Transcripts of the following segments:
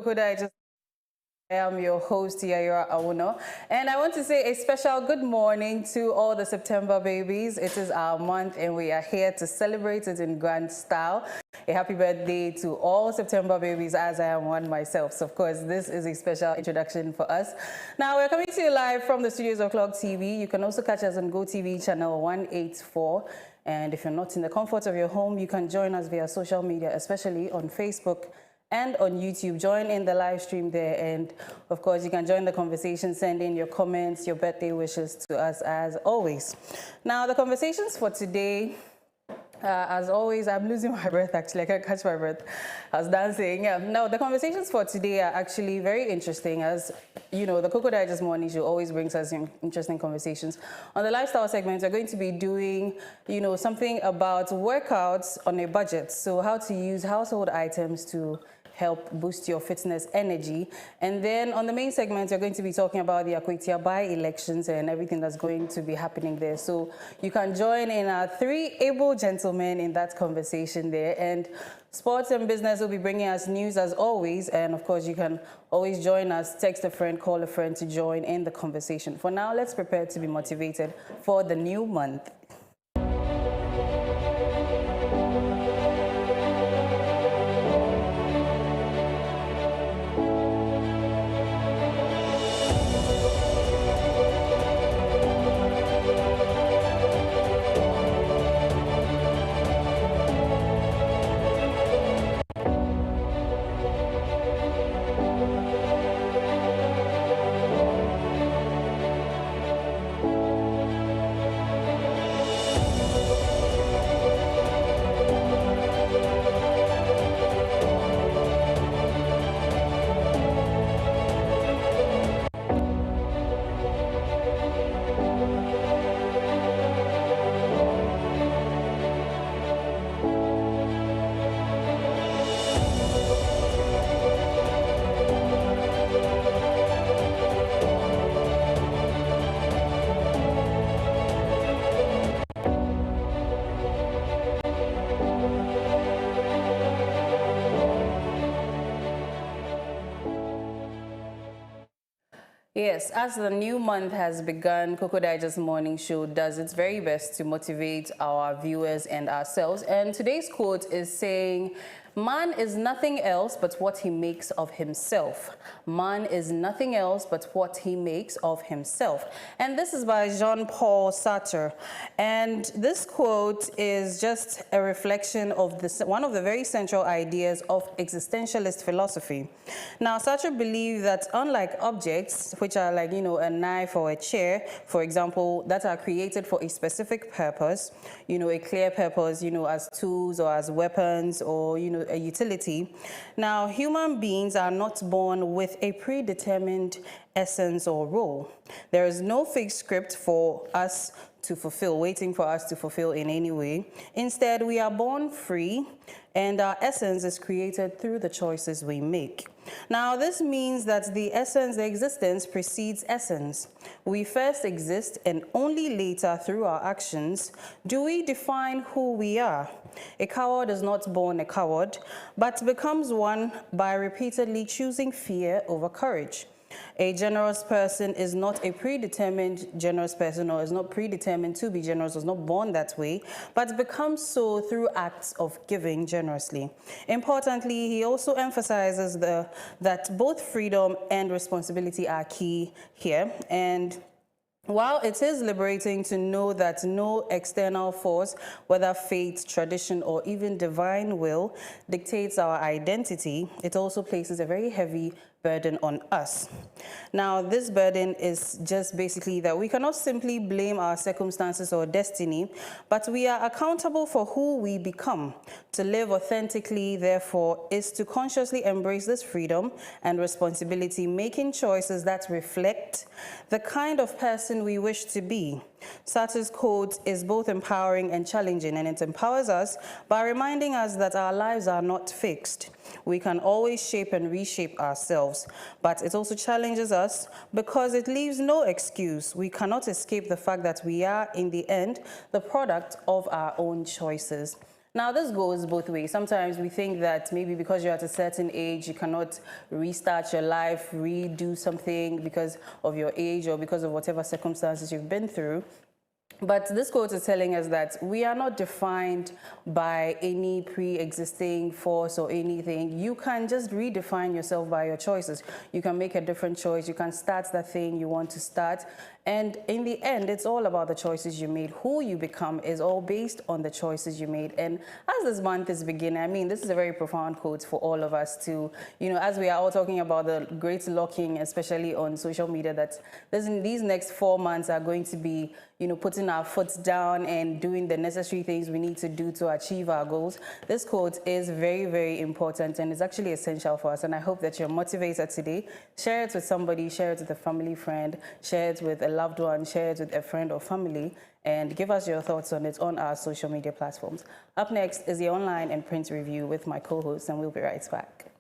I am your host, Yaira Awuno, and I want to say a special good morning to all the September babies. It is our month, and we are here to celebrate it in grand style. A happy birthday to all September babies, as I am one myself. So, of course, this is a special introduction for us. Now, we're coming to you live from the studios of Clogtv. You can also catch us on GoTV channel 184. And if you're not in the comfort of your home, you can join us via social media, especially on Facebook and on YouTube. Join in the live stream there, and of course you can join the conversation. Send in your comments, your birthday wishes to us as always. Now the conversations for today, as always, I'm losing my breath actually, I can't catch my breath. I was dancing. Yeah. No, the conversations for today are actually very interesting. As you know, the Koko Digest Morning Show always brings us interesting conversations. On the lifestyle segment, we're going to be doing, something about workouts on a budget. So how to use household items to help boost your fitness energy. And then on the main segment, we're going to be talking about the Akwetia by-elections and everything that's going to be happening there. So you can join in our three able gentlemen in that conversation there. And sports and business will be bringing us news as always. And of course, you can always join us, text a friend, call a friend to join in the conversation. For now, let's prepare to be motivated for the new month. Yes, as the new month has begun, Koko Digest Morning Show does its very best to motivate our viewers and ourselves. And today's quote is saying, "Man is nothing else but what he makes of himself. Man is nothing else but what he makes of himself." And this is by Jean-Paul Sartre. And this quote is just a reflection of one of the very central ideas of existentialist philosophy. Now, Sartre believed that unlike objects, which are like, a knife or a chair, for example, that are created for a specific purpose, a clear purpose, as tools or as weapons or, a utility. Now, human beings are not born with a predetermined essence or role. There is no fixed script for us to fulfill, waiting for us to fulfill in any way. Instead, we are born free, and our essence is created through the choices we make. Now, this means that the existence precedes essence. We first exist, and only later, through our actions, do we define who we are. A coward is not born a coward, but becomes one by repeatedly choosing fear over courage. A generous person is not a predetermined generous person, or is not predetermined to be generous, was not born that way, but becomes so through acts of giving generously. Importantly, he also emphasizes that both freedom and responsibility are key here. And while it is liberating to know that no external force, whether fate, tradition, or even divine will, dictates our identity, it also places a very heavy burden on us. Now, this burden is just basically that we cannot simply blame our circumstances or destiny, but we are accountable for who we become. To live authentically, therefore, is to consciously embrace this freedom and responsibility, making choices that reflect the kind of person we wish to be. Sartre's quote is both empowering and challenging, and it empowers us by reminding us that our lives are not fixed. We can always shape and reshape ourselves, but it also challenges us because it leaves no excuse. We cannot escape the fact that we are, in the end, the product of our own choices. Now, this goes both ways. Sometimes we think that maybe because you're at a certain age, you cannot restart your life, redo something because of your age or because of whatever circumstances you've been through. But this quote is telling us that we are not defined by any pre-existing force or anything. You can just redefine yourself by your choices. You can make a different choice. You can start that thing you want to start. And in the end, it's all about the choices you made. Who you become is all based on the choices you made. And as this month is beginning, I mean, this is a very profound quote for all of us to, as we are all talking about the great locking, especially on social media, that these next 4 months are going to be, putting our foot down and doing the necessary things we need to do to achieve our goals. This quote is very, very important and it's actually essential for us. And I hope that you're motivated today. Share it with somebody, share it with a family friend, share it with a loved one, share it with a friend or family, and give us your thoughts on it on our social media platforms. Up next is the online and print review with my co-host, and we'll be right back.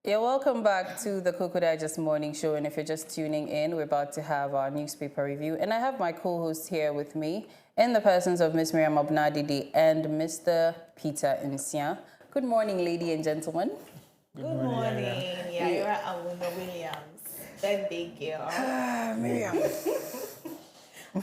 Yeah, welcome back to the Koko Digest Morning Show. And if you're just tuning in, we're about to have our newspaper review. And I have my co-host here with me in the persons of Miss Miriam Obnadidi and Mr. Peter Nsia. Good morning, ladies and gentlemen. Good morning, Yaira Awuna Williams, birthday girl. Miriam.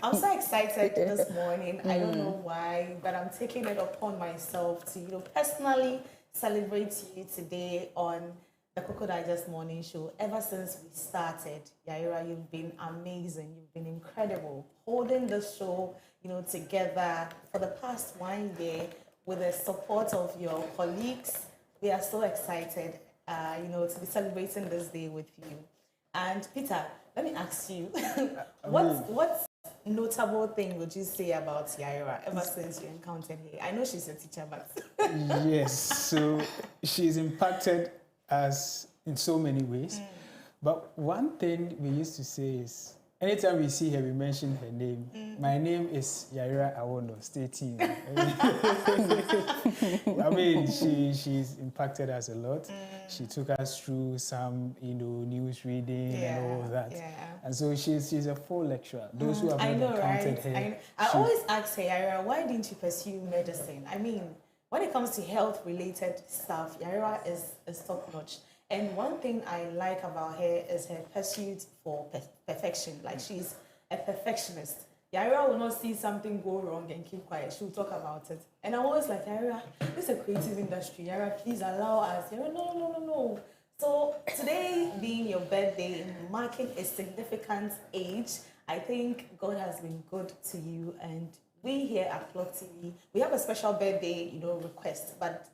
I'm so excited this morning. I don't know why, but I'm taking it upon myself to, personally celebrate you today on the Koko Digest Morning Show. Ever since we started, Yaira, you've been amazing. You've been incredible. Holding the show, together for the past 1 year with the support of your colleagues. We are so excited, to be celebrating this day with you. And Peter, let me ask you, what notable thing would you say about Yaira ever since you encountered her? I know she's your teacher, but yes, so she's impacted us in so many ways. But one thing we used to say is, anytime we see her, we mention her name. My name is Yaira Awono. Stay tuned. I mean, she's impacted us a lot. She took us through some, news reading and all that. Yeah. And so she's a full lecturer. Those who have not encountered her. I always ask her, Yaira, why didn't you pursue medicine? I mean, when it comes to health-related stuff, Yaira is top-notch. And one thing I like about her is her pursuit for perfection. Like, she's a perfectionist. Yaira will not see something go wrong and keep quiet. She'll talk about it. And I'm always like, Yaira, this is a creative industry. Yaira, please allow us. Yaira, no. So today being your birthday, marking a significant age, I think God has been good to you. And we here at Clogtv, we have a special birthday, request. But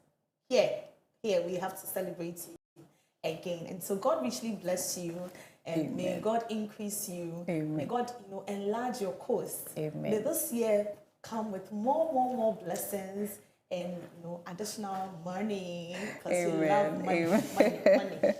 here we have to celebrate you again. And so God richly bless you, and Amen. May God increase you. Amen. May God, enlarge your coast. Amen. May this year come with more blessings and additional money, because you love money.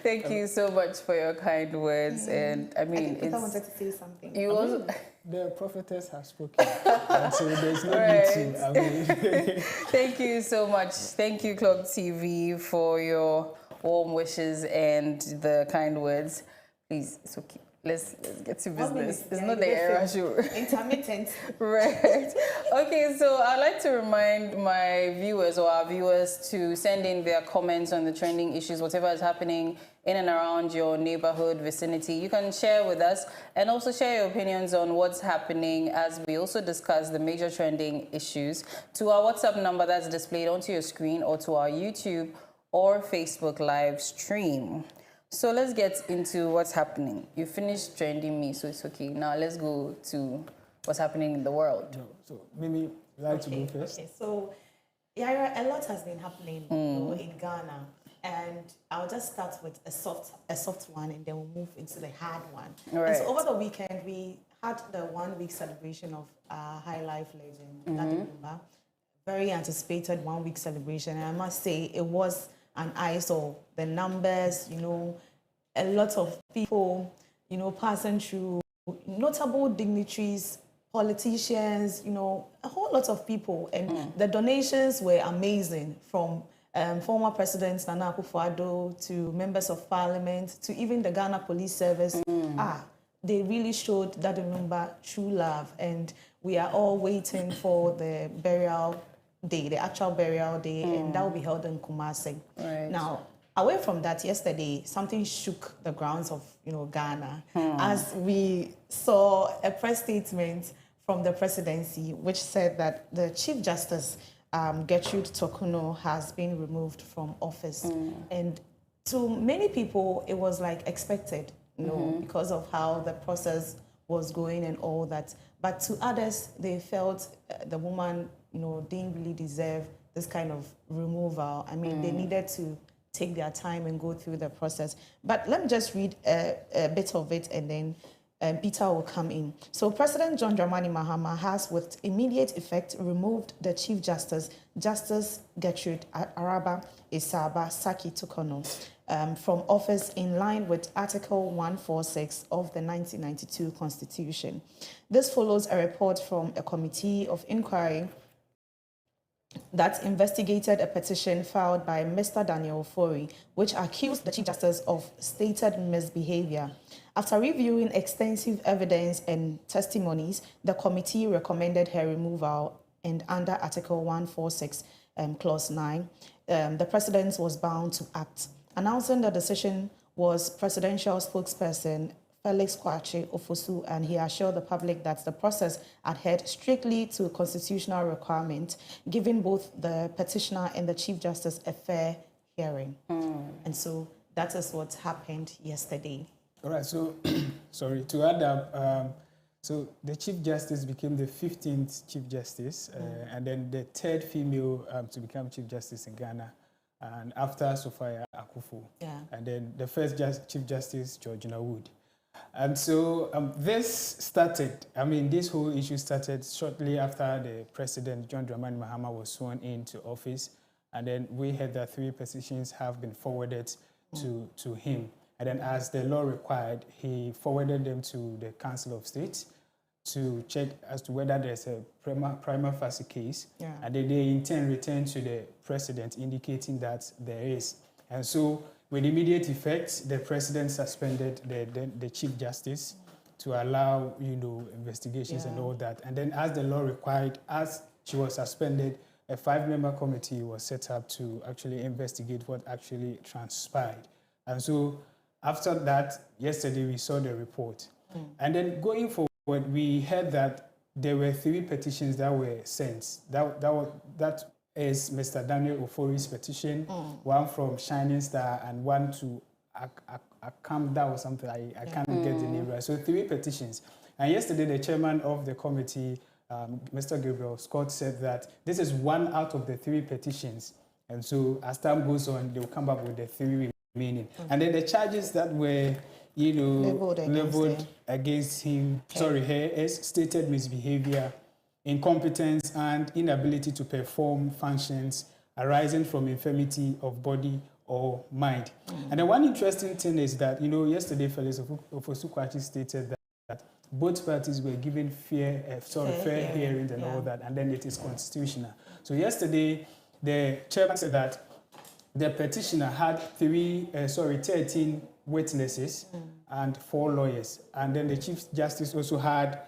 Thank you so much for your kind words. And I mean, I wanted to say something. You also. The prophetess has spoken, and so there's no need to. I mean. Thank you so much. Thank you, Clogtv, for your warm wishes and the kind words. Please, it's okay. Let's get to business. It's not the era show. Intermittent. Right. Okay, so I'd like to remind my viewers or our viewers to send in their comments on the trending issues, whatever is happening in and around your neighborhood, vicinity. You can share with us and also share your opinions on what's happening as we also discuss the major trending issues to our WhatsApp number that's displayed onto your screen, or to our YouTube or Facebook live stream. So let's get into what's happening. You finished trending me, so it's okay. Now let's go to what's happening in the world. So maybe you'd like to go first. Okay, so Yaira, a lot has been happening in Ghana. And I'll just start with a soft one, and then we'll move into the hard one. Right. And so over the weekend, we had the 1 week celebration of High Life legend, very anticipated 1 week celebration. And I must say, it was an eyesore. The numbers, a lot of people, passing through, notable dignitaries, politicians, a whole lot of people. And the donations were amazing, from former President Nana Akufo-Addo to members of parliament to even the Ghana Police Service. They really showed that number true love. And we are all waiting for the burial day, the actual burial day, and that will be held in Kumasi. Right. Now, away from that, yesterday, something shook the grounds of Ghana as we saw a press statement from the presidency which said that the Chief Justice Gertrude Tokuno has been removed from office. And to many people, it was like expected, because of how the process was going and all that. But to others, they felt the woman, didn't really deserve this kind of removal. I mean, they needed to take their time and go through the process. But let me just read a bit of it, and then Peter will come in. So President John Dramani Mahama has with immediate effect removed the Chief Justice, Justice Gertrude Araba Isaba Saki Tokono, from office in line with Article 146 of the 1992 Constitution. This follows a report from a committee of inquiry that investigated a petition filed by Mr. Daniel Ofori, which accused the Chief Justice of stated misbehavior. After reviewing extensive evidence and testimonies, the committee recommended her removal, and under Article 146, Clause 9, the President was bound to act. Announcing the decision was presidential spokesperson Felix Kwache Ofosu, and he assured the public that the process adhered strictly to constitutional requirements, giving both the petitioner and the Chief Justice a fair hearing. And so that is what happened yesterday. All right, so, sorry, to add up, so the Chief Justice became the 15th Chief Justice, and then the third female to become Chief Justice in Ghana, and after Sophia Akufo. And then the first Chief Justice, Georgina Wood. And so this started, this whole issue started shortly after the President, John Dramani Mahama, was sworn into office. And then we heard that 3 petitions have been forwarded to him. And then as the law required, he forwarded them to the Council of State to check as to whether there's a prima facie case. And then they in turn returned to the President indicating that there is. And so with immediate effect, the President suspended the Chief Justice to allow, investigations and all that. And then as the law required, as she was suspended, a 5-member committee was set up to actually investigate what actually transpired. And so after that, yesterday we saw the report. And then going forward, we heard that there were 3 petitions that were sent. That is Mr. Daniel Ofori's petition, one from Shining Star, and one to Akamda or something. I can't get the name right. So 3 petitions. And yesterday, the chairman of the committee, Mr. Gabriel Scott, said that this is 1 out of the 3 petitions. And so as time goes on, they will come up with the 3 remaining. And then the charges that were, leveled against him, her, is stated misbehavior, incompetence, and inability to perform functions arising from infirmity of body or mind. And then one interesting thing is that, yesterday Felix Ofosu stated that both parties were given fair hearings and all that, and then it is constitutional. So yesterday, the chairman said that the petitioner had 13 witnesses and 4 lawyers. And then the Chief Justice also had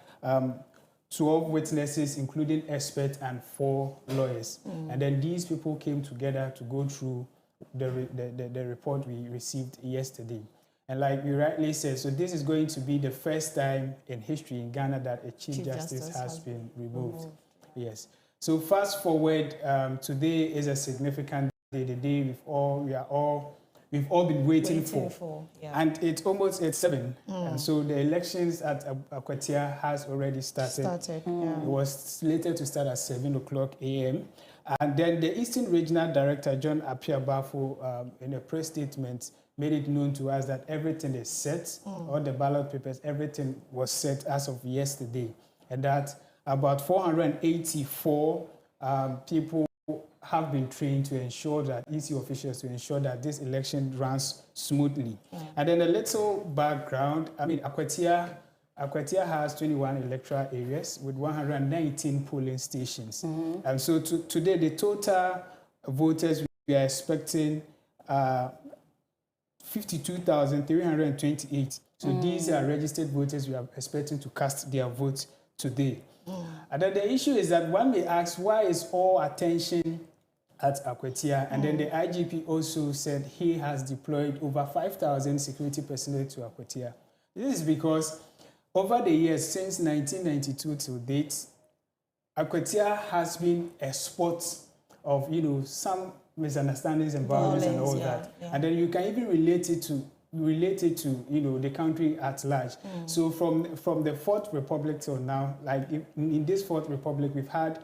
12 witnesses, including experts, and 4 lawyers. And then these people came together to go through the report we received yesterday. And like you rightly said, so this is going to be the first time in history in Ghana that a Chief Justice has been removed. Yes. So fast forward, today is a significant day, the day we've all been waiting for. And it's 7. And so the elections at Akwatia has already started. It was slated to start at 7:00 a.m. And then the Eastern Regional Director, John Appiah-Bafo, in a press statement, made it known to us that everything is set, all the ballot papers, everything was set as of yesterday. And that about 484 people have been trained to ensure that, EC officials, to ensure that this election runs smoothly. And then a little background, Akwatia has 21 electoral areas with 119 polling stations. And so today, the total voters we are expecting 52,328. So these are registered voters we are expecting to cast their vote today. And then the issue is that one may ask, why is all attention at Akwatia? And then the IGP also said he has deployed over 5,000 security personnel to Akwatia. This is because over the years, since 1992 to date, Akwatia has been a spot of, you know, some misunderstandings and violence and all that. And then you can even relate it to, you know, the country at large. So from the Fourth Republic till now, like in this Fourth Republic, we've had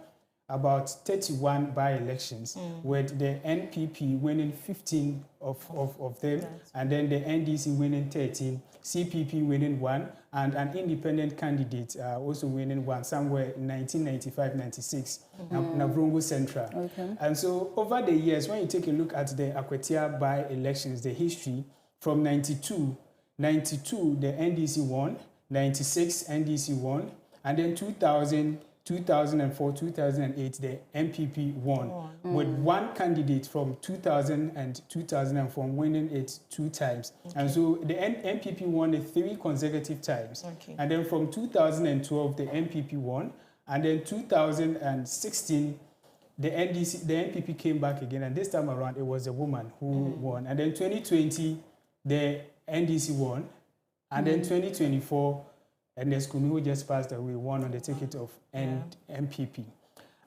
about 31 by-elections, with the NPP winning 15 of them, and then the NDC winning 13, CPP winning 1, and an independent candidate also winning 1, somewhere in 1995-96, Navrongo Central. Okay. And so over the years, when you take a look at the Akwatia by-elections, the history, from 92, the NDC won, 96, NDC won, and then 2000, 2004, 2008, the MPP won, with one candidate from 2000 and 2004 winning it 2 times. And so the MPP won it 3 consecutive times. And then from 2012, the MPP won. And then 2016, the MPP came back again. And this time around, it was a woman who won. And then 2020, the NDC won. And then 2024, and there's Kumi, who just passed away, won on the ticket of MPP.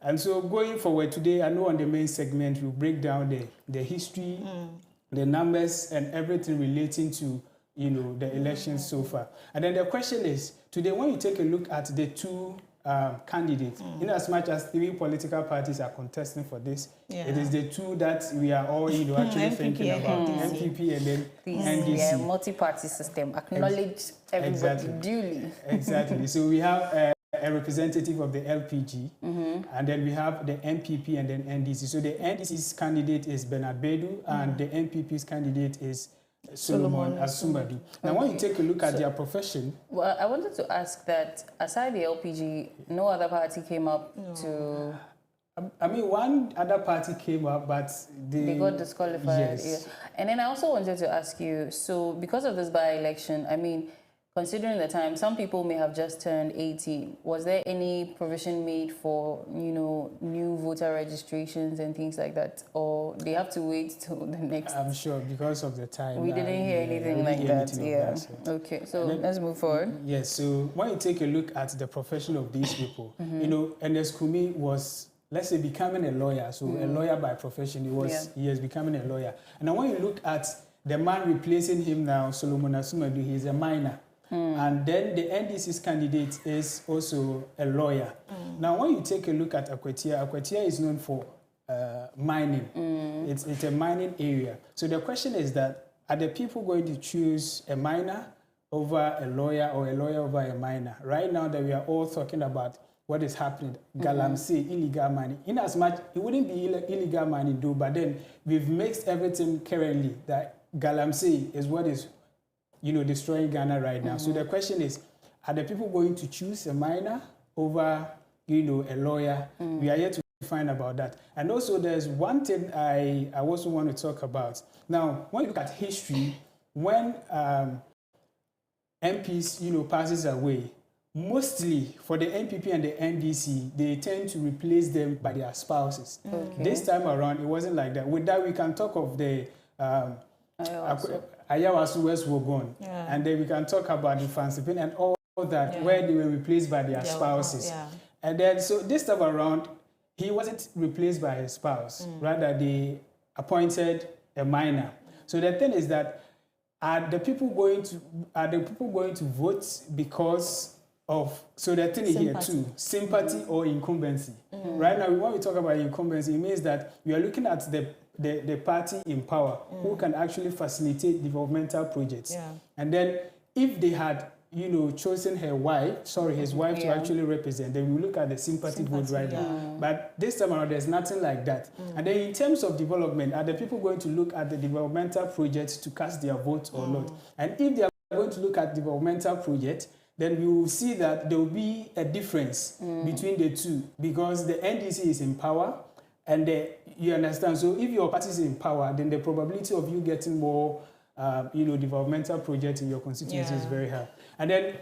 And so going forward today, I know on the main segment, we'll break down the history, the numbers, and everything relating to, you know, the elections so far. And then the question is, today, when you take a look at the 2 candidates, in as much as 3 political parties are contesting for this, it is the 2 that we are all, you know, actually thinking about, MPP and then NDC. Yeah, multi-party system, acknowledge everybody duly. Exactly. So we have a representative of the LPG, and then we have the MPP and then NDC. So the NDC's candidate is Bernard Bedu, and the MPP's candidate is Solomon Asumadu. Now, when you take a look at their profession... Well, I wanted to ask that, aside the LPG, no other party came up to... I mean, one other party came up, but they got disqualified. Yes. Yeah. And then I also wanted to ask you, so because of this by-election, I mean, considering the time, some people may have just turned 18. Was there any provision made for, you know, new voter registrations and things like that? Or they have to wait till the next... I'm sure because of the time. We didn't hear anything like that. Yeah. Okay, so let's move forward. Yes, so when you take a look at the profession of these people, you know, Ernest Kumi was, let's say, becoming a lawyer. So a lawyer by profession, he is becoming a lawyer. And now when you look at the man replacing him now, Solomon Asumadu, he is a miner. And then the NDC's candidate is also a lawyer. Now, when you take a look at Akwatia is known for mining. It's a mining area. So the question is that, are the people going to choose a miner over a lawyer or a lawyer over a miner? Right now that we are all talking about what is happening, Galamsey, illegal mining. In as much, it wouldn't be illegal mining though, but then we've mixed everything currently that Galamsey is what is, you know, destroying Ghana right now. So the question is, are the people going to choose a miner over, you know, a lawyer? We are yet to find about that. And also there's one thing I also want to talk about. Now, when you look at history, when MPs, you know, passes away, mostly for the MPP and the NDC, they tend to replace them by their spouses. This time around, it wasn't like that. With that, we can talk of the Ayawasu West Wogon, and then we can talk about the Fansipin and all that, where they were replaced by their spouses. And then, so this time around, he wasn't replaced by his spouse. Rather, they appointed a minor. So the thing is that, are the people going to vote because of, so the thing is here too, sympathy or incumbency. Right now, when we talk about incumbency, it means that we are looking at the party in power who can actually facilitate developmental projects. And then if they had, you know, chosen his wife to actually represent, then we look at the sympathy vote right now. But this time around, there's nothing like that. And then in terms of development, are the people going to look at the developmental projects to cast their vote or not? And if they are going to look at developmental projects, then we will see that there will be a difference between the two, because the NDC is in power, and you understand. So if your party is in power, then the probability of you getting more, you know, developmental projects in your constituency is very high. And then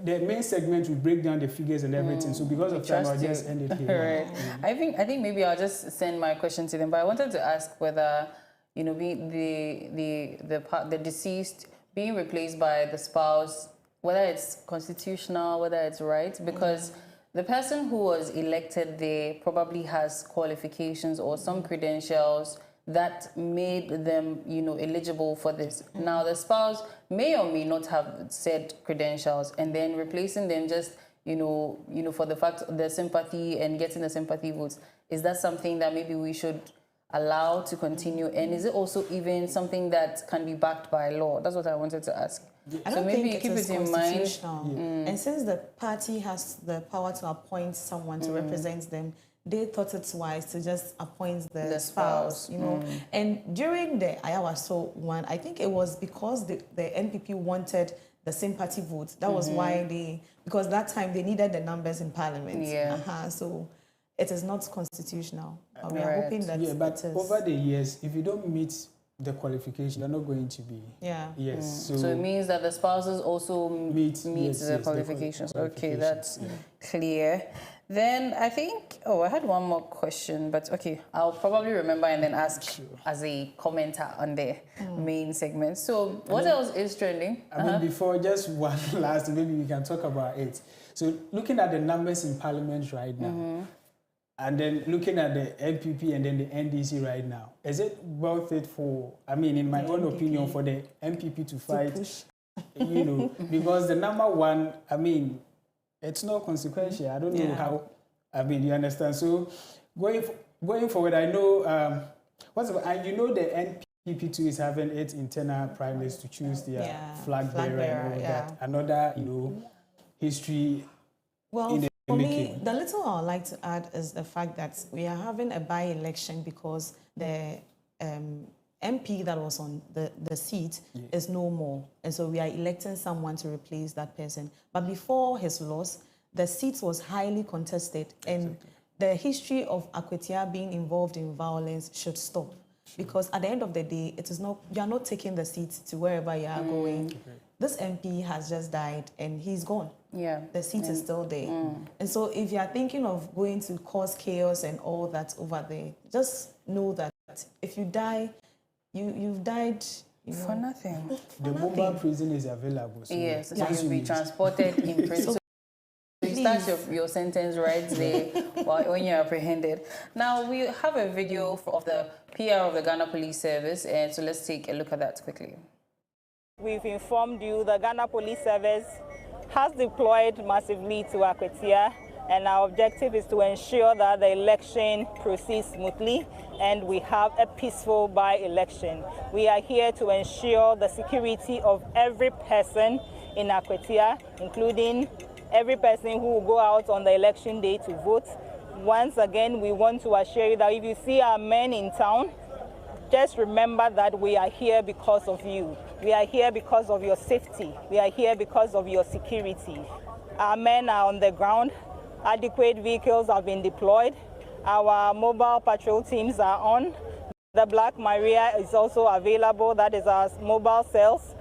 the main segment will break down the figures and everything. So because of time, I'll just end it here. I think maybe I'll just send my question to them. But I wanted to ask whether, you know, the deceased being replaced by the spouse, whether it's constitutional, whether it's right, because the person who was elected there probably has qualifications or some credentials that made them, eligible for this. Now, the spouse may or may not have said credentials, and then replacing them just, for the fact the sympathy and getting the sympathy votes. Is that something that maybe we should allow to continue? And is it also even something that can be backed by law? That's what I wanted to ask. I don't think it is constitutional. And since the party has the power to appoint someone to represent them, they thought it's wise to just appoint the spouse, And during the Ayawaso one, I think it was because the NPP wanted the sympathy votes. That was why because that time they needed the numbers in parliament. So it is not constitutional. But we are hoping that but over the years, if you don't meet the qualification, they're not going to be. So it means that the spouses also meet the qualifications. Okay, that's clear. Then I think, I had one more question, but okay, I'll probably remember and then ask as a commenter on the main segment. So what else is trending? I mean, before, just one last, maybe we can talk about it. So looking at the numbers in parliament right now, and then looking at the NPP and then the NDC right now, is it worth it for, in my own opinion, for the NPP to fight, because the number one, it's not consequential. I don't know how, you understand. So going forward, I know, the NPP too is having its internal primaries to choose their flag bearer and all that. Another, history in the for me, the little I would like to add is the fact that we are having a by-election because the MP that was on the seat is no more. And so we are electing someone to replace that person. But before his loss, the seat was highly contested. And the history of Akwetia being involved in violence should stop. Because at the end of the day, you are not taking the seat to wherever you are going. This MP has just died and he's gone. The seat is still there. And so if you are thinking of going to cause chaos and all that over there, just know that if you die, you've died for nothing. The mobile prison is available. So yes, so you'll be transported in prison. So you start your sentence right there when you're apprehended. Now, we have a video of the PR of the Ghana Police Service, and so let's take a look at that quickly. We've informed you the Ghana Police Service has deployed massively to Akwetia, and our objective is to ensure that the election proceeds smoothly and we have a peaceful by-election. We are here to ensure the security of every person in Akwetia, including every person who will go out on the election day to vote. Once again, we want to assure you that if you see our men in town, just remember that we are here because of you. We are here because of your safety. We are here because of your security. Our men are on the ground. Adequate vehicles have been deployed. Our mobile patrol teams are on. The Black Maria is also available. That is our mobile cells.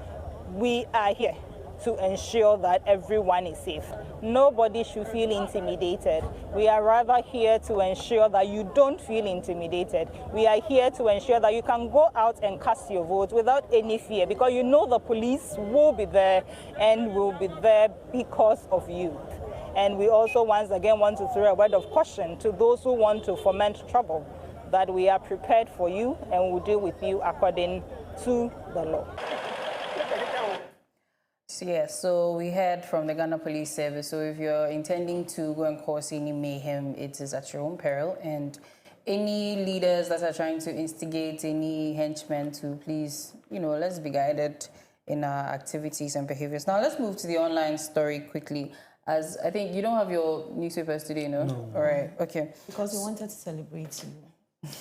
We are here to ensure that everyone is safe. Nobody should feel intimidated. We are rather here to ensure that you don't feel intimidated. We are here to ensure that you can go out and cast your vote without any fear, because you know the police will be there and will be there because of you. And we also once again want to throw a word of caution to those who want to foment trouble, that we are prepared for you and will deal with you according to the law. So we heard from the Ghana Police Service. So if you're intending to go and cause any mayhem, it is at your own peril. And any leaders that are trying to instigate any henchmen to please, let's be guided in our activities and behaviors. Now let's move to the online story quickly. As I think you don't have your newspapers today, no? All right, okay. Because we wanted to celebrate you.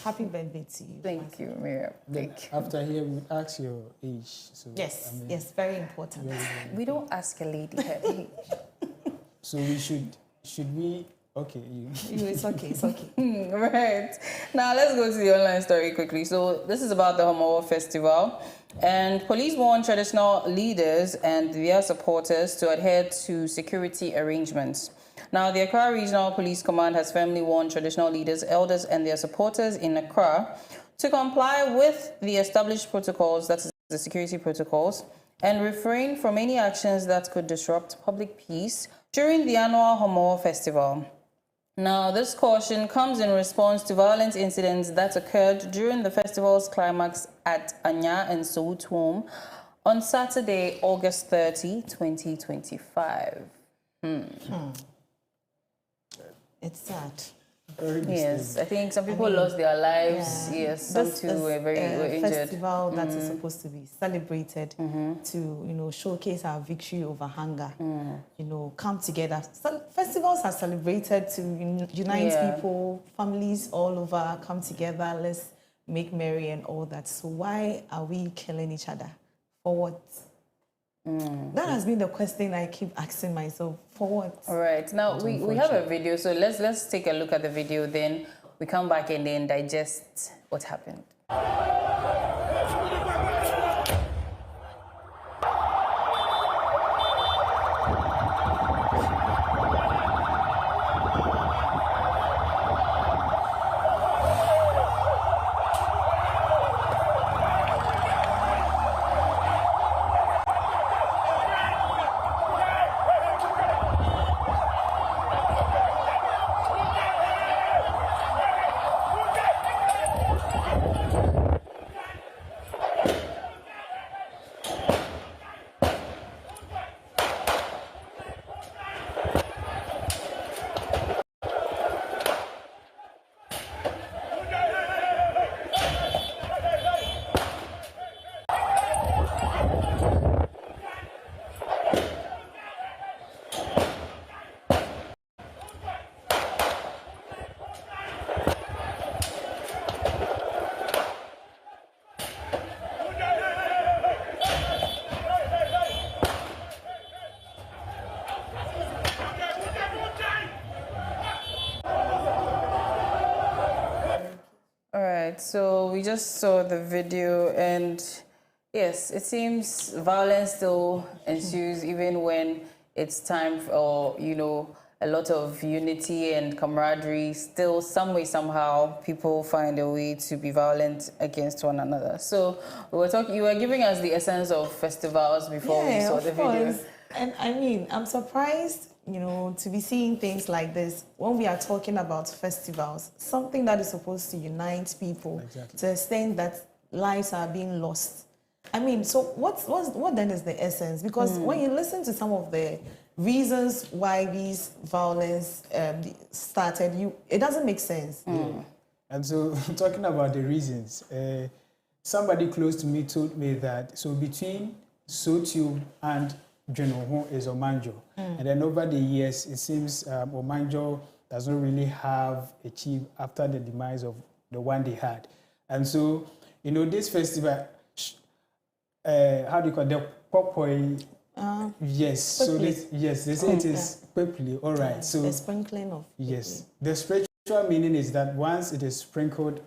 Happy birthday to you. Thank you, Miriam. Thank you. After here, we ask your age. So, yes, yes, very important. We don't ask a lady her age. So we should we? Okay, it's okay, it's okay. Right. Now let's go to the online story quickly. So this is about the Homowo Festival. And police warn traditional leaders and their supporters to adhere to security arrangements. Now, the Accra Regional Police Command has firmly warned traditional leaders, elders, and their supporters in Accra to comply with the established protocols, that is the security protocols, and refrain from any actions that could disrupt public peace during the annual Homo Festival. Now, this caution comes in response to violent incidents that occurred during the festival's climax at Anya and Sout home on Saturday, August 30, 2025. It's sad. Yes, I think some people lost their lives. Yeah. Yes, some too were very injured. Festival that is supposed to be celebrated to, showcase our victory over hunger. Come together. Festivals are celebrated to unite people, families all over come together. Let's make merry and all that. So why are we killing each other? For what? That has been the question I keep asking myself. For what? All right. Now, we have a video, so let's take a look at the video, then we come back and then digest what happened. So we just saw the video, and yes, it seems violence still ensues even when it's time for, a lot of unity and camaraderie. Still, some way, somehow, people find a way to be violent against one another. So you were giving us the essence of festivals before we saw the video. And I mean, I'm surprised, to be seeing things like this when we are talking about festivals, something that is supposed to unite people to the extent that lives are being lost. I mean, so what then is the essence? Because when you listen to some of the reasons why these violence started, it doesn't make sense. And so, talking about the reasons, somebody close to me told me that between Sotium and Genoho is Omanjo. And then over the years, it seems Omanjo does not really have a chief after the demise of the one they had. And so, this festival, how do you call it? The Popoi. Yes. So they say it is pepli. All right. So the sprinkling of. Yes. The spiritual meaning is that once it is sprinkled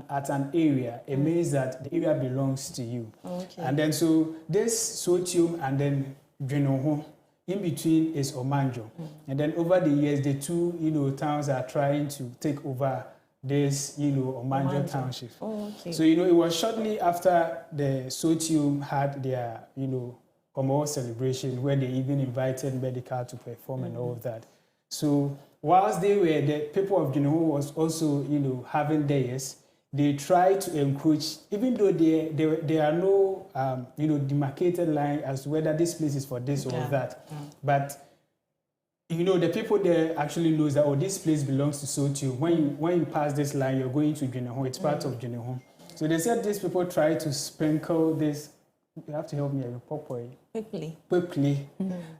at an area, it means that the area belongs to you. Okay. And then so this Sotium and then Genoho, in between is Omanjo. And then over the years, the two, towns are trying to take over this, Omanjo township. Oh, okay. So, it was shortly after the Sotium had their, Homo celebration where they even invited medical to perform and all of that. So whilst the people of Genoho was also, having theirs, they try to encroach, even though there are no, demarcated line as to whether this place is for this or that. But, the people there actually knows that, this place belongs to Sotium. When you pass this line, you're going to Genoho. It's part of Genoho. So they said these people try to sprinkle this. You have to help me. Quickly.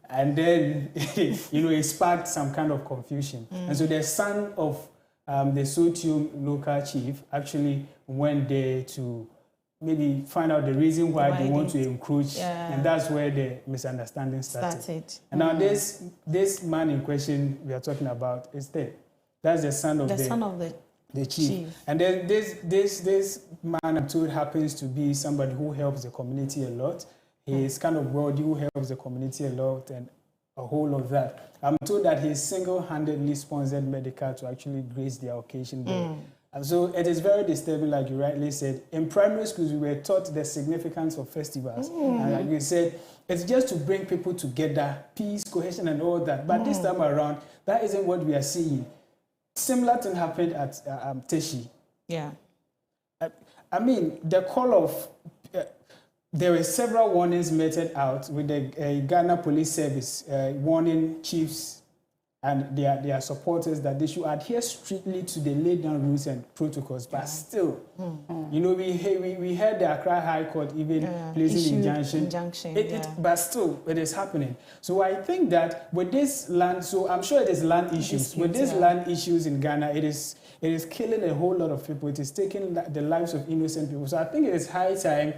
And then, it sparked some kind of confusion. And so the son of the Sotium local chief actually went there to maybe find out the reason why they want to encroach. And that's where the misunderstanding started. And now this man in question we are talking about is there. That's the son of the chief. And then this man, I'm told, happens to be somebody who helps the community a lot. He is kind of wealthy, who helps the community a lot and a whole of that. I'm told that he single-handedly sponsored medical to actually grace the occasion there. And so it is very disturbing, like you rightly said. In primary schools, we were taught the significance of festivals. And like you said, it's just to bring people together, peace, cohesion, and all that. But this time around, that isn't what we are seeing. Similar thing happened at Teshi. Yeah. I mean, the call of there were several warnings meted out with the Ghana Police Service warning chiefs and their supporters that they should adhere strictly to the laid down rules and protocols. But still, you know, we heard the Accra High Court even placing injunction. But still, it is happening. So I think that with this land, so I'm sure it is land issues. With these land issues in Ghana, it is killing a whole lot of people. It is taking the lives of innocent people. So I think it is high time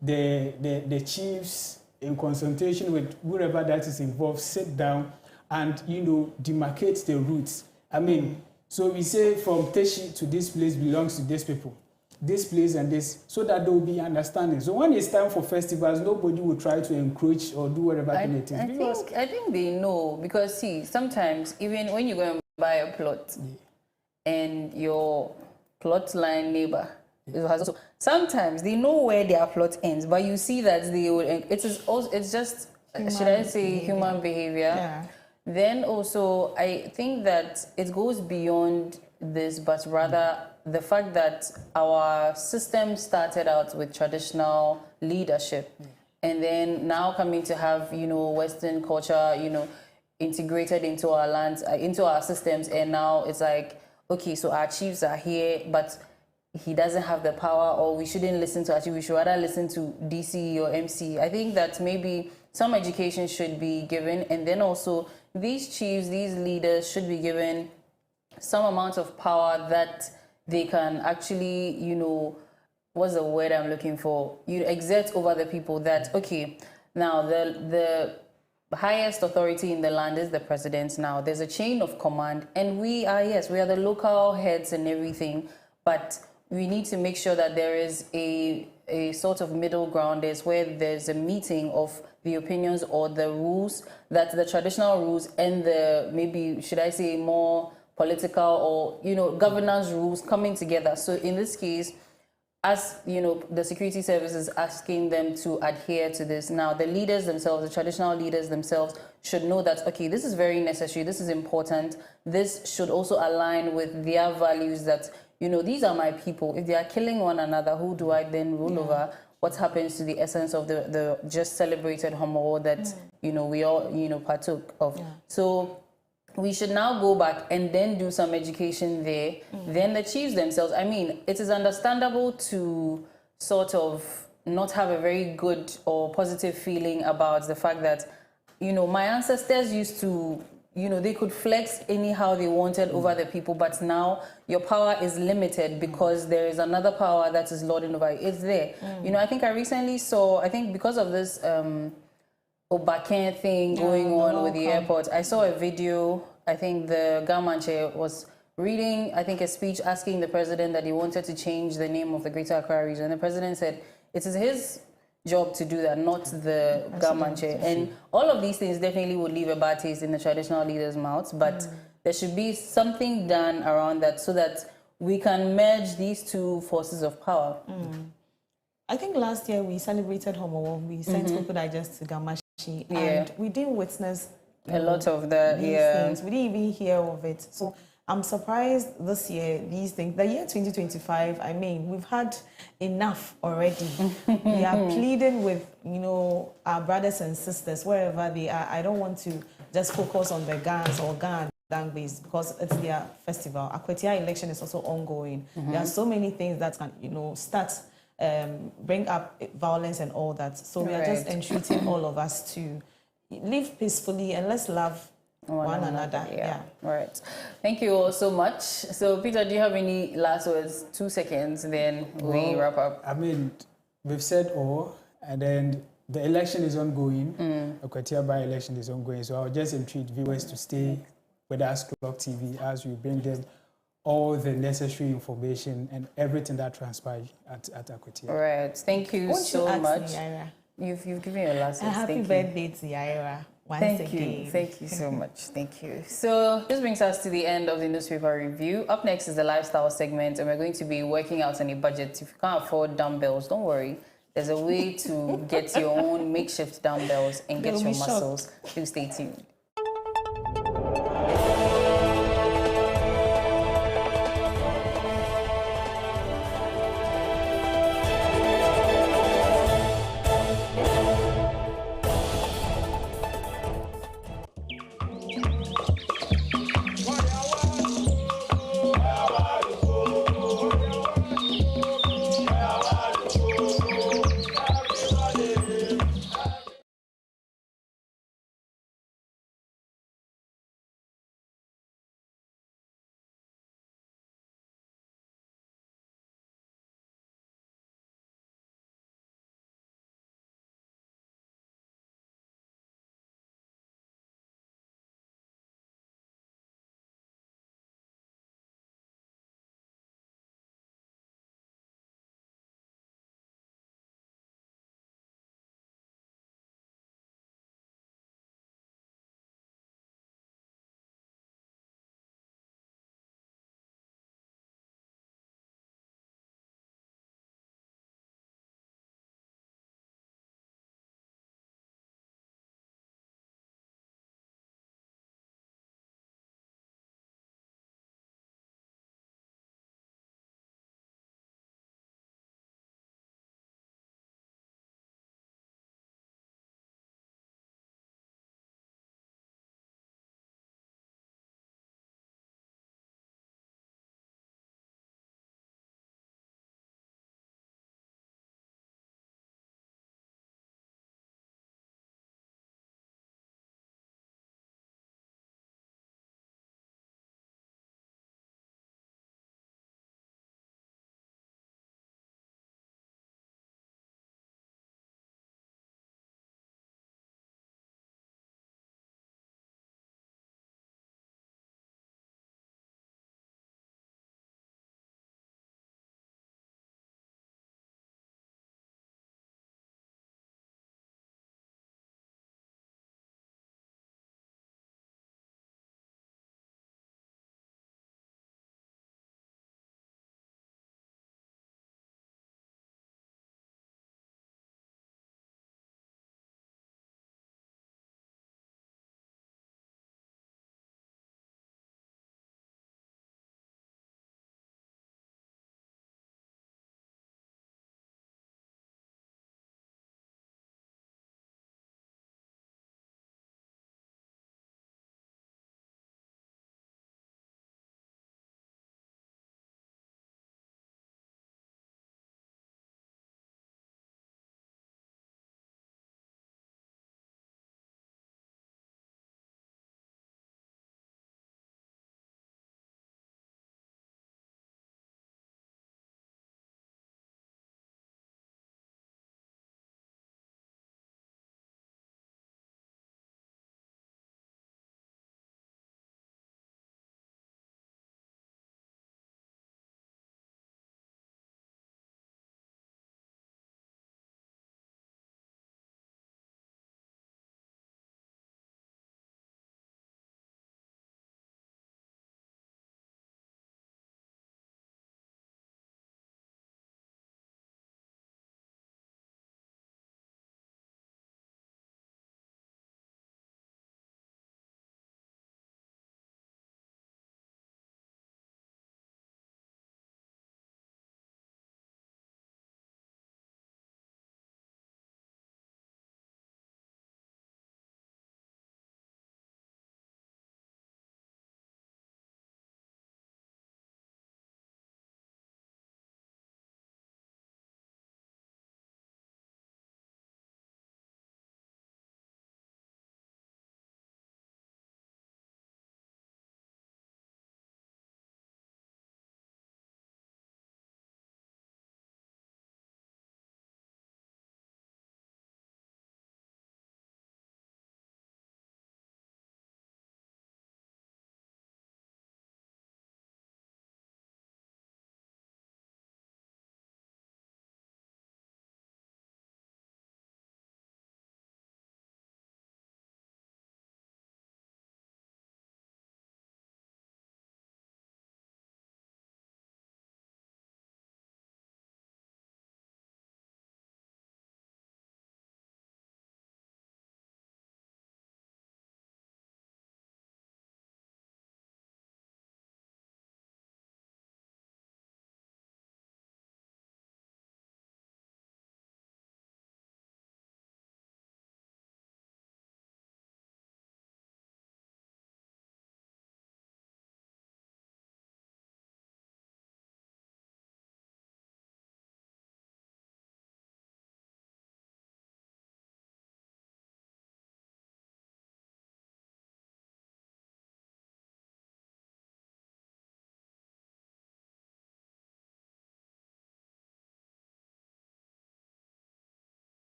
the chiefs, in consultation with whoever that is involved, sit down and, you know, demarcate the routes. I mean, so we say from Teshi to this place belongs to these people, this place and this, so that there will be understanding. So when it's time for festivals, nobody will try to encroach or do whatever it is. I think they know, because see, sometimes even when you go and buy a plot and your plot line neighbor has also, sometimes they know where their plot ends, but you see that they will, it's just human behavior. Yeah. Then also, I think that it goes beyond this, but rather the fact that our system started out with traditional leadership, and then now coming to have, you know, Western culture, you know, integrated into our lands, into our systems, and now it's like, okay, so our chiefs are here, but he doesn't have the power, or we shouldn't listen to our chief, we should rather listen to DC or MC. I think that maybe some education should be given, and then also these chiefs, these leaders should be given some amount of power that they can actually, you know, what's the word I'm looking for? You exert over the people that, okay, now the highest authority in the land is the president. Now there's a chain of command, and we are the local heads and everything, but we need to make sure that there is a sort of middle ground, is where there's a meeting of the opinions or the rules, that the traditional rules and the, maybe should I say, more political or, you know, governance rules coming together. So in this case, as you know, the security service is asking them to adhere to this. Now the leaders themselves, the traditional leaders themselves, should know that, okay, this is very necessary, this is important, this should also align with their values, that, you know, these are my people. If they are killing one another, who do I then rule over? What happens to the essence of the just celebrated Homo that, you know, we all, you know, partook of? So we should now go back and then do some education there. Then the chiefs themselves, I mean, it is understandable to sort of not have a very good or positive feeling about the fact that, you know, my ancestors used to, you know, they could flex anyhow they wanted over the people, but now your power is limited because there is another power that is lording over you. It's there. You know, I think I recently saw, I think because of this Obaken thing going on with the airport, I saw a video. I think the government chair was reading, I think, a speech asking the president that he wanted to change the name of the Greater Accra region. The president said it is his job to do that, not the government chair. And all of these things definitely would leave a bad taste in the traditional leaders' mouths, but there should be something done around that so that we can merge these two forces of power. I think last year we celebrated Homo. We sent Koko Digest to Gamashi, and we didn't witness a lot of that. These things. We didn't even hear of it. So I'm surprised this year, these things, the year 2025, I mean, we've had enough already. We are pleading with, you know, our brothers and sisters, wherever they are. I don't want to just focus on the Gans or Gan base because it's their festival. Akwetia election is also ongoing. There are so many things that can, you know, start, bring up violence and all that. So we are just entreating all of us to live peacefully and let's love one another. Right. Thank you all so much. So Peter, do you have any last words? 2 seconds, then we wrap up. I mean, we've said all, and then the election is ongoing. The Akwetia by-election is ongoing. So I'll just entreat viewers to stay with us, Clogtv, as we bring them all the necessary information and everything that transpires at Akwetia. Right. Thank you so much. You've given your last words. Happy birthday to Yaira. Thank you so much. Thank you. So this brings us to the end of the newspaper review. Up next is the lifestyle segment, and we're going to be working out on a budget. If you can't afford dumbbells, don't worry. There's a way to get your own makeshift dumbbells and get your muscles. Please stay tuned.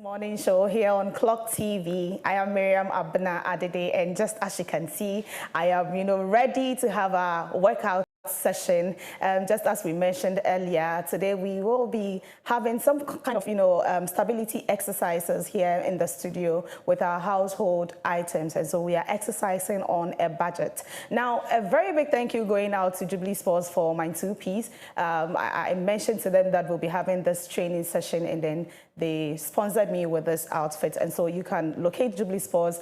Morning show here on Clogtv. I am Miriam Abna Adede, and just as you can see, I am, ready to have a workout session. Just as we mentioned earlier, today we will be having some kind of, stability exercises here in the studio with our household items, and so we are exercising on a budget. Now, a very big thank you going out to Jubilee Sports for my two-piece. I mentioned to them that we'll be having this training session, and then they sponsored me with this outfit, and so you can locate Jubilee Sports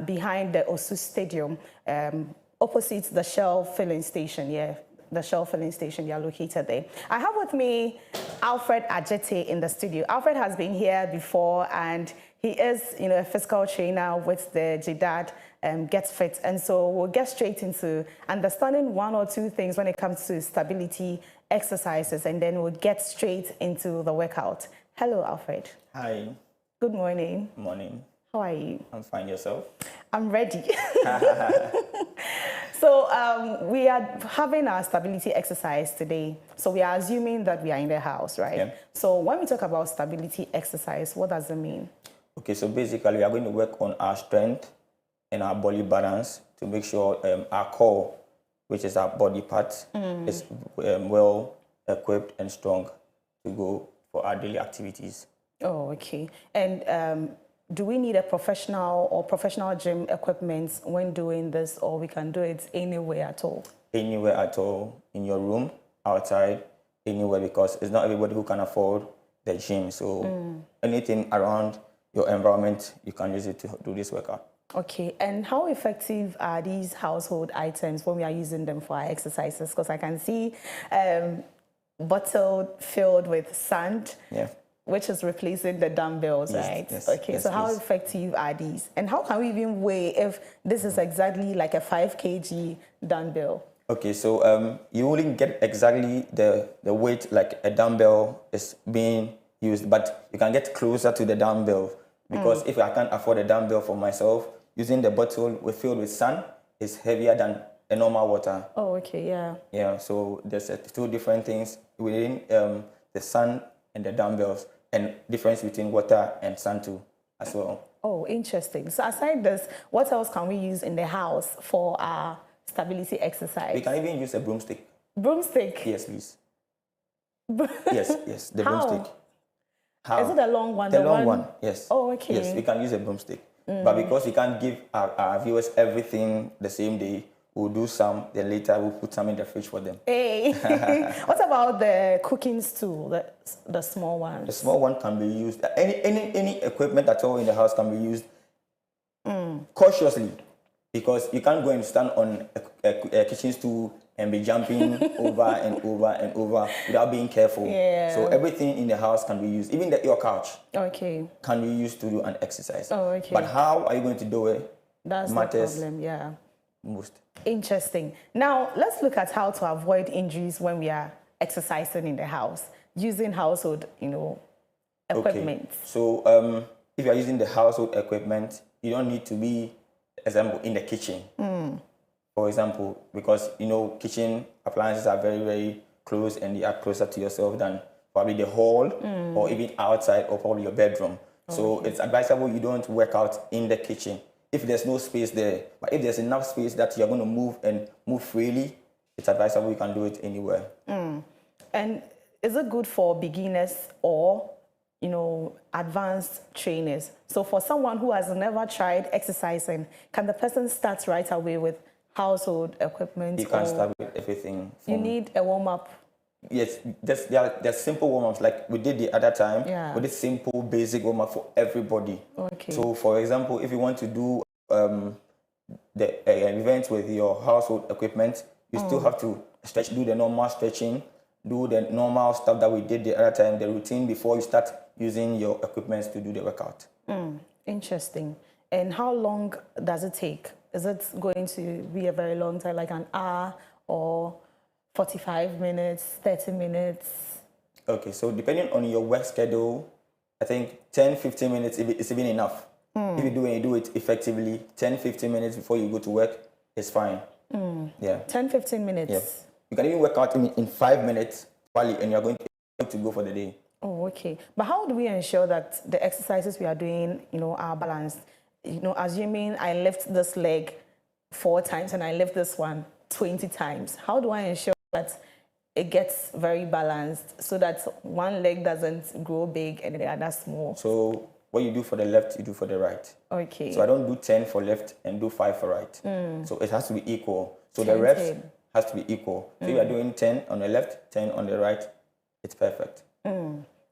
behind the Osu Stadium, opposite the Shell filling station. Yeah, the Shell filling station, you're located there. I have with me Alfred Ajete in the studio. Alfred has been here before, and he is, a physical trainer with the JDAD Get Fit, and so we'll get straight into understanding one or two things when it comes to stability exercises, and then we'll get straight into the workout. Hello, Alfred. Hi. Good morning. Morning. How are you? I'm fine. Yourself? I'm ready. So we are having our stability exercise today. So we are assuming that we are in the house, right? Yeah. So when we talk about stability exercise, what does it mean? Okay, so basically we are going to work on our strength and our body balance to make sure our core, which is our body part, is well equipped and strong to go for our daily activities. Oh, okay. And do we need a professional gym equipment when doing this, or we can do it anywhere at all? Anywhere at all, in your room, outside, anywhere, because it's not everybody who can afford the gym. So anything around your environment, you can use it to do this workout. Okay, and how effective are these household items when we are using them for our exercises? Because I can see bottle filled with sand. Yeah. Which is replacing the dumbbells, yes, right? Yes, okay, yes, so how effective are these? And how can we even weigh if this is exactly like a 5 kg dumbbell? Okay, so you wouldn't get exactly the weight like a dumbbell is being used, but you can get closer to the dumbbell, because if I can't afford a dumbbell for myself, using the bottle filled with sand is heavier than a normal water. Oh, okay, yeah. Yeah, so there's two different things within the sand and the dumbbells, and difference between water and sand too as well. Oh, interesting. So aside this, what else can we use in the house for our stability exercise? We can even use a broomstick. Broomstick? Yes, please. yes, the broomstick. How? Is it the long one? The long one, yes. Oh, okay. Yes, we can use a broomstick. But because we can't give our viewers everything the same day, we'll do some, then later we'll put some in the fridge for them. Hey, what about the cooking stool, the small one? The small one can be used, any equipment at all in the house can be used cautiously, because you can't go and stand on a kitchen stool and be jumping over and over and over without being careful. Yeah. So everything in the house can be used, even your couch can be used to do an exercise. Oh, okay. But how are you going to do it? That's matters the problem, yeah. Most. Interesting. Now, let's look at how to avoid injuries when we are exercising in the house, using household, equipment. Okay. So, if you are using the household equipment, you don't need to be, example, in the kitchen. For example, because, kitchen appliances are very, very close, and they are closer to yourself than probably the hall or even outside or probably your bedroom. Okay. So it's advisable you don't work out in the kitchen if there's no space there. But if there's enough space that you're going to move freely, it's advisable you can do it anywhere. And is it good for beginners or, advanced trainers? So for someone who has never tried exercising, can the person start right away with household equipment? You can start with everything. You need a warm-up. Yes, there's simple warm-ups like we did the other time. Yeah. We did simple, basic warm-up for everybody. Okay. So, for example, if you want to do the event with your household equipment, you still have to do the normal stretching, do the normal stuff that we did the other time, the routine before you start using your equipment to do the workout. Interesting. And how long does it take? Is it going to be a very long time, like an hour or 45 minutes, 30 minutes? Okay, so depending on your work schedule, I think 10, 15 minutes is even enough. If you do it effectively, 10, 15 minutes before you go to work is fine. Yeah. 10, 15 minutes? Yeah. You can even work out in 5 minutes, and you're going to go for the day. Oh, okay. But how do we ensure that the exercises we are doing, are balanced? Assuming I lift this leg 4 times and I lift this one 20 times, how do I ensure that it gets very balanced so that one leg doesn't grow big and the other small? So what you do for the left, you do for the right. Okay. So I don't do 10 for left and do 5 for right. So it has to be equal. So 10, the reps 10. has to be equal. So if you are doing 10 on the left, 10 on the right, it's perfect.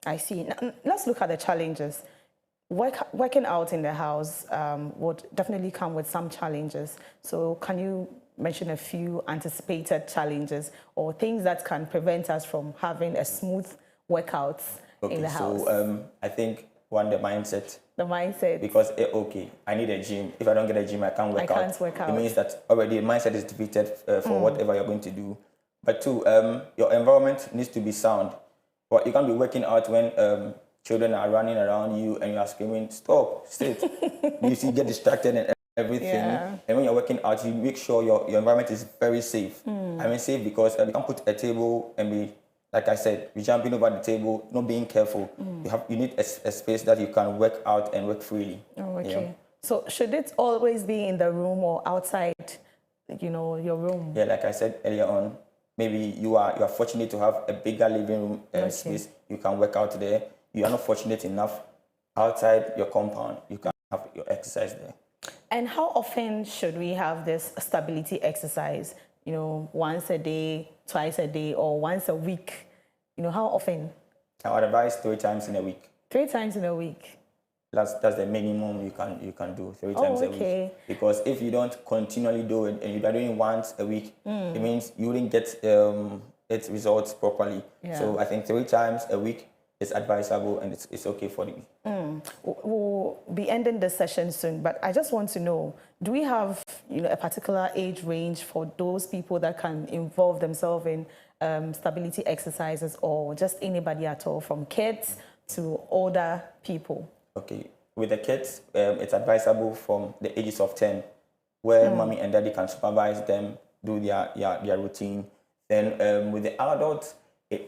I see. Now, let's look at the challenges. Working out in the house would definitely come with some challenges. So can you mention a few anticipated challenges or things that can prevent us from having a smooth workout in the house? So I think one, the mindset. The mindset. Because, okay, I need a gym. If I don't get a gym, I can't work out. I can't work out. It means that already the mindset is defeated for whatever you're going to do. But 2, your environment needs to be sound. But you can't be working out when children are running around you and you are screaming, stop, sit. You see, get distracted and everything. Yeah. And when you're working out, you make sure your environment is very safe. I mean safe because you can't put a table and be, like I said, be jumping over the table, not being careful. You need a space that you can work out and work freely. Oh, okay. Yeah. So should it always be in the room or outside, your room? Yeah, like I said earlier on, maybe you are fortunate to have a bigger living room space. You can work out there. You are not fortunate enough outside your compound. You can have your exercise there. And how often should we have this stability exercise? Once a day, twice a day, or once a week? How often? I would advise 3 times in a week. 3 times in a week. That's the minimum you can do 3 times a week. Because if you don't continually do it and you are doing once a week, it means you wouldn't get its results properly. Yeah. So I think 3 times a week is advisable and it's okay for you. We'll be ending this session soon, but I just want to know, do we have a particular age range for those people that can involve themselves in stability exercises, or just anybody at all, from kids to older people? Okay, with the kids, it's advisable from the ages of 10, where mommy and daddy can supervise them, do their routine. Then with the adults,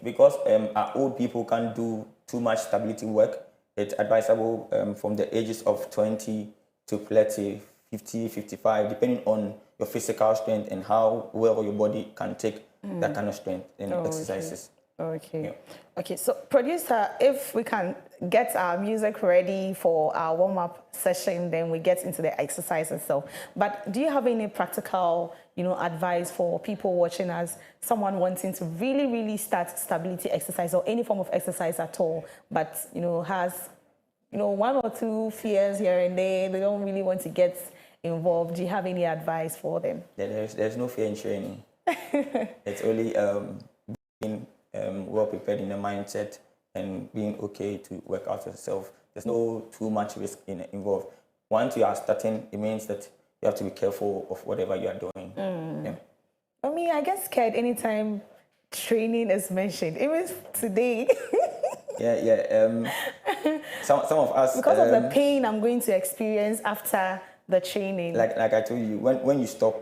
because our old people can't do too much stability work, it's advisable from the ages of 20 to 30, 50, 55, depending on your physical strength and how well your body can take that kind of strength in exercises. Okay. Yeah. Okay, so producer, if we can get our music ready for our warm-up session, then we get into the exercise itself. But do you have any practical, advice for people watching us, someone wanting to really, really start stability exercise or any form of exercise at all, but, has, 1 or 2 fears here and there, they don't really want to get involved? Do you have any advice for them? There's no fear in training. It's only being well prepared in the mindset and being okay to work out yourself. There's no too much risk involved. Once you are starting, it means that you have to be careful of whatever you are doing. Yeah. I get scared anytime training is mentioned. Even today. Yeah. Some of us, because of the pain I'm going to experience after the training. Like I told you, when you stop,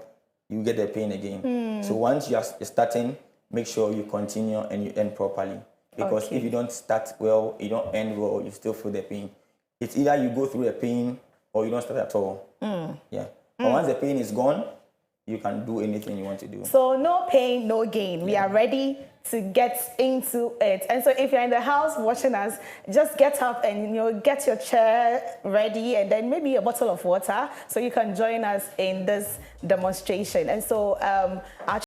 you get the pain again. So once you are starting, make sure you continue and you end properly. Because if you don't start well, you don't end well, you still feel the pain. It's either you go through the pain or you don't start at all. Yeah. But once the pain is gone, you can do anything you want to do. So no pain, no gain. We are ready to get into it. And so if you're in the house watching us, just get up and get your chair ready and then maybe a bottle of water so you can join us in this demonstration. And so our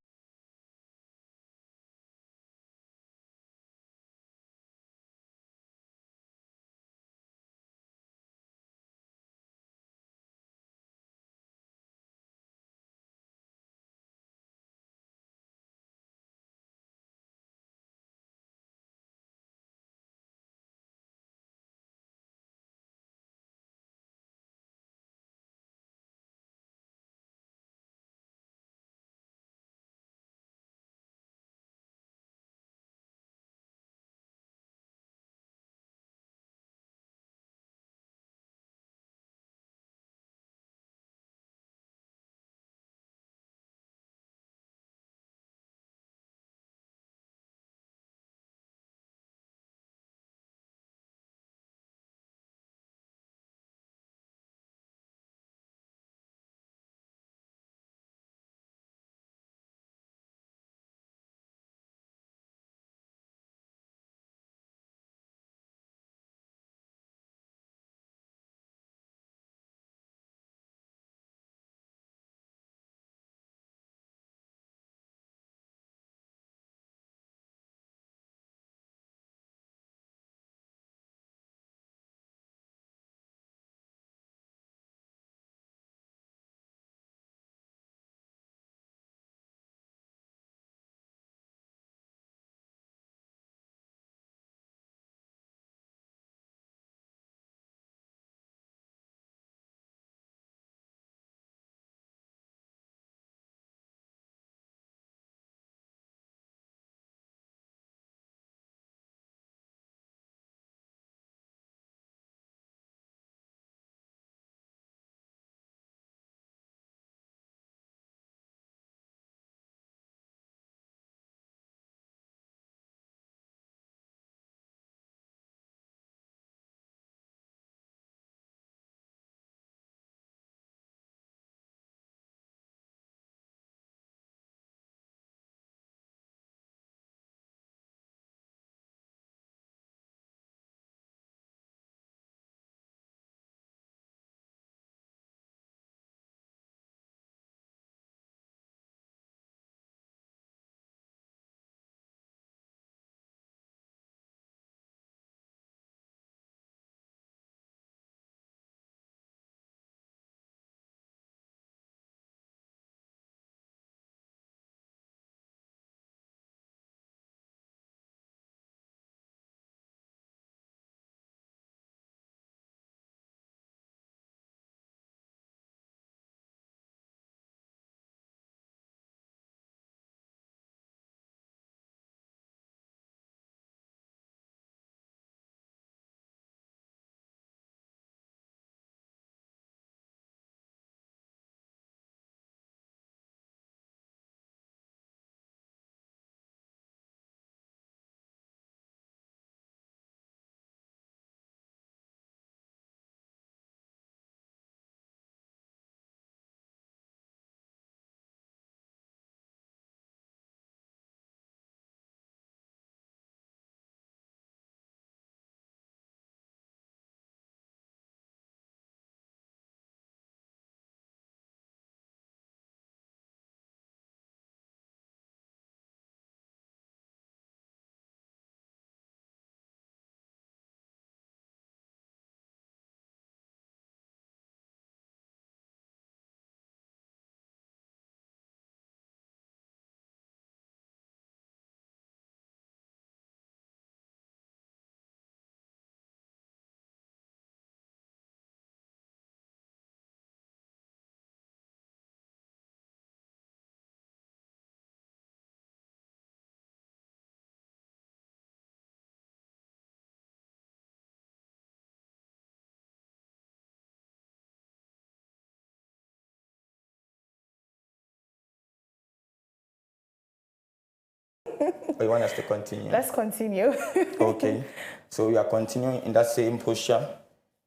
Or you want us to continue? Let's continue. Okay. So we are continuing in that same posture.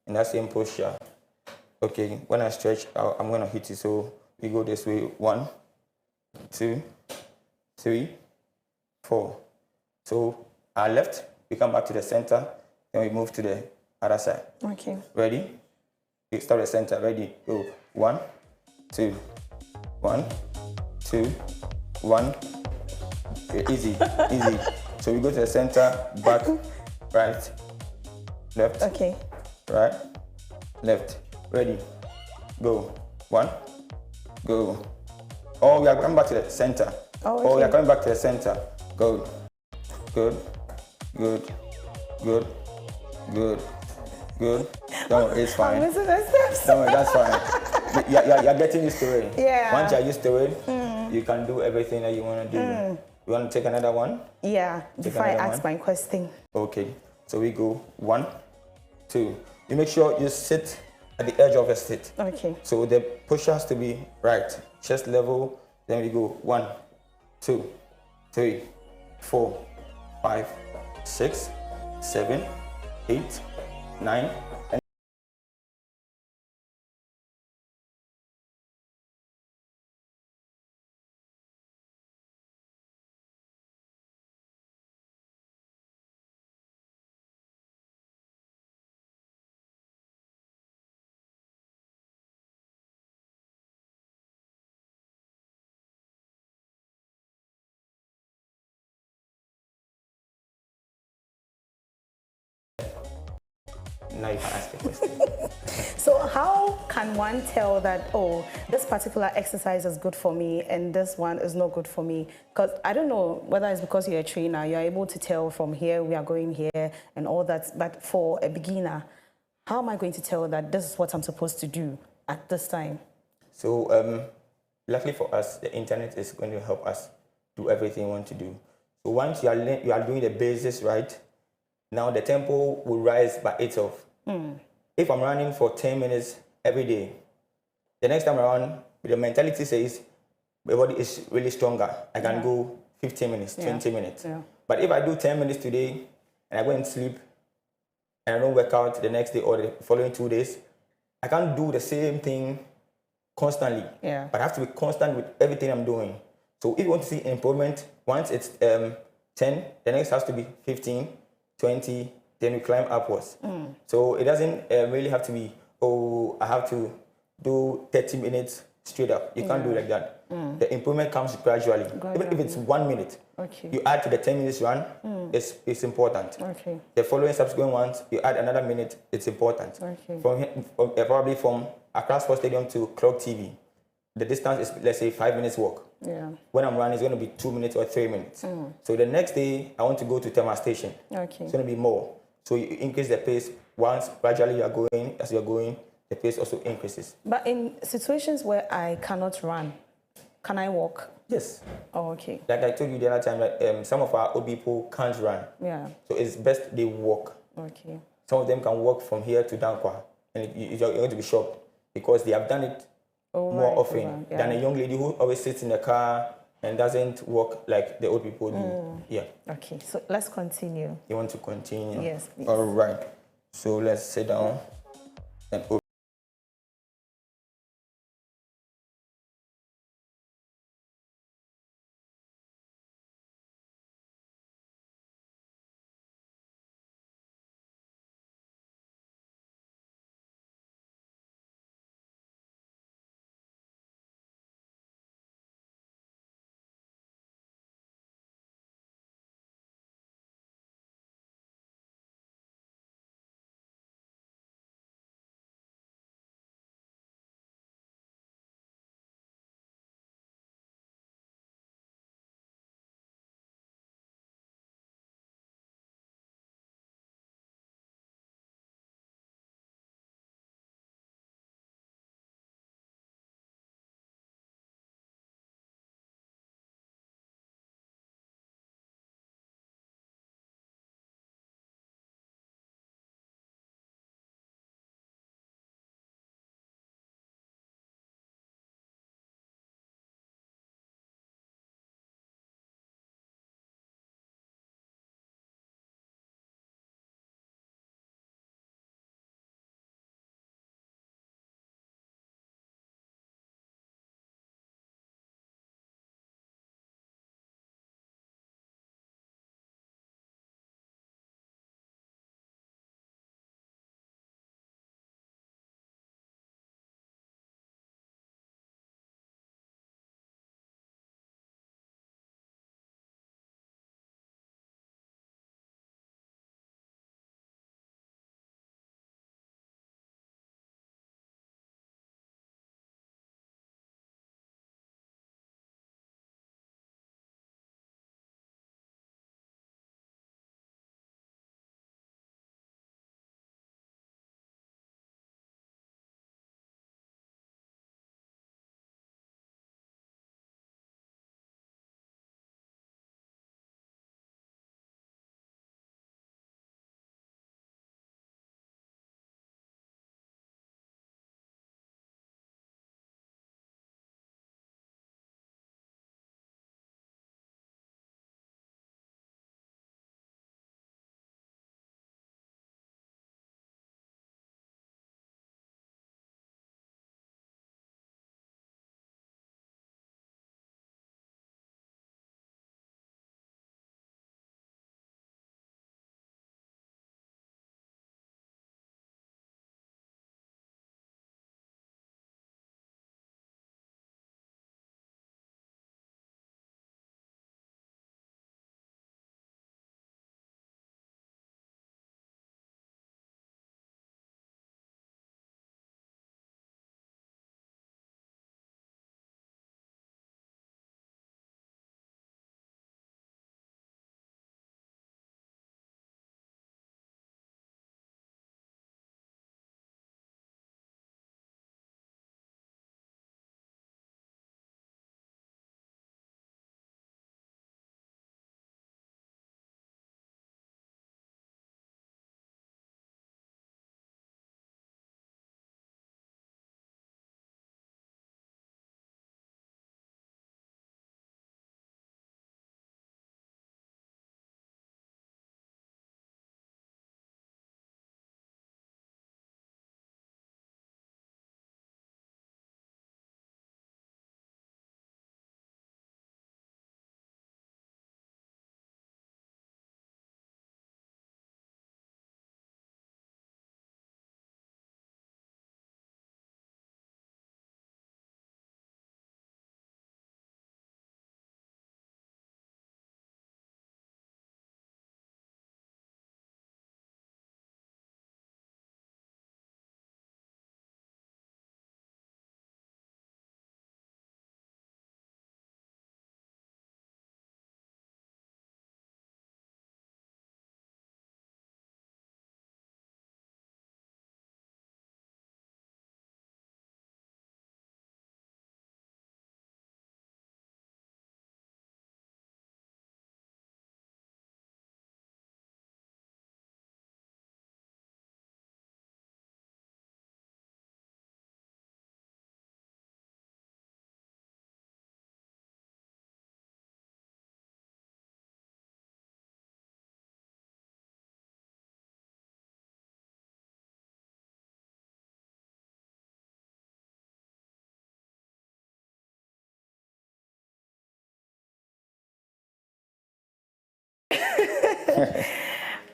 In that same posture. Okay. When I stretch, I'm going to hit it. So we go this way. 1, 2, 3, 4. So our left, we come back to the center. Then we move to the other side. Okay. Ready? You start the center. Ready? Go. 1, 2, 1, 2, 1. Okay, easy, easy. So we go to the center, back, right, left. Okay. Right, left. Ready? Go. 1, go. Oh, we are coming back to the center. Oh, okay. Oh, we are coming back to the center. Go. Good, good, good, good, good. Don't worry, it's fine. I'm missing the steps. Don't worry, that's fine. You're getting used to it. Yeah. Once you're used to it, you can do everything that you want to do. You want to take another one? Yeah, before I ask my question. Okay, so we go 1, 2. You make sure you sit at the edge of the seat. Okay. So the push has to be right, chest level. Then we go 1, 2, 3, 4, 5, 6, 7, 8, 9, and now you can ask the question. So how can one tell that, oh, this particular exercise is good for me and this one is not good for me? Because I don't know whether it's because you're a trainer, you're able to tell from here, we are going here and all that. But for a beginner, how am I going to tell that this is what I'm supposed to do at this time? So luckily for us, the internet is going to help us do everything we want to do. So once you are doing the basics right, now the tempo will rise by itself. If I'm running for 10 minutes every day, the next time around, the mentality says my body is really stronger. I can go 15 minutes, 20 minutes. Yeah. But if I do 10 minutes today and I go and sleep and I don't work out the next day or the following 2 days, I can't do the same thing constantly. Yeah. But I have to be constant with everything I'm doing. So if you want to see improvement, once it's 10, the next has to be 15, 20, then we climb upwards. So it doesn't really have to be, oh, I have to do 30 minutes straight up. You can't do it like that. The improvement comes gradually. Even if it's 1 minute, you add to the 10 minutes run, it's important. Okay. The following subsequent ones, you add another minute, it's important. Okay. Probably from Accra Sports Stadium to Clogtv, the distance is, let's say, 5 minutes walk. Yeah. When I'm running, it's going to be 2 minutes or 3 minutes. So the next day, I want to go to Tema Station. Okay. It's going to be more. So you increase the pace. Once gradually you are going, as you're going, the pace also increases. But in situations where I cannot run, can I walk? Yes. Oh, okay. Like I told you the other time, that some of our old people can't run. Yeah. So it's best they walk. Okay. Some of them can walk from here to Dankwa. And you're going to be shocked because they have done it more often than a young lady who always sits in the car and doesn't walk like the old people do. Yeah. Okay, so let's continue. You want to continue? Yes, please. All right. So let's sit down and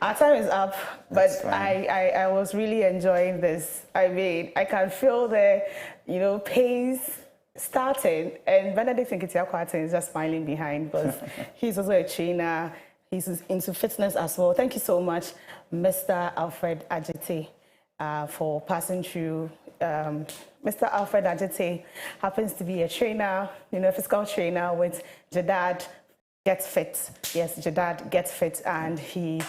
Our time is up, but I was really enjoying this. I mean, I can feel the, pace starting, and Benedict Nketiah is just smiling behind because he's also a trainer. He's into fitness as well. Thank you so much, Mr. Alfred Ajite, for passing through. Mr. Alfred Ajite happens to be a trainer, physical trainer with Jadad Get Fit. Yes, Jadad Get Fit, and he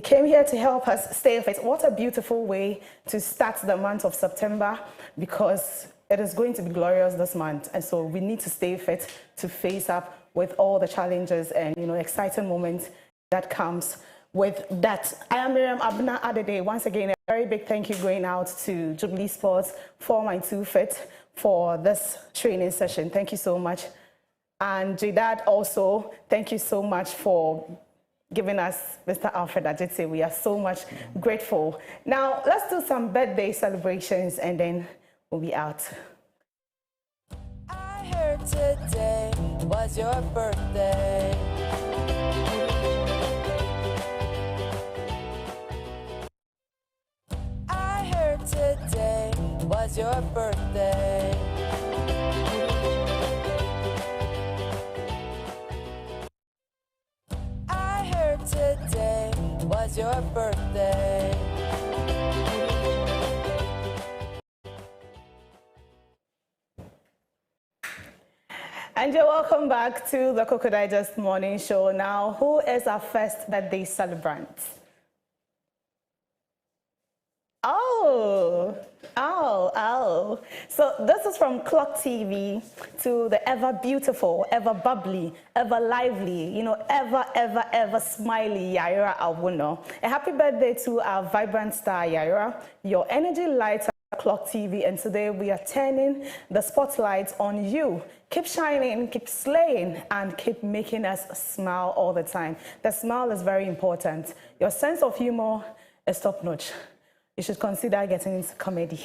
came here to help us stay fit. What a beautiful way to start the month of September, because it is going to be glorious this month, and so we need to stay fit to face up with all the challenges and exciting moments that comes with that. I am Miriam Abna Adede. Once again, a very big thank you going out to Jubilee Sports for my 2 Fit for this training session. Thank you so much. And Jadad also, thank you so much for giving us Mr. Alfred Ajite. We are so much grateful. Now, let's do some birthday celebrations and then we'll be out. I heard today was your birthday. I heard today was your birthday. I heard today was your birthday. And you're welcome back to the Koko Digest Morning Show. Now, who is our first birthday celebrant? Oh. So this is from Clogtv to the ever beautiful, ever bubbly, ever lively, ever smiley Yaira Awuno. A happy birthday to our vibrant star Yaira. Your energy lights Clogtv, and today we are turning the spotlight on you. Keep shining, keep slaying, and keep making us smile all the time. The smile is very important. Your sense of humor is top-notch. You should consider getting into comedy.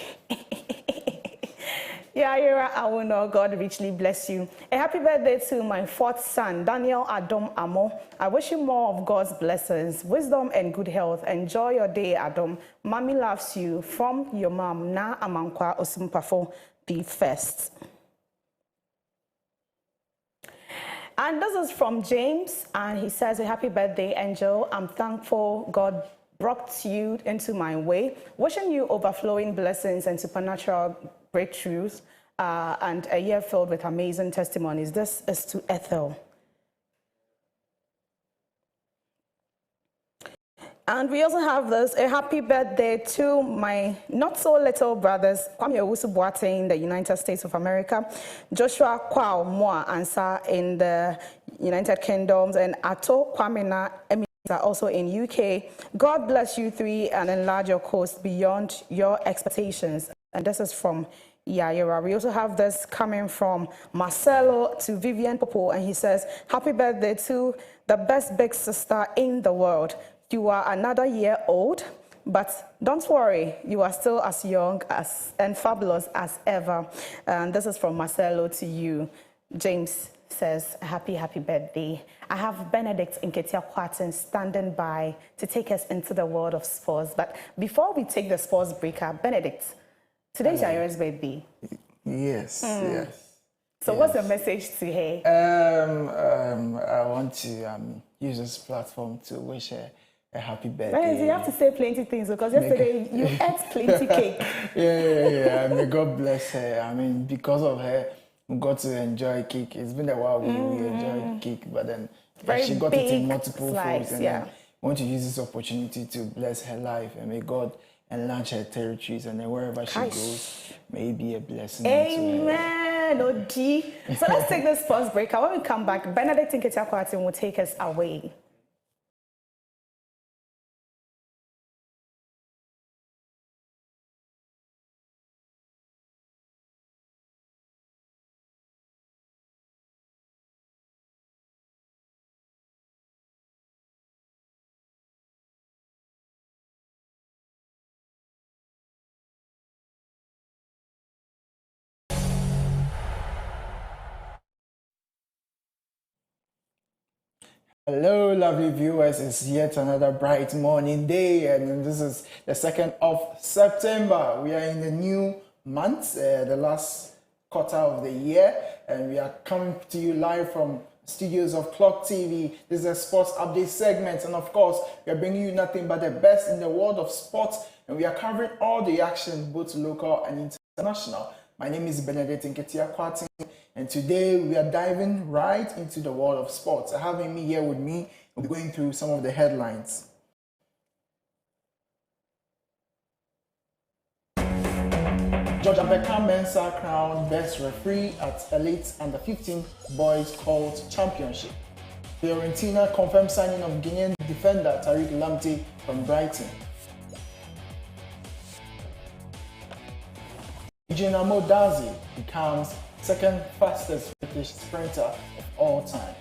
Yaira Awuno, God richly bless you. A happy birthday to my 4th son, Daniel Adom Amo. I wish you more of God's blessings, wisdom, and good health. Enjoy your day, Adom. Mommy loves you. From your mom, Na Amankwa Osumpafo. Be first. And this is from James, and he says, a happy birthday, Angel. I'm thankful God brought you into my way. Wishing you overflowing blessings and supernatural breakthroughs and a year filled with amazing testimonies. This is to Ethel. And we also have this, a happy birthday to my not so little brothers, Kwame Owusu Boateng in the United States of America, Joshua Kwao Moa Ansa in the United Kingdom, and Ato Kwamena are also in UK. God bless you three and enlarge your coast beyond your expectations. And this is from Yaira. We also have this coming from Marcelo to Vivian Popo, and he says, happy birthday to the best big sister in the world. You are another year old, but don't worry, you are still as young and fabulous as ever. And this is from Marcelo to you. James says, happy birthday. I have Benedict Nketiah standing by to take us into the world of sports. But before we take the sports breaker, Benedict, today's Yaira's birthday. Yes, yes. So what's your message to her? I want to use this platform to wish her a happy birthday. Right, you have to say plenty things because yesterday you ate plenty cake. Yeah. May God bless her. I mean, because of her, we got to enjoy cake. It's been a while we enjoyed cake, but then she got it in multiple folds. And I want to use this opportunity to bless her life, and may God enlarge her territories, and then wherever she goes, may it be a blessing. Amen. OG. So let's take this first break. When we come back, Benedict Nketiah will take us away. Hello, lovely viewers. It's yet another bright morning day, and this is the 2nd of September. We are in the new month, the last quarter of the year, and we are coming to you live from studios of Clogtv. This is a sports update segment, and of course, we are bringing you nothing but the best in the world of sports, and we are covering all the action, both local and international. My name is Benedict Nketia, and today we are diving right into the world of sports. Having me here with me, we'll be going through some of the headlines. George Abeka Mensah crowned best referee at Elite Under-15 Boys Colt Championship. Fiorentina confirmed signing of Guinean defender Tariq Lamptey from Brighton. Amo Dazi becomes second fastest British sprinter of all time.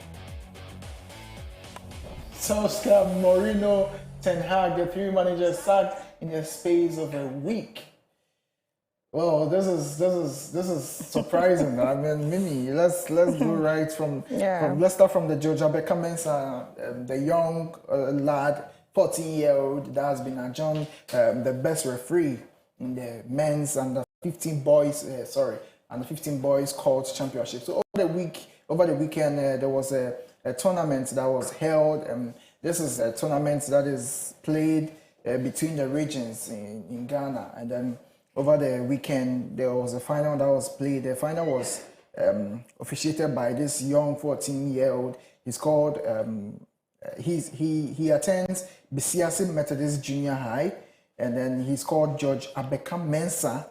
Solskjaer, Mourinho, Ten Hag, the three managers sacked in the space of a week. Well, this is surprising. I mean, Mimi, let's go right from let's start from the George Abeka Mensah, the young lad, 14-year-old that has been adjourned the best referee in the men's under-15 boys under-15 boys Colt Championship. So over the weekend, there was a tournament that was held. This is a tournament that is played between the regions in Ghana, and then over the weekend there was a final that was played. The final was officiated by this young 14-year-old. He's called he attends Bisiase Methodist Junior High, and then he's called George Abeka Mensah.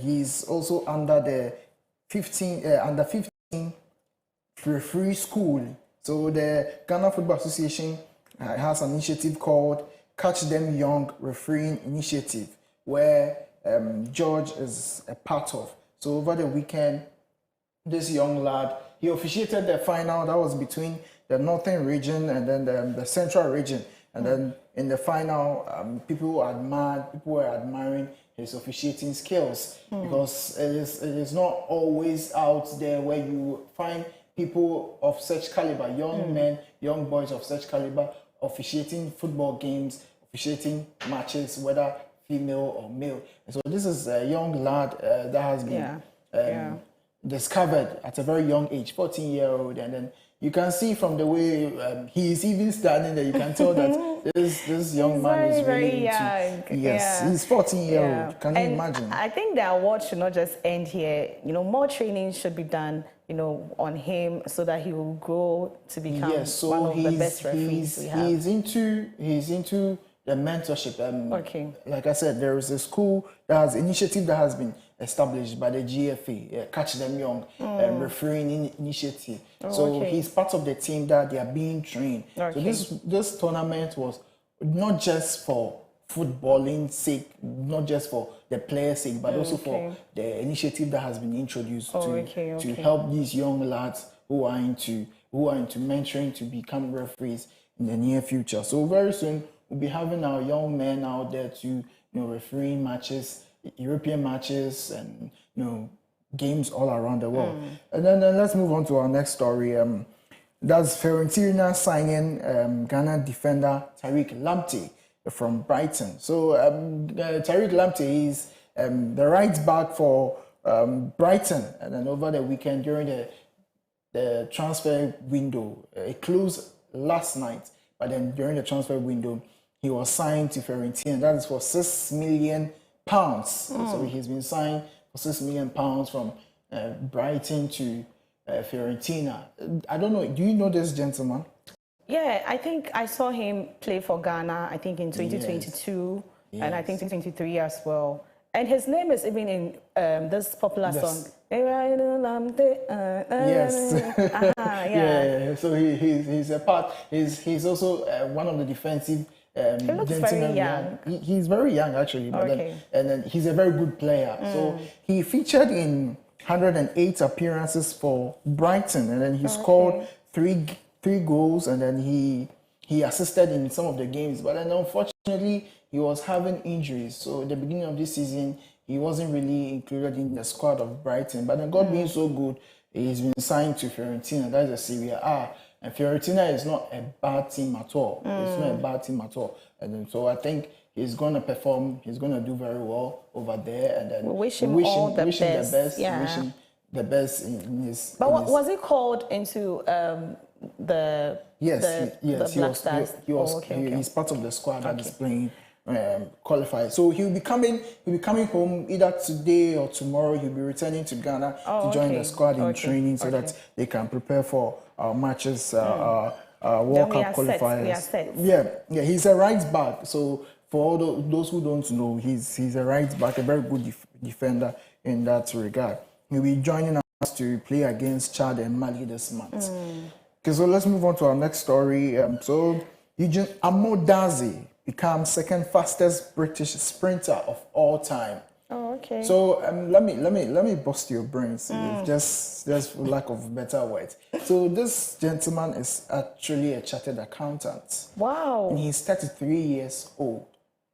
He's also under the under 15 referee school. So the Ghana Football Association has an initiative called Catch Them Young Refereeing Initiative, where George is a part of. So over the weekend, this young lad, he officiated the final that was between the northern region and then the central region. And then in the final, people were admiring his officiating skills, because it is not always out there where you find people of such caliber, young men, young boys of such caliber, officiating football games, officiating matches, whether female or male. And so this is a young lad that has been discovered at a very young age, 14-year-old, and then you can see from the way he's even standing there, you can tell that this young man is really young. Yes, he's 14-year-old. Can you imagine? I think the award should not just end here. You know, more training should be done, on him, so that he will grow to become one of the best referees we have. He's into the mentorship. Like I said, there is a school that has initiative that has been established by the GFA, Catch Them Young Refereeing Initiative. So he's part of the team that they are being trained. So this tournament was not just for footballing sake, not just for the players' sake, but also for the initiative that has been introduced to help these young lads who are into mentoring to become referees in the near future. So very soon we'll be having our young men out there to refereeing matches, European matches, and games all around the world. And then let's move on to our next story. That's Fiorentina signing Ghana defender Tariq Lamptey from Brighton. So Tariq Lamptey is the right back for Brighton, and then over the weekend during the transfer window, it closed last night, but then during the transfer window he was signed to Fiorentina. That is for £6 million. So he's been signed for £6 million from Brighton to Fiorentina. I don't know, do you know this gentleman? Yeah, I think I saw him play for Ghana, I think in 2022, and I think 2023 as well. And his name is even in this popular song. Yes. So he's a part. He's also one of the defensive. He looks very young. He's very young actually, but then he's a very good player. So he featured in 108 appearances for Brighton, and then he scored three goals, and then he assisted in some of the games. But then unfortunately, he was having injuries. So at the beginning of this season, he wasn't really included in the squad of Brighton. But then God being so good, he's been signed to Fiorentina. That's the Serie A. And Fiorentina is not a bad team at all. It's not a bad team at all. And then, so I think he's going to perform. He's going to do very well over there. And then we wish him all the best. Wish him the best in his. But was he called into the Black Stars? He's part of the squad that is playing qualified. So he'll be coming home either today or tomorrow. He'll be returning to Ghana to join the squad in training so that they can prepare for our matches, World Cup qualifiers. Yeah, he's a right back. So for all those who don't know, he's a right back, a very good defender in that regard. He'll be joining us to play against Chad and Mali this month. Okay, so let's move on to our next story. So Eugene Amodazi becomes second fastest British sprinter of all time. Oh, okay. So let me bust your brains, just for lack of better words. So this gentleman is actually a chartered accountant. Wow. And he's 33 years old.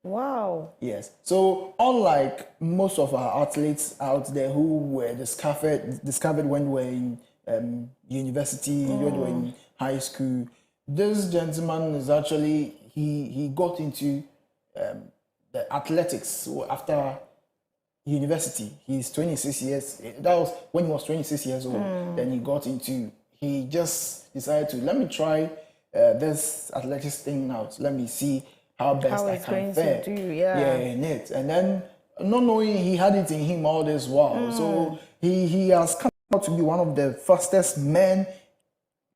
Wow. Yes. So unlike most of our athletes out there who were discovered when we were in university, when we were in high school, this gentleman is actually he got into the athletics after university. He's 26 years. That was when he was 26 years old. Then he just decided to let me try this athletics thing out. Let me see how best I can fare. In it. And then not knowing he had it in him all this while. So he has come out to be one of the fastest men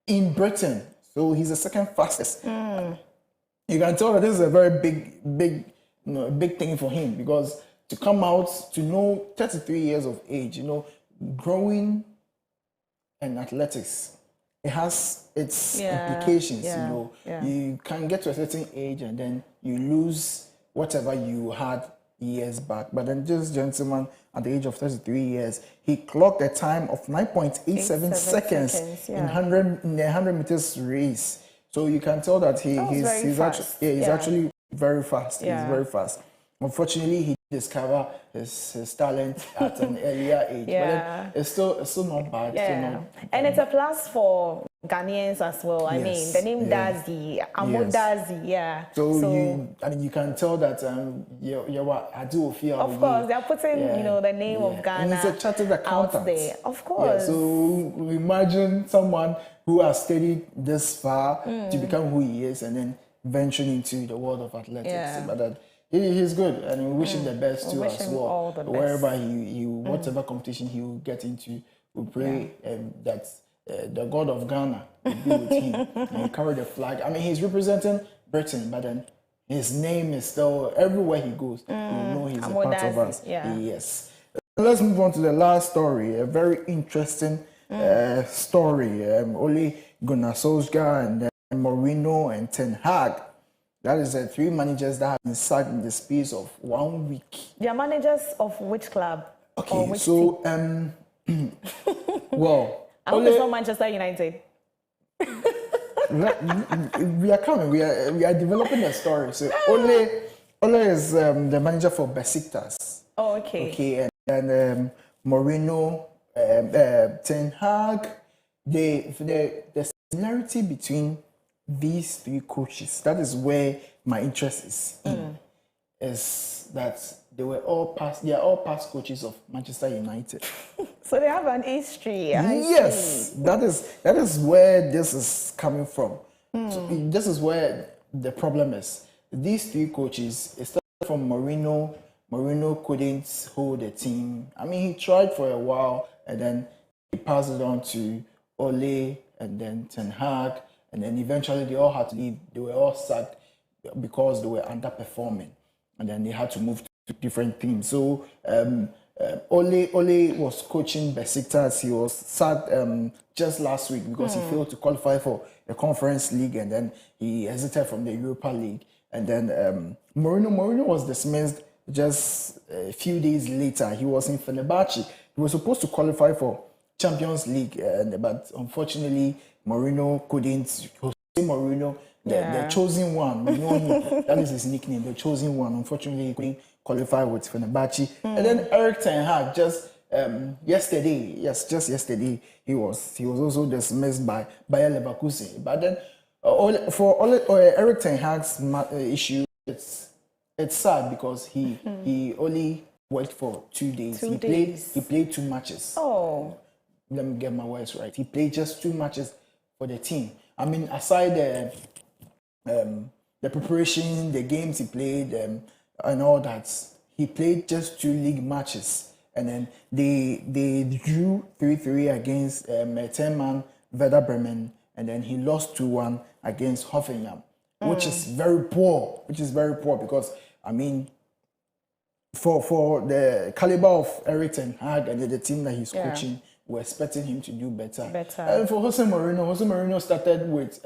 in Britain. So he's the second fastest. You can tell that this is a very big thing for him, because to come out to know 33 years of age, growing in athletics, it has its implications. You can get to a certain age and then you lose whatever you had years back. But then this gentleman, at the age of 33 years, he clocked a time of 9.87 seconds in 100 meters race. So you can tell that he's actually very fast. He's very fast. Unfortunately, he discovered his talent at an earlier age. But then it's still not bad. And it's a plus for Ghanaians as well. I mean, the name Dazi, Amodazi, So you can tell that I do feel. Of course, they're putting the name of Ghana. And he's a chartered accountant. Out there. Of course. Yeah, so imagine someone who has studied this far to become who he is and then venturing into the world of athletics. But he's good, and we wish him the best too as well. Wherever whatever competition he will get into, we pray that the God of Ghana will be with him and carry the flag. I mean, he's representing Britain, but then his name is still everywhere he goes. You know he's a part of us. Yes. Let's move on to the last story. A very interesting story. Ole Gunnar Solskjaer and then Mourinho and Ten Hag. That is the three managers that have been sacked in the space of 1 week. They are managers of which club? Okay, or which so well, I hope it's not Manchester United. we are coming. We are developing a story. So Ole is the manager for Besiktas. Oh, okay. Okay, and Mourinho, Ten Hag. The similarity between these three coaches, that is where my interest is in, is that they are all past coaches of Manchester United. So they have an history. Yes, that is where this is coming from. So this is where the problem is. These three coaches, it started from Mourinho. Mourinho couldn't hold the team. I mean, he tried for a while, and then he passed it on to Ole, and then Ten Hag. And then eventually they all had to leave. They were all sacked because they were underperforming. And then they had to move to different teams. So Ole was coaching Besiktas. He was sacked just last week because he failed to qualify for the Conference League. And then he exited from the Europa League. And then Mourinho was dismissed just a few days later. He was in Fenerbahce. He was supposed to qualify for Champions League. But unfortunately, Mourinho couldn't. Jose Mourinho, the chosen one, we know him. That is his nickname, the chosen one. Unfortunately, he couldn't qualify with Fenerbahce. And then Eric Ten Hag just yesterday, just yesterday, he was also dismissed by Bayer Leverkusen. But then Eric Ten Hag's issue, it's sad because he only worked for 2 days. He played 2 matches. Oh. Let me get my words right. He played just 2 matches for the team. I mean, aside the preparation, the games he played, and all that, he played just 2 league matches. And then they drew 3-3 against a 10-man Werder Bremen, and then he lost 2-1 against Hoffenheim, which is very poor. Because, I mean, for the caliber of Eric Ten Hag and the team that he's coaching, we're expecting him to do better. And for Jose Mourinho started with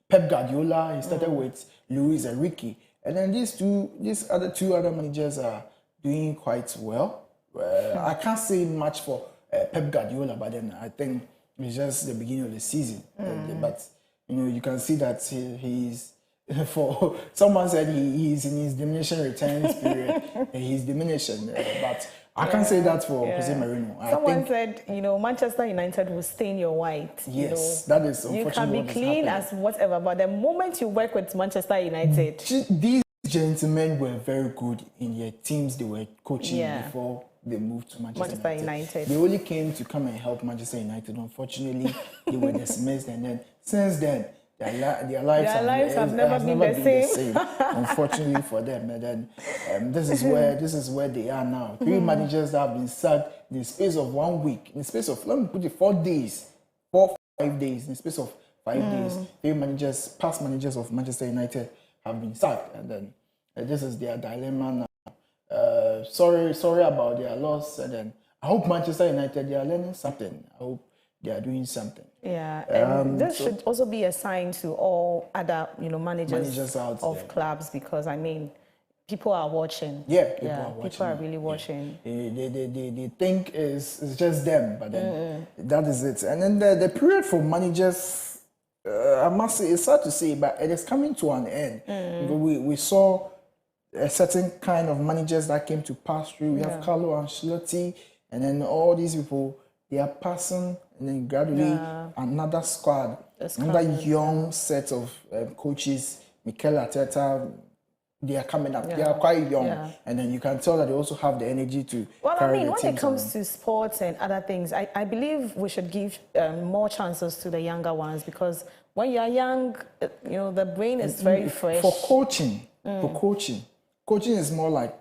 Pep Guardiola. He started with Luis Enrique, and then these two other managers are doing quite well. I can't say much for Pep Guardiola, but then I think it's just the beginning of the season. But you can see that he's for someone said he's in his diminishing returns period. He's diminishing, but I can't say that for Jose Mourinho. Someone said, Manchester United will stain your white. Yes, that is unfortunately you can be clean as whatever, but the moment you work with Manchester United, these gentlemen were very good in their teams they were coaching before they moved to Manchester United. They only came to come and help Manchester United. Unfortunately, they were dismissed, and then since then, their lives have never been the same. Unfortunately for them, and then this is where they are now. 3 managers that have been sacked in the space of 1 week, in the space of 5 days, in the space of 5 days. 3 past managers of Manchester United have been sacked, and then this is their dilemma now. Sorry about their loss, and then I hope Manchester United, they are learning something. I hope they are doing something. Yeah, and this should also be a sign to all other, managers out of there. Clubs, because I mean, people are watching. People are really watching. They think it's just them, but then that is it. And then the period for managers, I must say, it's sad to say, but it is coming to an end. We saw a certain kind of managers that came to pass through. We have Carlo Ancelotti, and then all these people, they are passing, and then gradually another squad, another young set of coaches, Mikel Arteta, they are coming up. They are quite young, and then you can tell that they also have the energy to carry the teams. When it comes to sports and other things, I believe we should give more chances to the younger ones, because when you are young, the brain is very fresh. For coaching is more like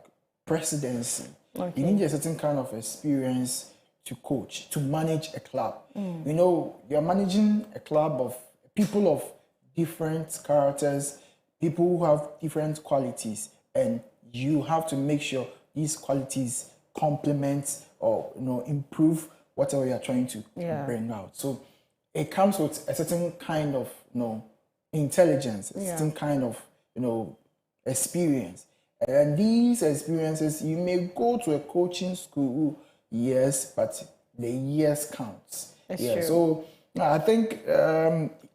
presidency. Okay. You need a certain kind of experience to coach, to manage a club. You're managing a club of people of different characters, people who have different qualities, and you have to make sure these qualities complement or improve whatever you're trying to bring out. So it comes with a certain kind of intelligence, a certain kind of experience. And these experiences, you may go to a coaching school, yes, but the years counts. That's true. So I think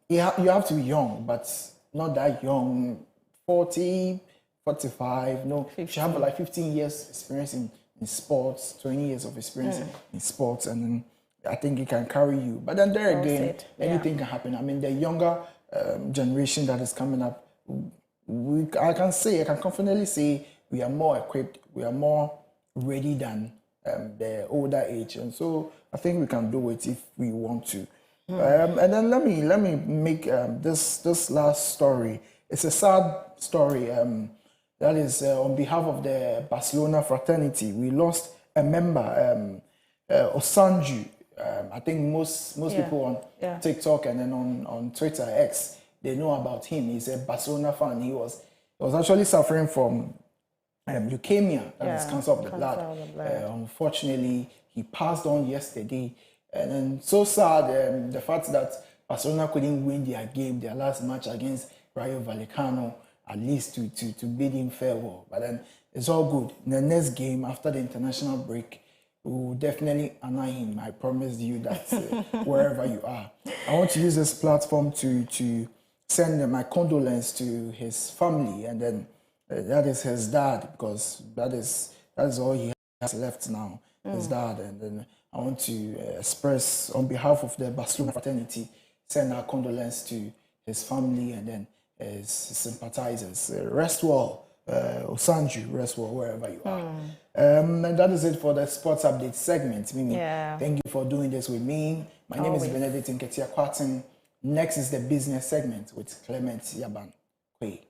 you have to be young, but not that young. 40, 45. You should have like 15 years experience in sports, 20 years of experience in sports, and then I think it can carry you. But then there again, anything can happen. I mean, the younger generation that is coming up, I can confidently say we are more equipped, we are more ready than the older age, and so I think we can do it if we want to. And then let me make this last story. It's a sad story. That is on behalf of the Barcelona fraternity. We lost a member, Osanju. I think most people on TikTok and then on Twitter X, they know about him. He's a Barcelona fan. He was actually suffering from leukemia, that is cancer of the blood. Unfortunately, he passed on yesterday. And then so sad, the fact that Barcelona couldn't win their last match against Rayo Vallecano, at least to bid him farewell. But then it's all good. In the next game, after the international break, we will definitely honor him. I promise you that wherever you are. I want to use this platform to send my condolence to his family, and then that is his dad, because that is all he has. has left now. His dad, and then I want to express on behalf of the Barcelona fraternity, send our condolences to his family and then his sympathizers. Rest well, Osanju, rest well wherever you are. And that is it for the sports update segment. Mimi, thank you for doing this with me. My name is Benedict Nketia Kwatin. Next is the business segment with Clement Yaban. Kwei.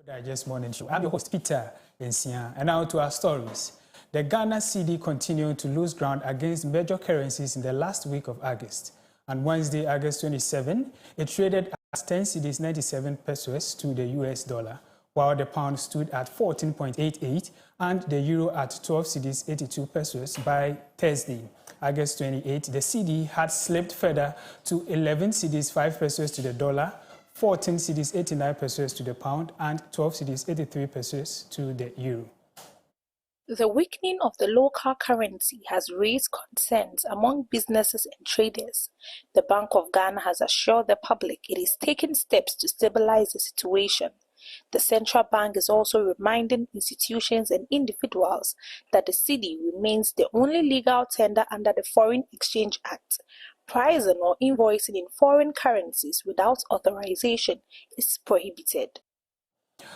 Digest Morning Show. I'm your host, Peter Ensia. And now to our stories. The Ghana cedi continued to lose ground against major currencies in the last week of August. On Wednesday, August 27, it traded at 10 cedis 97 pesos to the US dollar, while the pound stood at 14.88 and the euro at 12 cedis 82 pesos by Thursday. August 28, the cedi had slipped further to 11 cedis 5 pesos to the dollar, 14 cedis 89 pesos to the pound, and 12 cedis 83 pesos to the euro. The weakening of the local currency has raised concerns among businesses and traders. The Bank of Ghana has assured the public it is taking steps to stabilize the situation. The central bank is also reminding institutions and individuals that the cedi remains the only legal tender under the Foreign Exchange Act. Pricing or invoicing in foreign currencies without authorization is prohibited.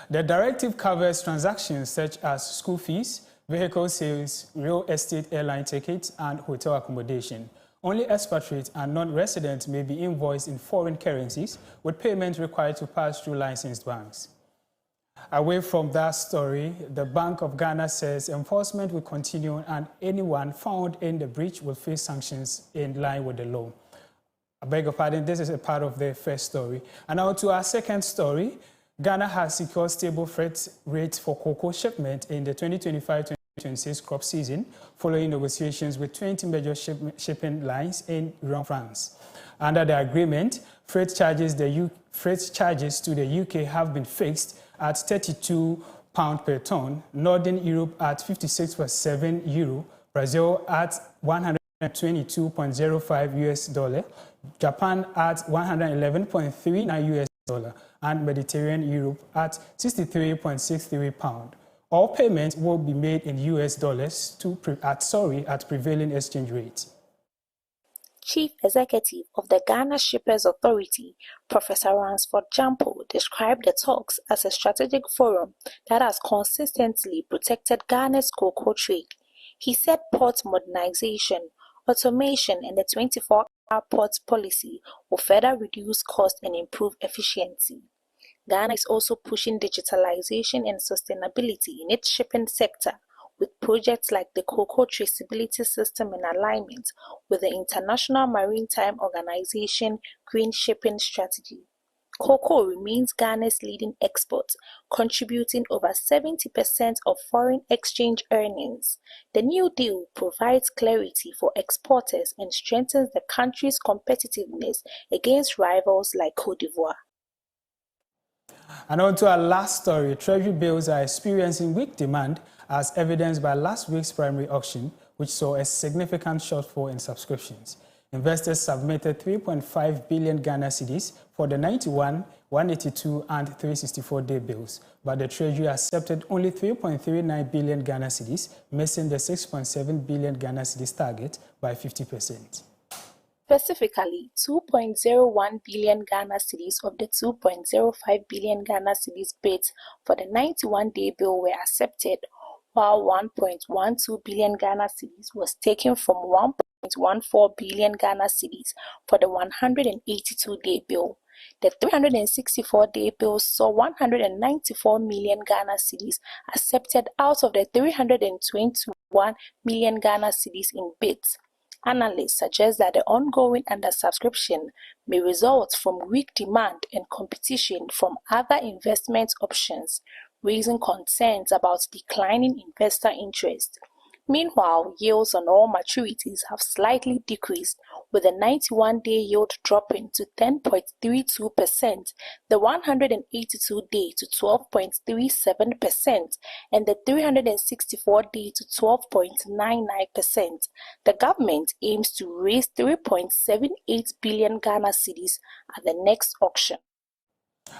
The directive covers transactions such as school fees, vehicle sales, real estate airline tickets, and hotel accommodation. Only expatriates and non-residents may be invoiced in foreign currencies, with payment required to pass through licensed banks. Away from that story, the Bank of Ghana says enforcement will continue and anyone found in the breach will face sanctions in line with the law. I beg your pardon, this is a part of the first story. And now to our second story. Ghana has secured stable freight rates for cocoa shipment in the 2025-2026 2026 crop season, following negotiations with 20 major shipping lines in France. Under the agreement, freight charges to the UK have been fixed at £32 per ton, Northern Europe at €56.7, Brazil at $122.05, Japan at $111.39, and Mediterranean Europe at £63.63. All payments will be made in US dollars at prevailing exchange rates. Chief Executive of the Ghana Shippers Authority, Professor Ransford Jampo, described the talks as a strategic forum that has consistently protected Ghana's cocoa trade. He said port modernization, automation, and the 24-hour port policy will further reduce cost and improve efficiency. Ghana is also pushing digitalization and sustainability in its shipping sector, with projects like the Koko traceability system in alignment with the International Maritime Organization Green Shipping Strategy. Cocoa remains Ghana's leading export, contributing over 70% of foreign exchange earnings. The new deal provides clarity for exporters and strengthens the country's competitiveness against rivals like Côte d'Ivoire. And on to our last story, Treasury bills are experiencing weak demand as evidenced by last week's primary auction, which saw a significant shortfall in subscriptions. Investors submitted 3.5 billion Ghana cedis for the 91, 182 and 364-day bills, but the Treasury accepted only 3.39 billion Ghana cedis, missing the 6.7 billion Ghana cedis target by 50%. Specifically, 2.01 billion Ghana cedis of the 2.05 billion Ghana cedis bids for the 91-day bill were accepted, while 1.12 billion Ghana cedis was taken from 1.14 billion Ghana cedis for the 182-day bill. The 364-day bill saw 194 million Ghana cedis accepted out of the 321 million Ghana cedis in bids. Analysts suggest that the ongoing undersubscription may result from weak demand and competition from other investment options, raising concerns about declining investor interest. Meanwhile, yields on all maturities have slightly decreased, with the 91-day yield dropping to 10.32%, the 182-day to 12.37%, and the 364-day to 12.99%. The government aims to raise 3.78 billion Ghana cedis at the next auction.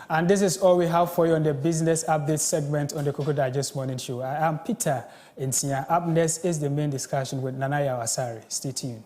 And this is all we have for you on the Business Update segment on the Koko Digest Morning Show. I am Peter Nsia. Up next is the main discussion with Nanaya Wasari. Stay tuned.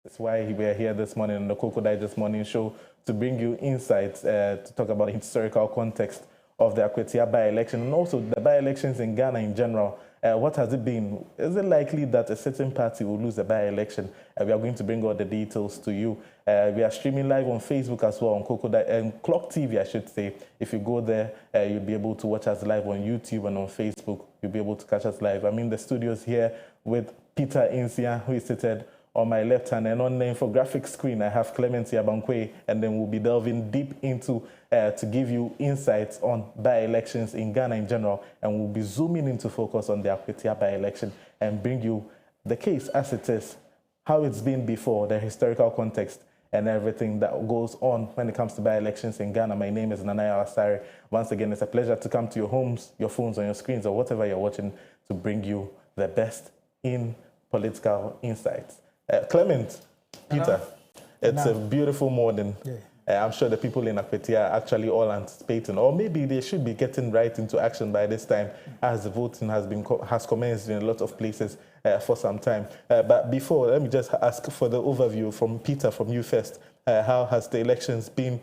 That's why we're here this morning on the Koko Digest Morning Show to bring you insights to talk about the historical context of the Akwetia by-election and also the by-elections in Ghana in general. What has it been? Is it likely that a certain party will lose the by-election? We are going to bring all the details to you. We are streaming live on Facebook as well, on Clogtv, I should say. If you go there, you'll be able to watch us live on YouTube and on Facebook. You'll be able to catch us live. I'm in the studios here with Peter Insia, who is seated on my left hand, and on the infographic screen I have Clement Yabankwe, and then we'll be delving deep into to give you insights on by-elections in Ghana in general, and we'll be zooming into focus on the Akwetia by-election and bring you the case as it is, how it's been before, the historical context, and everything that goes on when it comes to by-elections in Ghana. My name is Nanaya Asare. Once again, it's a pleasure to come to your homes, your phones, on your screens, or whatever you're watching, to bring you the best in political insights. Clement, Peter, it's a beautiful morning. Yeah. I'm sure the people in Akwetia are actually all anticipating, or maybe they should be getting right into action by this time, as the voting has commenced in a lot of places for some time. But before, let me just ask for the overview from Peter, from you first. How has the elections been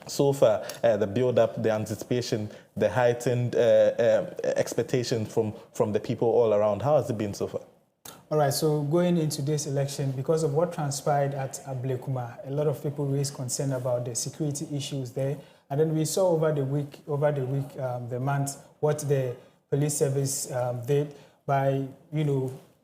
so far? The build-up, the anticipation, the heightened expectation from the people all around. How has it been so far? All right, so going into this election, because of what transpired at Ablekuma, a lot of people raised concern about the security issues there. And then we saw over the month, what the police service did by,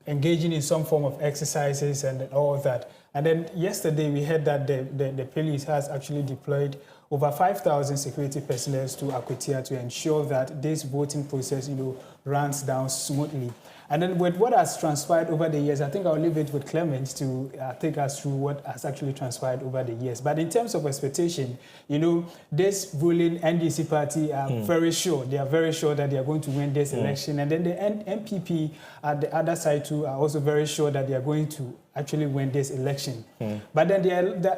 engaging in some form of exercises and all of that. And then yesterday we heard that the police has actually deployed over 5,000 security personnel to Akwetia to ensure that this voting process, runs down smoothly. And then with what has transpired over the years, I think I'll leave it with Clement to take us through what has actually transpired over the years. But in terms of expectation, this ruling NDC party are very sure. They are very sure that they are going to win this election. And then the NPP at the other side too are also very sure that they are going to actually win this election. But then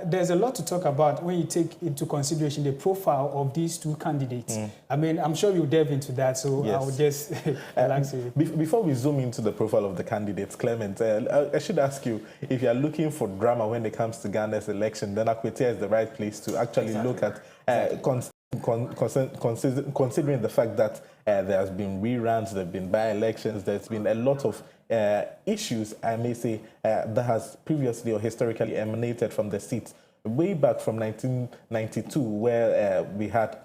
there's a lot to talk about when you take into consideration the profile of these two candidates. I mean, I'm sure you'll delve into that, so yes. I will just relax you. Before we zoom into the profile of the candidates, Clement, I should ask you, if you're looking for drama when it comes to Ghana's election, then Akwetia is the right place to actually look at, considering the fact that there has been reruns, there have been by-elections, there's been a lot of issues, I may say, that has previously or historically emanated from the seats way back from 1992, where we had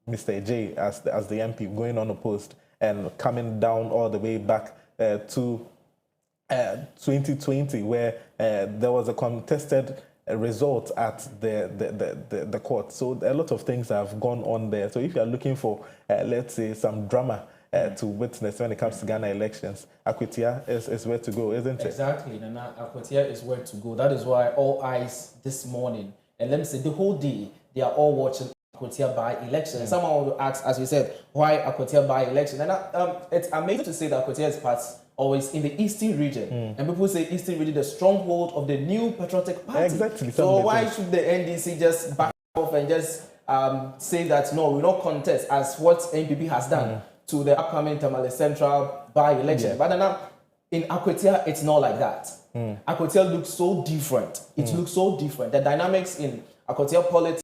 Mr. J as the MP going unopposed and coming down all the way back to 2020, where there was a contested result at the court. So a lot of things have gone on there. So if you are looking for, let's say, some drama to witness when it comes to Ghana elections, Akwetia is where to go, isn't it? Exactly, Nana. Akwetia is where to go. That is why all eyes this morning, and let me say the whole day, they are all watching Akwetia by-election. Someone will ask, as you said, why Akwetia by-election? And it's amazing to say that Akwetia is part always in the eastern region. And people say eastern region, the stronghold of the new patriotic party. Exactly. So why should the NDC just back off and just say that, no, we will not contest, as what NPP has done to the upcoming Tamale Central by-election? But then in Akwetia, it's not like that. Akwetia looks so different. It looks so different. The dynamics in Akwetia politics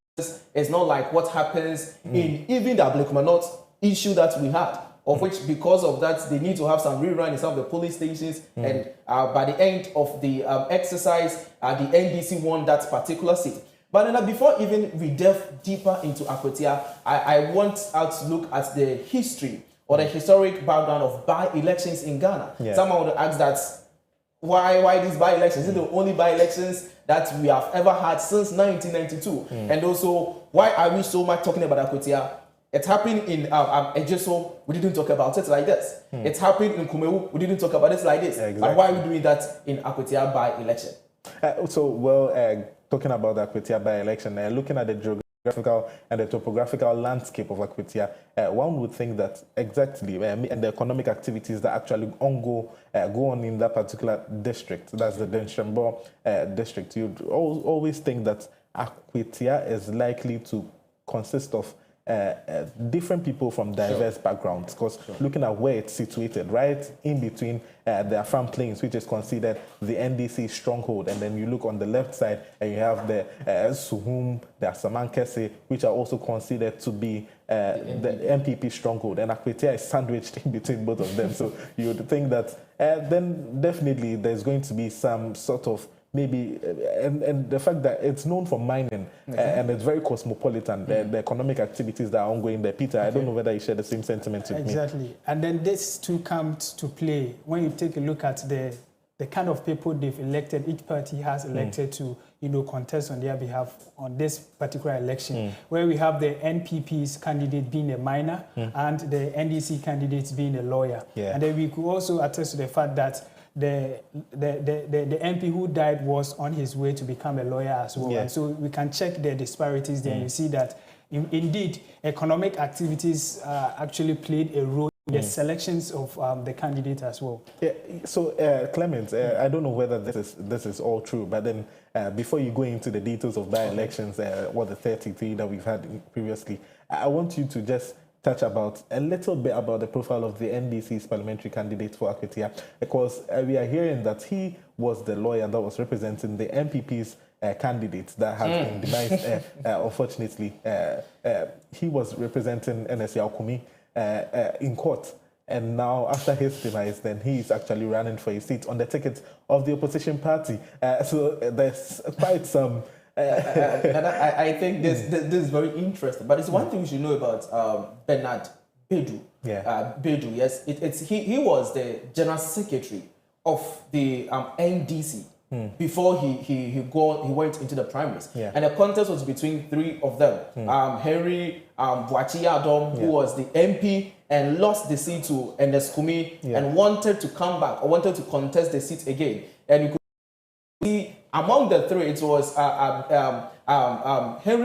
is not like what happens in even the Ablekuma North issue that we had, of which, because of that, they need to have some rerun in some of the police stations. And by the end of the exercise, the NDC won that particular seat. But then before even we delve deeper into Akwetia, I want us to look at the history or the historic background of by-elections in Ghana. Someone would ask that, why these by-elections? Is it the only by-elections that we have ever had since 1992? And also, why are we so much talking about Akwetia? It happened in Ejiso, we didn't talk about it like this. It happened in Kumewu, we didn't talk about it like this. Exactly. But why are we doing that in Akwetia by-election? Talking about the Akwetia by-election, looking at the geographical and the topographical landscape of Akwetia, one would think that exactly, and the economic activities that actually go on in that particular district, that's the Denshembo district, you'd always think that Akwetia is likely to consist of different people from diverse backgrounds, because looking at where it's situated, right in between the Afam Plains, which is considered the NDC stronghold, and then you look on the left side and you have the Suhum, the Asamankese, which are also considered to be the MPP stronghold, and Akwetia is sandwiched in between both of them. So you would think that then definitely there's going to be some sort of maybe, and the fact that it's known for mining and it's very cosmopolitan, the economic activities that are ongoing there. Peter, I don't know whether you share the same sentiment with me. Exactly. And then this too comes to play when you take a look at the kind of people they've elected, each party has elected to, contest on their behalf on this particular election, where we have the NPP's candidate being a miner and the NDC candidates being a lawyer. And then we could also attest to the fact that the MP who died was on his way to become a lawyer as well. And so we can check the disparities there and you see that indeed economic activities actually played a role in the selections of the candidate as well. So Clement, I don't know whether this is all true, but then before you go into the details of by-elections, what the 33 that we've had previously, I want you to just touch about a little bit about the profile of the NDC's parliamentary candidate for Akwetia, because we are hearing that he was the lawyer that was representing the MPP's candidates that have been demised. Unfortunately, he was representing NSC Alkumi in court. And now, after his demise, then he is actually running for a seat on the ticket of the opposition party. So there's quite some... and I think this is very interesting. But it's one thing we should know about Bernard Bedu. Bedu, yes. He was the general secretary of the NDC before he went into the primaries. And the contest was between three of them. Henry Boachi Adom, who was the MP and lost the seat to Endeskumi and wanted to come back or wanted to contest the seat again. And you could see among the three, it was Henry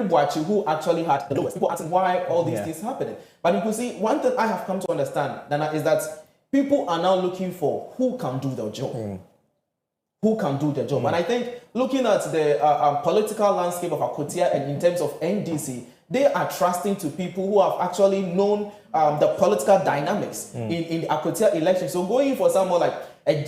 Boachi who actually had the lowest. People asking why all these things happening. But you could see one thing I have come to understand, Dana, is that people are now looking for who can do the job. Who can do the job. And I think looking at the political landscape of Akwetia and in terms of NDC, they are trusting to people who have actually known the political dynamics in the Akwetia election. So going for someone like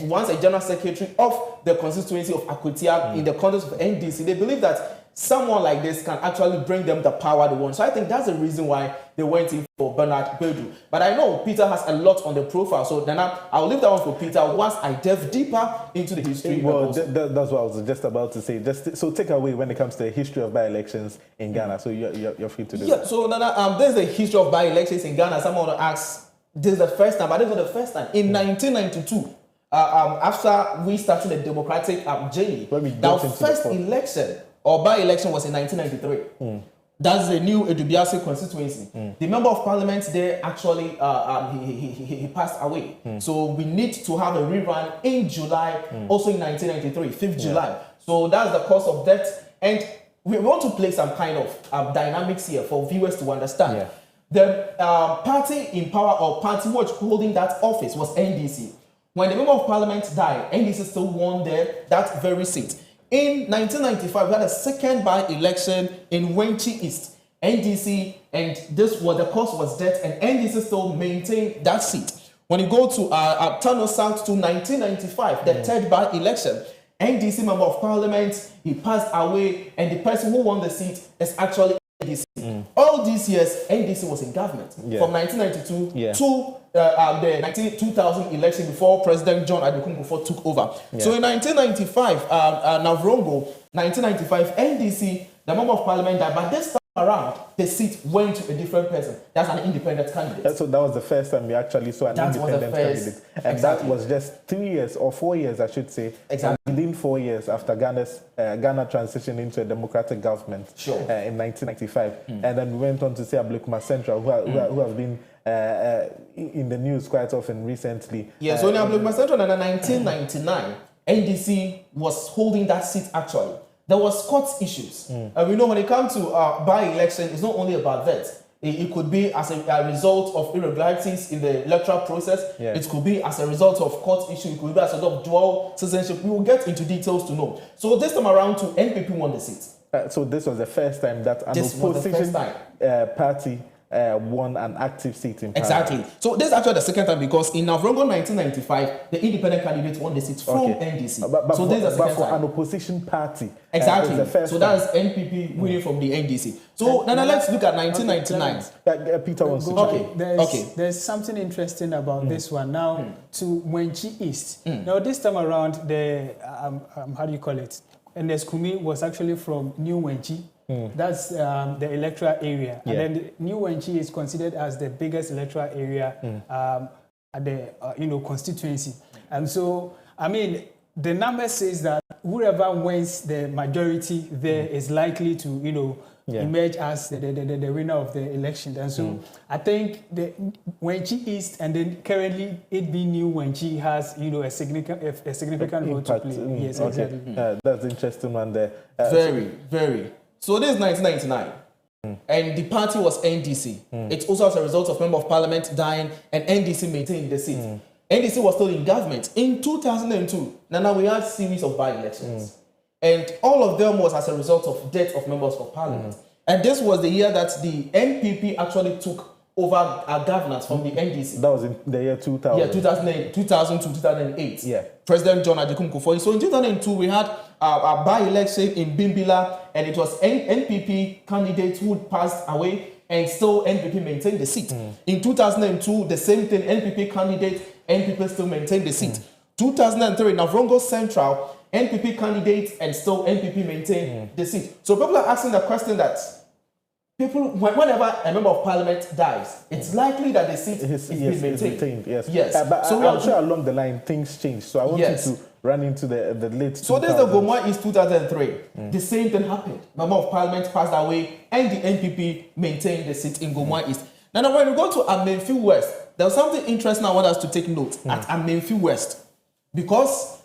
once a general secretary of the constituency of Akwetia in the context of NDC, they believe that someone like this can actually bring them the power they want. So I think that's the reason why they went in for Bernard Bedu. But I know Peter has a lot on the profile, so then I'll leave that one for Peter once I delve deeper into the history. Well, that's what I was just about to say. So take away when it comes to the history of by-elections in Ghana. So you're free to do that. So Nana, there's the history of by-elections in Ghana. Someone will ask, this is the first time, but this was the first time. In 1992, after we started the democratic journey, the first election or by-election was in 1993. That's the new Edubiase constituency. The member of parliament there actually, he passed away. So we need to have a rerun in July, also in 1993, 5th July. So that's the cause of death. And we want to play some kind of dynamics here for viewers to understand. The party in power or party which holding that office was NDC. When the member of parliament died, NDC still won that very seat. In 1995, we had a second by-election in Wenchi East, NDC, and this was the cause was death, and NDC still maintained that seat. When you go to Tano South to 1995, the third by-election, NDC member of parliament, he passed away, and the person who won the seat is actually NDC. All these years, NDC was in government from 1992 to the 2000 election before President John Adekunle took over. So in 1995, Navrongo, 1995, NDC, the member of parliament died, but this time around, the seat went to a different person. That's an independent candidate. So that was the first time we actually saw an independent candidate. And that was just 3 years or 4 years, I should say. Within 4 years after Ghana transitioned into a democratic government in 1995. And then we went on to see Ablekuma Central, who have been in the news quite often recently. So in Ablekuma Central in 1999, NDC was holding that seat actually. There was court issues. And we know when it comes to by-election, it's not only about that. It could be as a result of irregularities in the electoral process. It could be as a result of court issues. It could be as a result of dual citizenship. We will get into details to know. So this time around, NPP won the seat. So this was the first time that an opposition party won an active seat in Parliament. Exactly. So this is actually the second time because in Navrongo 1995, the independent candidate won the seat from NDC. So this is the second time. An opposition party. Exactly. So that's NPP winning from the NDC. So now let's look at 1999. Peter wants to There's something interesting about this one. Now, to Wenchi East. Now, this time around, the, how do you call it? And the Skumi was actually from New Wenchi. That's the electoral area. And then the New Wenchi is considered as the biggest electoral area at the constituency. And so, I mean, the number says that whoever wins the majority there is likely to, emerge as the winner of the election. And so I think the Wenchi East and then currently it being New Wenchi has, a significant role to play. Yes, exactly. That's interesting one there. Very. So this is 1999. And the party was NDC. It's also as a result of Member of Parliament dying and NDC maintaining the seat. NDC was still in government. In 2002, now we had a series of by-elections. And all of them was as a result of death of members of parliament. And this was the year that the NPP actually took over our governance from the NDC. That was in the year 2000. Yeah, 2000 to 2008. Yeah. President John Adekum Kufuor. So in 2002, we had a by-election in Bimbila, and it was NPP candidate who passed away, and still NPP maintained the seat. In 2002, the same thing, NPP candidate, NPP still maintained the seat. 2003, Navrongo Central, NPP candidate, and still NPP maintained the seat. So people are asking the question that whenever a member of parliament dies, it's likely that the seat is maintained. Yes. But so I'm sure along the line things change. So I want you to run into the late. So this is the Gomwa East 2003. The same thing happened. Member of parliament passed away, and the NPP maintained the seat in Gomwa East. Now when we go to Amenfi West, there was something interesting I want us to take note at Amenfi West, because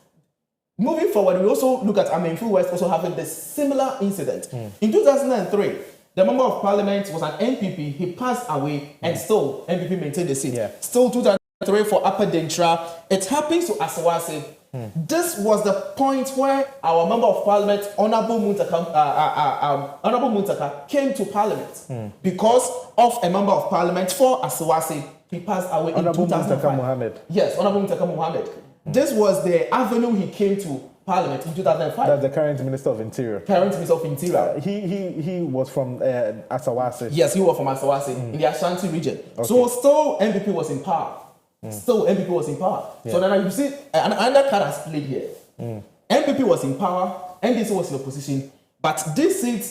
moving forward, we also look at Amenfi West also having the similar incident. In 2003, the member of parliament was an NPP. He passed away, and still NPP maintained the seat. Still 2003 for Upper Dentra. It happens to Asawase. This was the point where our member of parliament, Honorable Muntaka, came to parliament because of a member of parliament for Asawase. He passed away in 2005. Yes, Honorable Muntaka Mohammed. This was the avenue he came to Parliament in 2005. That's the current Minister of Interior. He was from Asawase. Yes, he was from Asawase in the Ashanti region. So still NPP was in power. So now you see an undercut has played here. NPP was in power, NDC was in opposition, but this seat,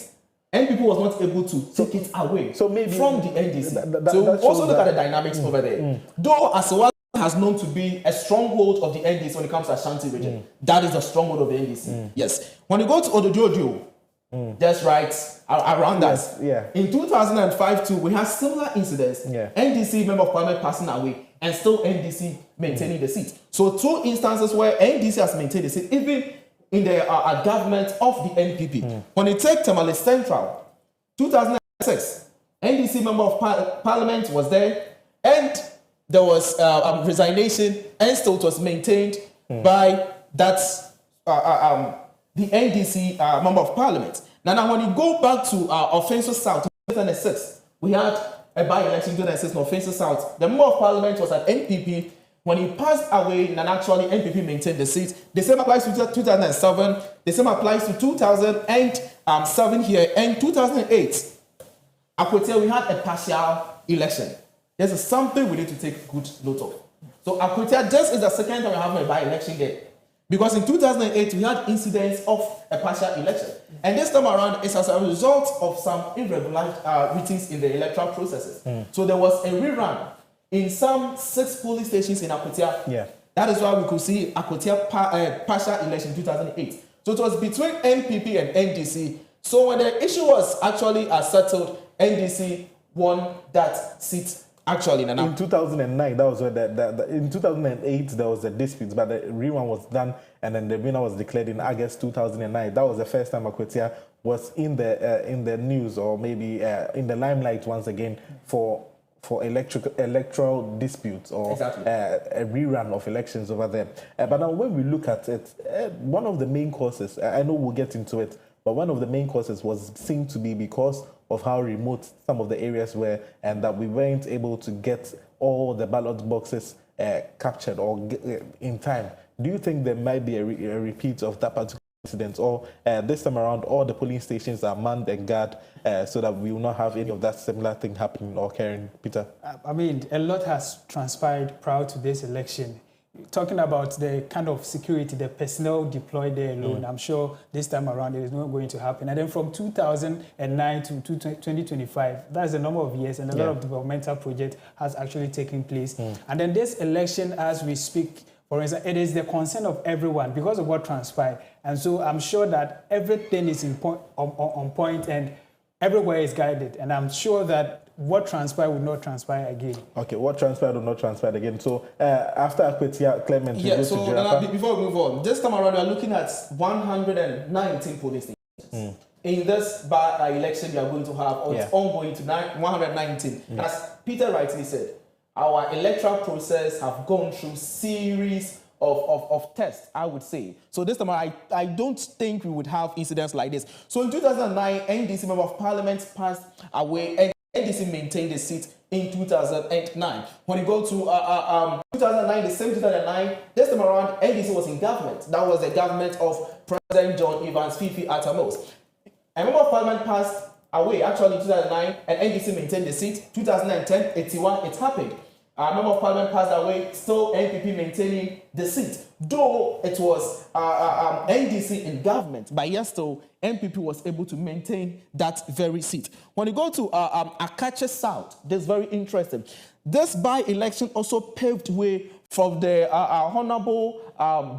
NPP was not able to take it away from the NDC. So also look at the dynamics over there. Though Asawase has known to be a stronghold of the NDC when it comes to Ashanti region. That is the stronghold of the NDC. Yes. When you go to Odojojo, that's right, around us. In 2005 too, we had similar incidents. NDC member of parliament passing away, and still NDC maintaining the seat. So 2 instances where NDC has maintained the seat, even in the government of the NPP. When you take Tamale Central, 2006, NDC member of parliament was there, and there was resignation, and still it was maintained by that the NDC member of parliament. Now when you go back to Offensive South, 2006, we had a by-election in 2006 in Offensive South. The member of parliament was at NPP. When he passed away, and actually NPP maintained the seat. The same applies to 2007. The same applies to 2007 here, and 2008. Akwetia, we had a partial election. This is something we need to take good note of. So Akwetia just is the second time we have a by-election there. Because in 2008, we had incidents of a partial election. And this time around, it's as a result of some irregularities in the electoral processes. So there was a rerun in some 6 polling stations in Akwetia. That is why we could see Akwetia partial election in 2008. So it was between NPP and NDC. So when the issue was actually settled, NDC won that seat. Actually, in 2009, that was where in 2008 there was a dispute, but the rerun was done, and then the winner was declared in August 2009. That was the first time Akwetia was in the news, or maybe in the limelight once again for electoral disputes or a rerun of elections over there. But now when we look at it, one of the main causes, I know we'll get into it, but one of the main causes was seen to be because of how remote some of the areas were, and that we weren't able to get all the ballot boxes captured or in time. Do you think there might be a repeat of that particular incident, or this time around all the polling stations are manned and guarded so that we will not have any of that similar thing happening or occurring, Peter? I mean, a lot has transpired prior to this election. Talking about the kind of security, the personnel deployed there alone, I'm sure this time around it is not going to happen. And then from 2009 to 2025, that's a number of years, and a lot of developmental projects has actually taken place. And then this election, as we speak, for instance, it is the concern of everyone because of what transpired. And so I'm sure that everything is on point and everywhere is guided. And I'm sure that what transpired will not transpire again. Okay, what transpired will not transpire again. So after Akwetia, Clement, so before we move on, this time around we are looking at 119 polling stations. In this by-election we are going to have, or it's ongoing to 119. As Peter rightly said, our electoral process have gone through series of tests, I would say. So this time I don't think we would have incidents like this. So in 2009, NDC Member of Parliament passed away and NDC maintained the seat in 2009. When you go to 2009, the same 2009, this time around, NDC was in government. That was the government of President John Evans Fifi Atamos. A Member of Parliament passed away actually in 2009 and NDC maintained the seat. 2010, 81, it happened. A Member of Parliament passed away, still NPP maintaining the seat. Though it was NDC in government, but yes, still NPP was able to maintain that very seat. When you go to Akache South, this is very interesting. This by-election also paved way for the Honorable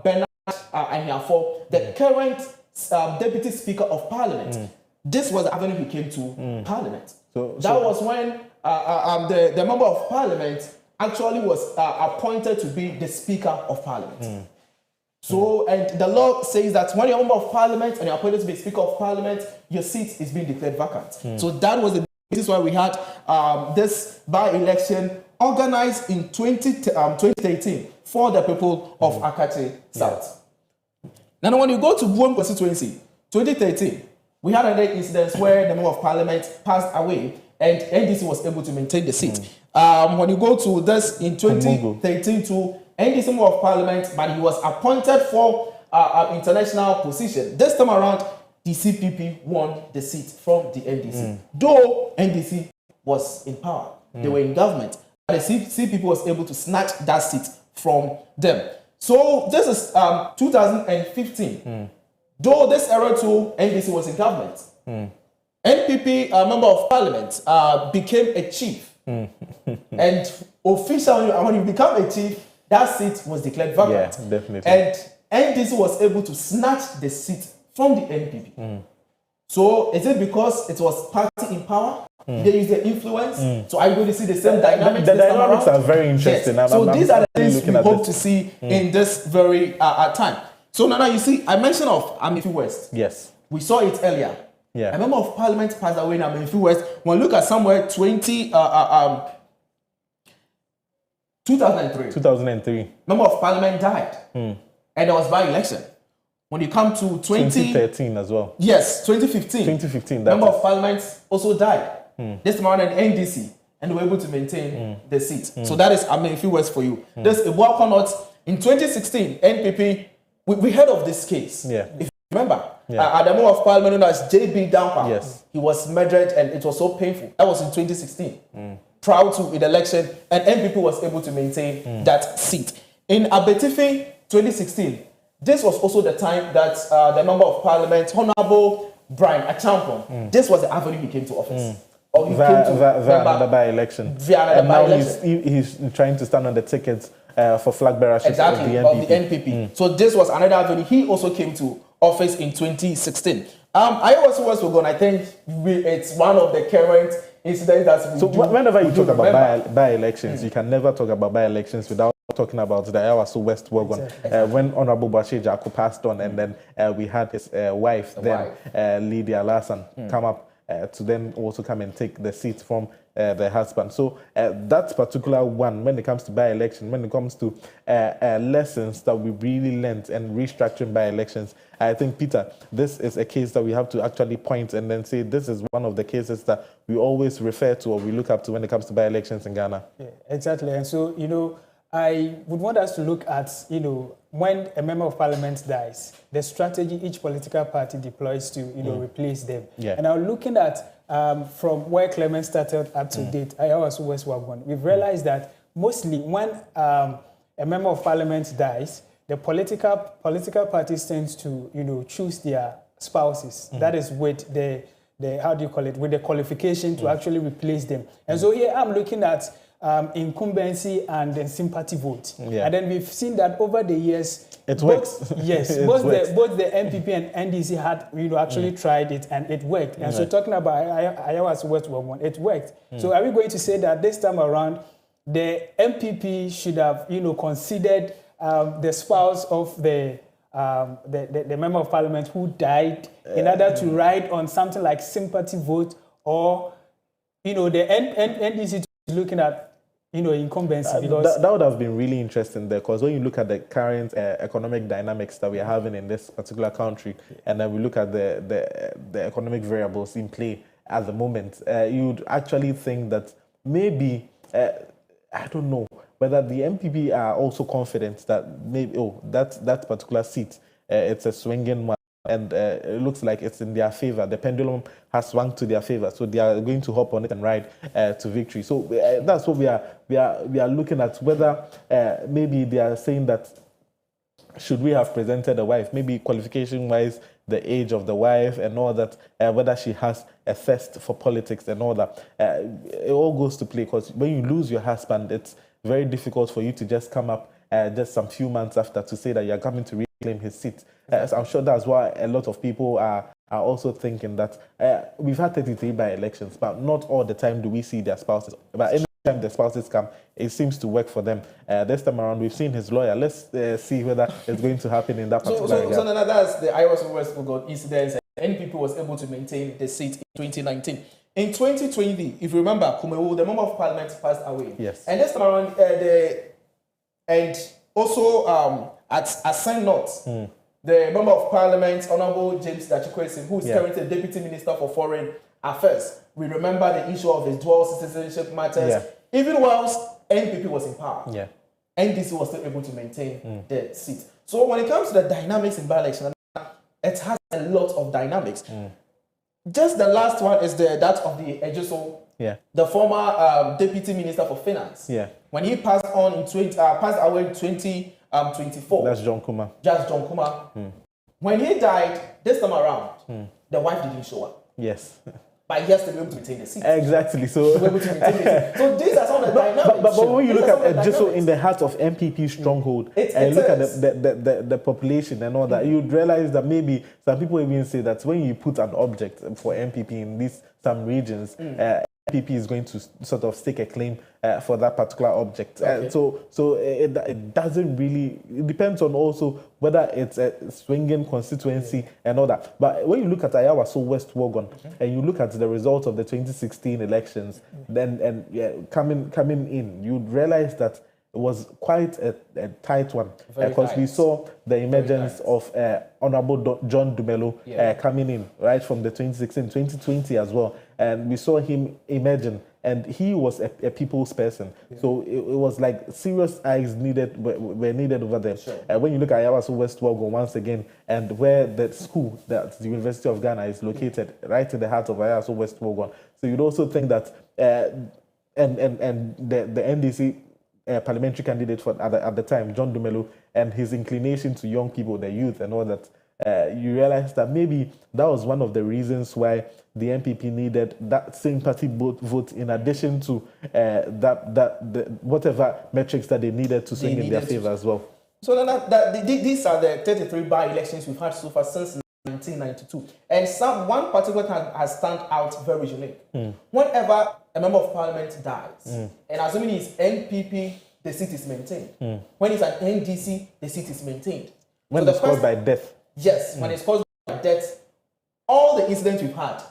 Bernard Ahiafo, the current Deputy Speaker of Parliament. This was the avenue he came to Parliament. That was when the Member of Parliament actually was appointed to be the Speaker of Parliament. So, and the law says that when you're a Member of Parliament and you're appointed to be Speaker of Parliament, your seat is being declared vacant. So that was the basis why we had this by-election organized in 2013 for the people of Akache South. Now, when you go to Buom constituency, 2013, we had another incident where the Member of Parliament passed away and NDC was able to maintain the seat. When you go to this in 2013 to NDC Member of Parliament, but he was appointed for an international position. This time around, the CPP won the seat from the NDC. Though NDC was in power, they were in government, but the CPP was able to snatch that seat from them. So this is 2015. Though this era too, NDC was in government. NPP, Member of Parliament, became a chief. And officially, when you become a chief, that seat was declared vacant. Yeah, definitely. And NDC was able to snatch the seat from the NPP. So is it because it was party in power? They use the influence. So are you going to see the same dynamics? The dynamics are very interesting. Yes. So these are the things we hope to see in this very time. So now you see, I mentioned of Amifi West. Yes. We saw it earlier. Yeah. A Member of Parliament passed away in Amifi West. When we look at somewhere 2003. 2003. Member of Parliament died. And there was by-election. When you come to 2013 as well. Yes, 2015. 2015. Member of Parliament also died. This time around an NDC, and they were able to maintain the seat. So that is Amifi West for you. There's a Walkonot in 2016. NPP. We heard of this case. Yeah. If you remember, the Member of Parliament known as JB Dampa. Yes. He was murdered, and it was so painful. That was in 2016. Proud to the election, and NPP was able to maintain that seat. In Abetifi 2016, this was also the time that the Member of Parliament, Honorable Brian Achampon, this was the avenue he came to office. Or he came to another by-election. And now he's trying to stand on the tickets for flag bearership of the NPP. So this was another avenue. He also came to office in 2016. I also was going. I think it's one of the current incidents that. So whenever you talk about by-elections, you can never talk about by-elections without talking about the Ayawaso West Wagon. Exactly. When Honorable Bashir Jaku passed on, and then we had his wife, Lydia Larson, come up to then also come and take the seat from their husband. So that particular one, when it comes to by-election, when it comes to lessons that we really learned and restructuring by-elections, I think, Peter, this is a case that we have to actually point and then say this is one of the cases that we always refer to or we look up to when it comes to by-elections in Ghana. Yeah, exactly. And so, I would want us to look at, when a member of parliament dies, the strategy each political party deploys to, replace them. Yeah. And I'm looking at, from where Clement started up to date, Ayawaso West Wagon, we've realized that mostly when a member of parliament dies, the political parties tend to, choose their spouses. That is with the how do you call it, with the qualification to actually replace them. And so here I'm looking at incumbency and then sympathy vote. Yeah. And then we've seen that over the years, it works. Yes, both the MPP and NDC had actually tried it and it worked. And so talking about Ayawaso West Wagon, it worked. So are we going to say that this time around the MPP should have considered the spouse of the member of parliament who died in order to ride on something like sympathy vote, or the NDC is looking at incumbency? Because that would have been really interesting there, because when you look at the current economic dynamics that we are having in this particular country, and then we look at the economic variables in play at the moment, you'd actually think that maybe I don't know whether the MPP are also confident that maybe that particular seat it's a swinging one, and it looks like it's in their favor. The pendulum has swung to their favor, so they are going to hop on it and ride to victory. So that's what we are looking at, whether maybe they are saying that should we have presented a wife, maybe qualification-wise, the age of the wife and all that, whether she has a thirst for politics and all that. It all goes to play, because when you lose your husband, it's very difficult for you to just come up just some few months after to say that you're coming to reclaim his seat. So I'm sure that's why a lot of people are also thinking that we've had 33 by-elections, but not all the time do we see their spouses. But any time the spouses come, it seems to work for them. This time around, we've seen his lawyer. Let's see whether it's going to happen in that particular regard. So that's the Ayawaso West Wagon incident. NPP was able to maintain the seat in 2019. In 2020, if you remember, Kumewu, the member of parliament, passed away. Yes. And this time around, at Assign North, the member of parliament, Honorable James Dachikwesi, who is currently Deputy Minister for Foreign Affairs. We remember the issue of his dual citizenship matters. Yeah. Even whilst NPP was in power, NDC was still able to maintain the seat. So when it comes to the dynamics in by-election, it has a lot of dynamics. Just the last one is that of the Ejiso, the former Deputy Minister for Finance. When he passed away in 2024. That's John Kuma. Just John Kuma. When he died, this time around, the wife didn't show up. Yes. But he has to be able to maintain the seat. Exactly. So, so these are some of the dynamics. But when you look at just so in the heart of MPP stronghold, and look at the population and all that, you'd realize that maybe some people even say that when you put an object for MPP in some regions, MPP is going to sort of stake a claim for that particular object. So it doesn't really, it depends on also whether it's a swinging constituency and all that. But when you look at Ayawaso West Wagon and you look at the results of the 2016 elections, then coming in, you'd realize that it was quite a tight one, because we saw the emergence of Honorable John Dumelo coming in right from the 2016, 2020 as well. And we saw him emerging, and he was a people's person. So it was like serious eyes were needed over there. When you look at Ayawaso West Wagon once again, and where the school, the University of Ghana, is located, right in the heart of Ayawaso West Wagon. So you'd also think that, and the NDC parliamentary candidate at the time, John Dumelo, and his inclination to young people, the youth and all that, you realize that maybe that was one of the reasons why the MPP needed that sympathy vote in addition to whatever metrics that they needed to swing in their favor as well. So these are the 33 by-elections we've had so far since 1992. And one particular time has stand out very unique. Whenever a member of parliament dies, and assuming it's NPP, the seat is maintained. When it's an NDC, the seat is maintained. When it's caused by death. Yes, when it's caused by death, all the incidents we've had,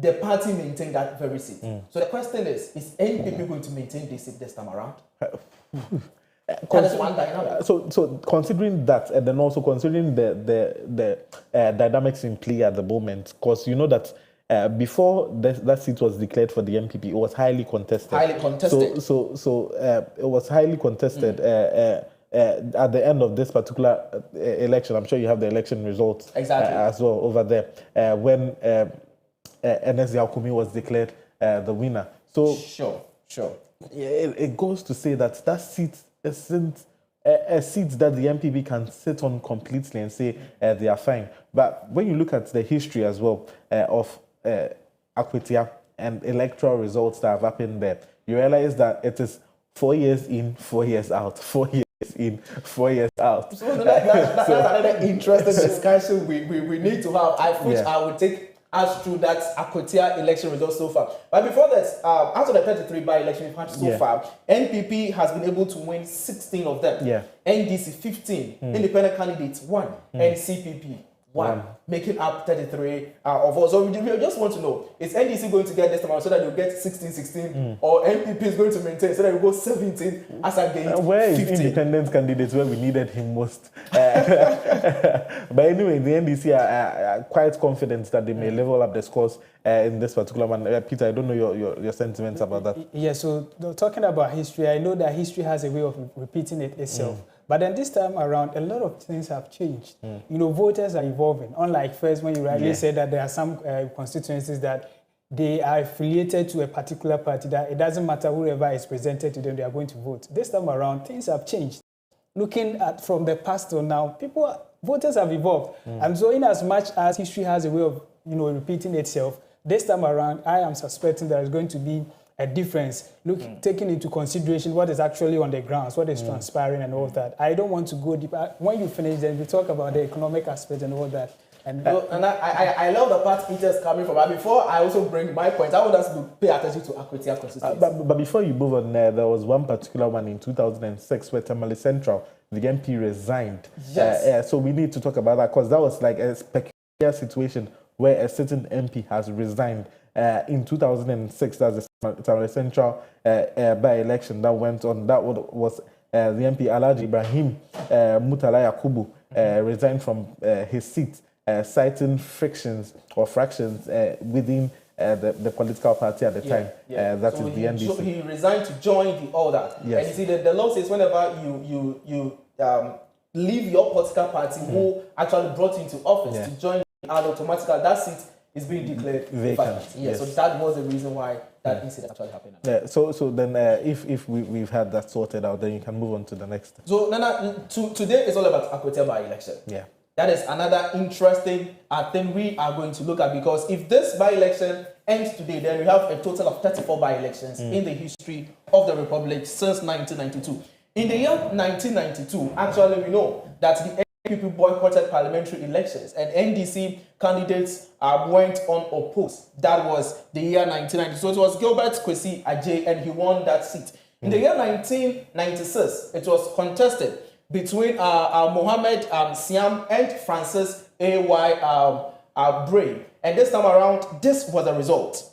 the party maintained that very seat. So the question is NPP going to maintain this seat this time around? That is one dynamic. So considering that, and then also considering the dynamics in play at the moment, because you know that before that seat was declared for the MPP, it was highly contested. Highly contested. So it was highly contested. At the end of this particular election, I'm sure you have the election results as well over there, when NSD Alkumi was declared the winner. So sure. It goes to say that seat isn't a seat that the MPP can sit on completely and say they are fine. But when you look at the history as well of Akwetia and electoral results that have happened there, you realize that it is 4 years in, 4 years out, 4 years in, 4 years out. So that's another interesting discussion we need to have, I would take us through that Akwetia election results so far. But before that, out of the 33 by-election we've had so far, NPP has been able to win 16 of them. NDC 15, independent candidates 1, and CPP 1, making up 33 of us. So we just want to know, is NDC going to get this time so that you'll get 16, or NPP is going to maintain so that we go 17 as against where is 15? independent candidates where we needed him most? But anyway, the NDC are quite confident that they may level up the scores in this particular one. Peter, I don't know your sentiments about that. Yeah, so talking about history, I know that history has a way of repeating itself. But then this time around, a lot of things have changed. You know, voters are evolving. Unlike first, when you rightly said that there are some constituencies that they are affiliated to a particular party, that it doesn't matter whoever is presented to them, they are going to vote. This time around, things have changed. Looking at from the past till now, voters have evolved. And so in as much as history has a way of, you know, repeating itself, this time around, I am suspecting there is going to be a difference, taking into consideration what is actually on the grounds, what is transpiring and all of that. I don't want to go deep. When you finish, then we talk about the economic aspect and all that. And I love the part Peter's coming from. But before I also bring my point, I want us to pay attention to Akwetia consistency. But before you move on, there was one particular one in 2006 where Tamale Central, the MP resigned. So we need to talk about that because that was like a peculiar situation where a certain MP has resigned. In 2006, that's the Tamale Central by-election that went on. That was the MP Alhaji Ibrahim Murtala Yakubu resigned from his seat, citing fractions within the political party at the time. That so is the NDC. So he resigned to join the order. And you see, the law says whenever you leave your political party who actually brought you into office to join the other, automatically that seat is being declared vacant. So that was the reason why that incident actually happened. So then if we've had that sorted out, then you can move on to the next. So Nana, today is all about Akwetia by-election. That is another interesting thing we are going to look at, because if this by-election ends today, then we have a total of 34 by-elections in the history of the Republic since 1992. In the year 1992, actually we know that the NPP boycotted parliamentary elections and NDC candidates went unopposed. That was the year 1990. So it was Gilbert Kwesi Ajay and he won that seat. In the year 1996, it was contested between Mohammed Siam and Francis A.Y. Bray. And this time around, this was the result.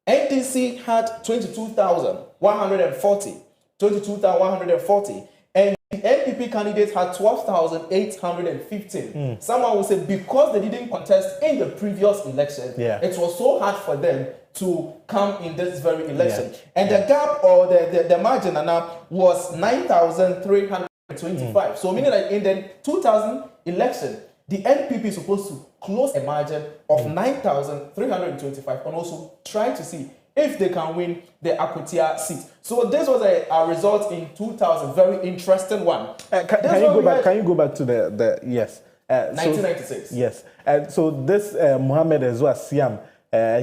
NDC had 22,140. 22,140. And the NPP candidates had 12,815. Someone will say because they didn't contest in the previous election, it was so hard for them to come in this very election. And the gap or the margin now was 9,325. So meaning that in the 2000 election, the NPP is supposed to close a margin of 9,325 and also try to see if they can win the Akwetia seat. So this was a result in 2000, very interesting one. Can you go back to the 1996? Yes. So this Mohammed Ezwa Siam,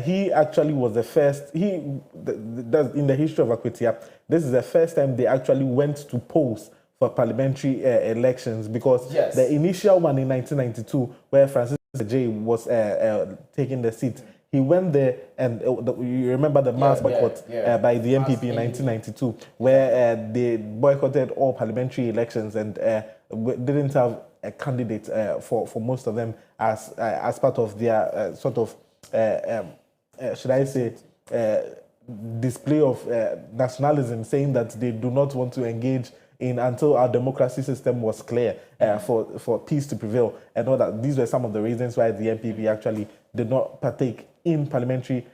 he actually was the first, in the history of Akwetia, this is the first time they actually went to polls for parliamentary elections, because the initial one in 1992, where Francis J was taking the seat, he went there, and you remember the mass boycott by the MPP in 1992, where they boycotted all parliamentary elections and didn't have a candidate for most of them as part of their should I say, display of nationalism, saying that they do not want to engage in until our democracy system was clear for peace to prevail and all that. These were some of the reasons why the NPP actually did not partake in parliamentary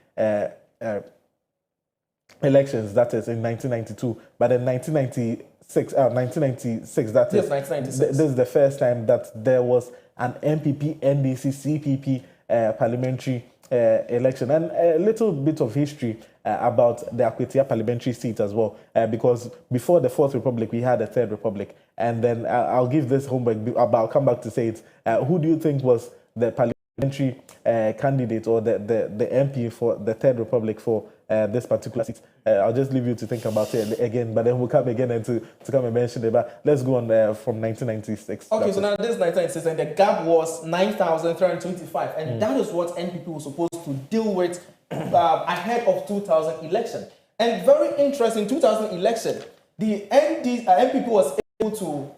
elections, that is in 1992. But in 1996, that yes, is, 1996. This is the first time that there was an NPP, NDC, CPP parliamentary election. And a little bit of history about the Akwetia parliamentary seat as well, because before the Fourth Republic, we had a Third Republic. And then I'll give this homework, but I'll come back to say it. Who do you think was the parliamentary candidate or the MP for the Third Republic for this particular seat? I'll just leave you to think about it again, but then we'll come again and to come and mention it. But let's go on from 1996. Okay, so now this is 1996, and the gap was 9,325, and that is what NPP was supposed to deal with ahead of 2000 election. And very interesting, 2000 election, the NPP was able to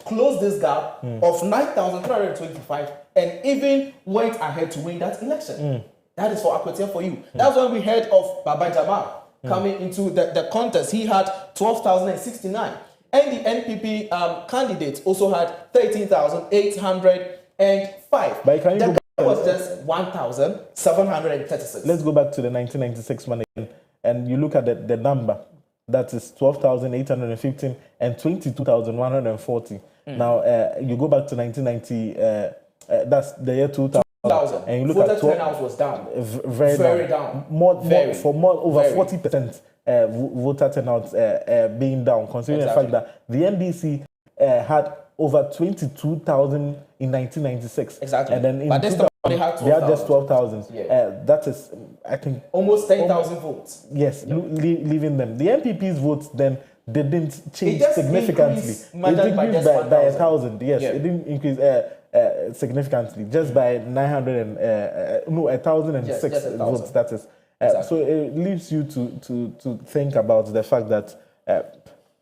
close this gap of 9,325 and even went ahead to win that election. That is for Akwetia for you. That's when we heard of Baba Jamal coming into the contest. He had 12,069. And the NPP candidate also had 13,805. But can you the go gap was just 1,736. Let's go back to the 1996 one again. And you look at the number. That is 12,815 and 22,140. Now, you go back to 1990, that's the year 2000. And you look voter at turnout was down. Very down. More over 40% voter turnout being down, considering the fact that the NDC had over 22,000 in 1996. Exactly. And then in but this time they had just 12,000. Yeah. That is, I think, almost 10,000 votes. Yes, leaving them. The NPP's votes then didn't change significantly. It increased by 1,000. Yes, yeah. It didn't increase significantly, just by 1,006 votes. That is. Exactly. So it leaves you to think about the fact that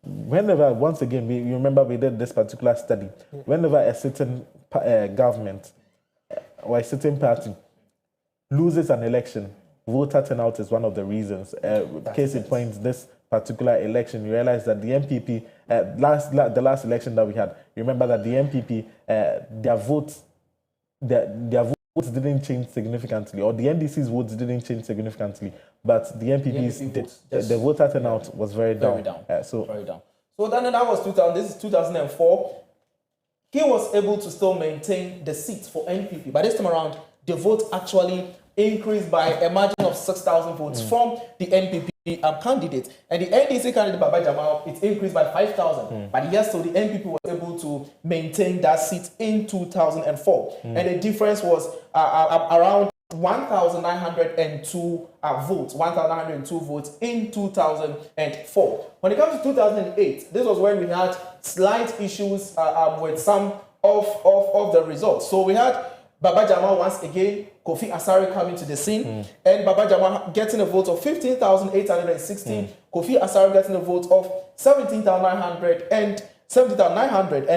whenever, once again, you remember we did this particular study. Whenever a certain government or a certain party loses an election, voter turnout is one of the reasons. Case in point, this particular election, you realize that the NPP, the last election that we had, you remember that the NPP, their votes didn't change significantly, or the NDC's votes didn't change significantly, but the NPP's, the voter turnout was very down. Very down. So then that was 2000, this is 2004. He was able to still maintain the seat for NPP. But this time around, the vote actually increased by a margin of 6,000 votes from the NPP candidate. And the NDC candidate, Baba Jamal, it increased by 5,000. But yes, so the NPP was able to maintain that seat in 2004. And the difference was around 1,902 votes, 1,902 votes in 2004. When it comes to 2008, this was when we had slight issues with some of the results. So we had Baba Jamal once again, Kofi Asare coming to the scene, and Baba Jamal getting a vote of 15,816, Kofi Asare getting a vote of 17,900, and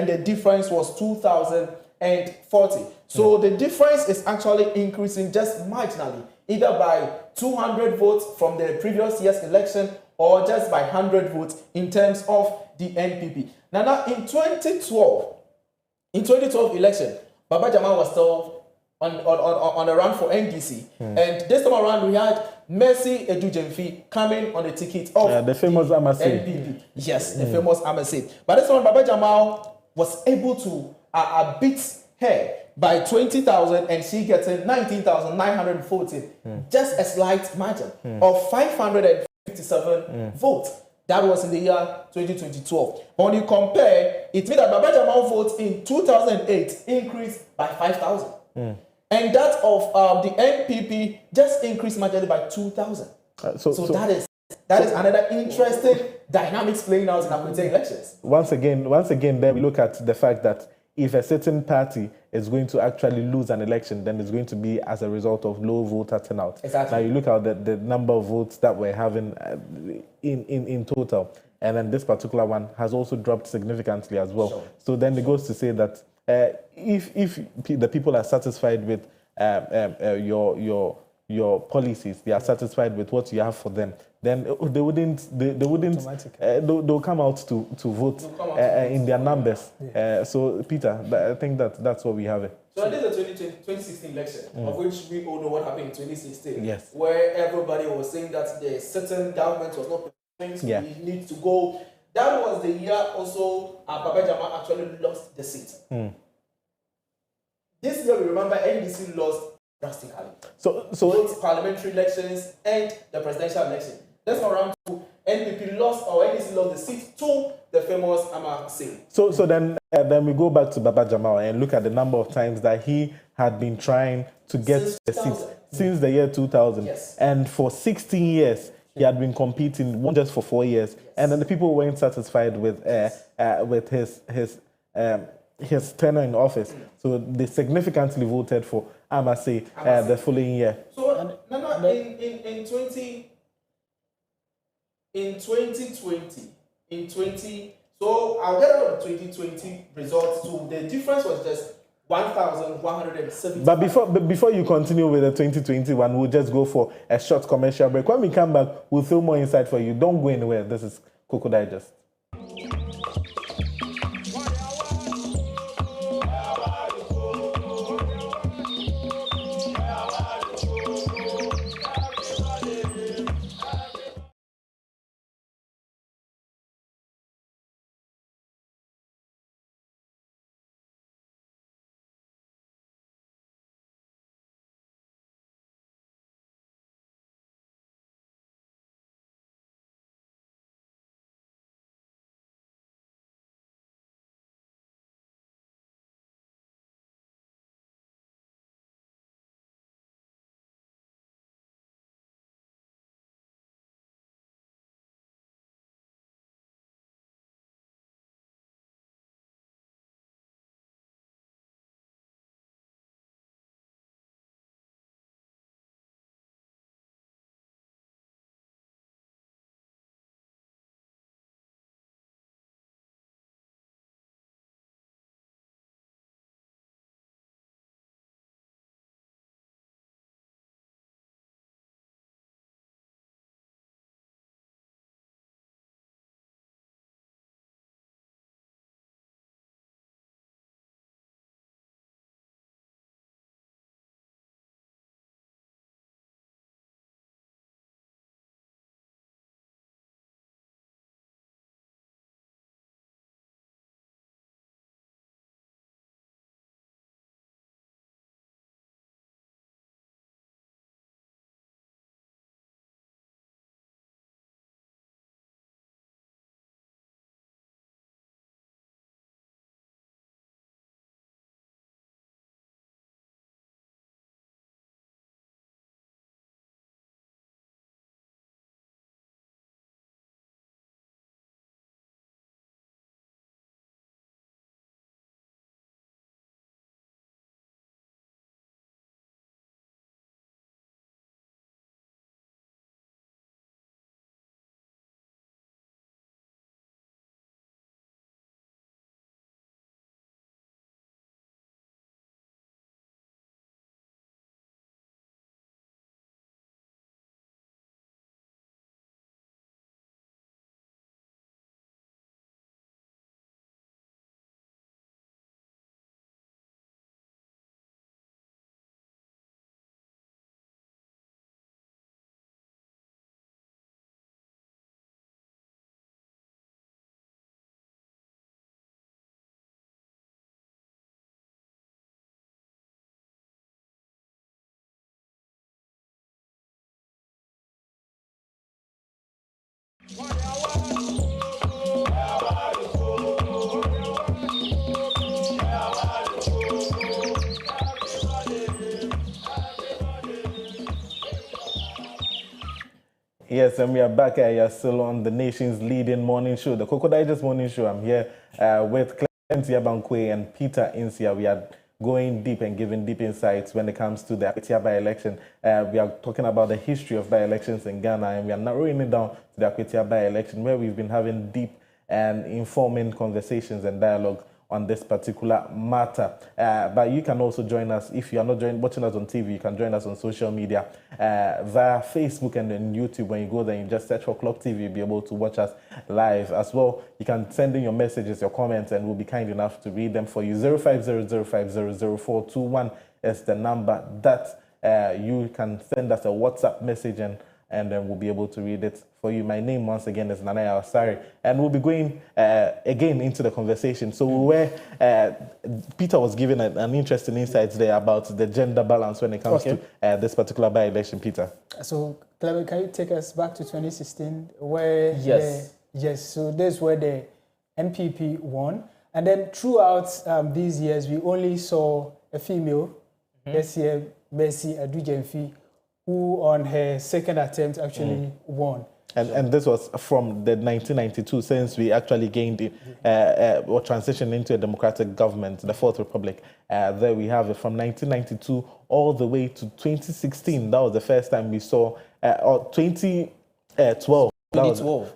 the difference was 2,040. So the difference is actually increasing just marginally, either by 200 votes from the previous year's election or just by 100 votes in terms of the NPP. Now in 2012 election, Baba Jamal was still on a run for NDC. And this time around, we had Mercy Edujemfi coming on the ticket of the famous Amase. NPP. Yes, the famous Amase. But this time, Baba Jamal was able to beat her by 20,000 and she getting 19,914. Just a slight margin of 557 votes. That was in the year 2012. But when you compare, it means that Baba Jamal votes in 2008 increased by 5,000. And that of the NPP just increased marginally by 2,000. So that is another interesting dynamics playing out in Akwetia elections. Once again, then we look at the fact that if a certain party is going to actually lose an election, then it's going to be as a result of low voter turnout. Exactly. Now you look at the number of votes that we're having in total, and then this particular one has also dropped significantly as well. Sure. So then it goes to say that if the people are satisfied with your your policies, they are satisfied with what you have for them, then they'll come out to vote in their numbers. So Peter, I think that's what we have. So this is the 2016 election, of which we all know what happened in 2016. Yes. Where everybody was saying that the certain government was not preparing, so we need to go. That was the year also Baba Jama actually lost the seat. This year we remember NDC lost drastically. So both parliamentary elections and the presidential election. Let's go around to NDC lost the seat to the famous Ama Singh. So then we go back to Baba Jamal and look at the number of times that he had been trying to get the seat since the year 2000. Yes. And for 16 years, he had been competing, not just for 4 years. Yes. And then the people weren't satisfied with his tenure in office. So they significantly voted for Amase the following year. So in 2020, so I'll get out of 2020 results. So the difference was just 1,170. But before you continue with the 2021, we'll just go for a short commercial break. When we come back, we'll throw more insight for you. Don't go anywhere. This is Koko Digest. Yes, and we are back. You're still on the nation's leading morning show, the Koko Digest Morning Show. I'm here with Clogtv Bankwe and Peter Insia. We are going deep and giving deep insights when it comes to the Akwetia by-election. We are talking about the history of by-elections in Ghana, and we are narrowing it down to the Akwetia by-election, where we've been having deep and informing conversations and dialogue on this particular matter. But you can also join us. If you are not watching us on TV, you can join us on social media via Facebook and then YouTube. When you go there, you just search for Clogtv, you'll be able to watch us live as well. You can send in your messages, your comments, and we'll be kind enough to read them for you. 0500500421 is the number that you can send us a WhatsApp message and then we'll be able to read it for you. My name, once again, is Nanaya Osari, and we'll be going again into the conversation. So Peter was giving an interesting insight there about the gender balance when it comes to this particular by-election, Peter. So, Clement, can you take us back to 2016, where so this is where the NPP won, and then throughout these years, we only saw a female, this year, Mercy Adujemfi, who on her second attempt actually won. And this was from the 1992, since we actually gained or transitioned into a democratic government, the Fourth Republic. There we have it from 1992 all the way to 2016. That was the first time we saw, or 2012. That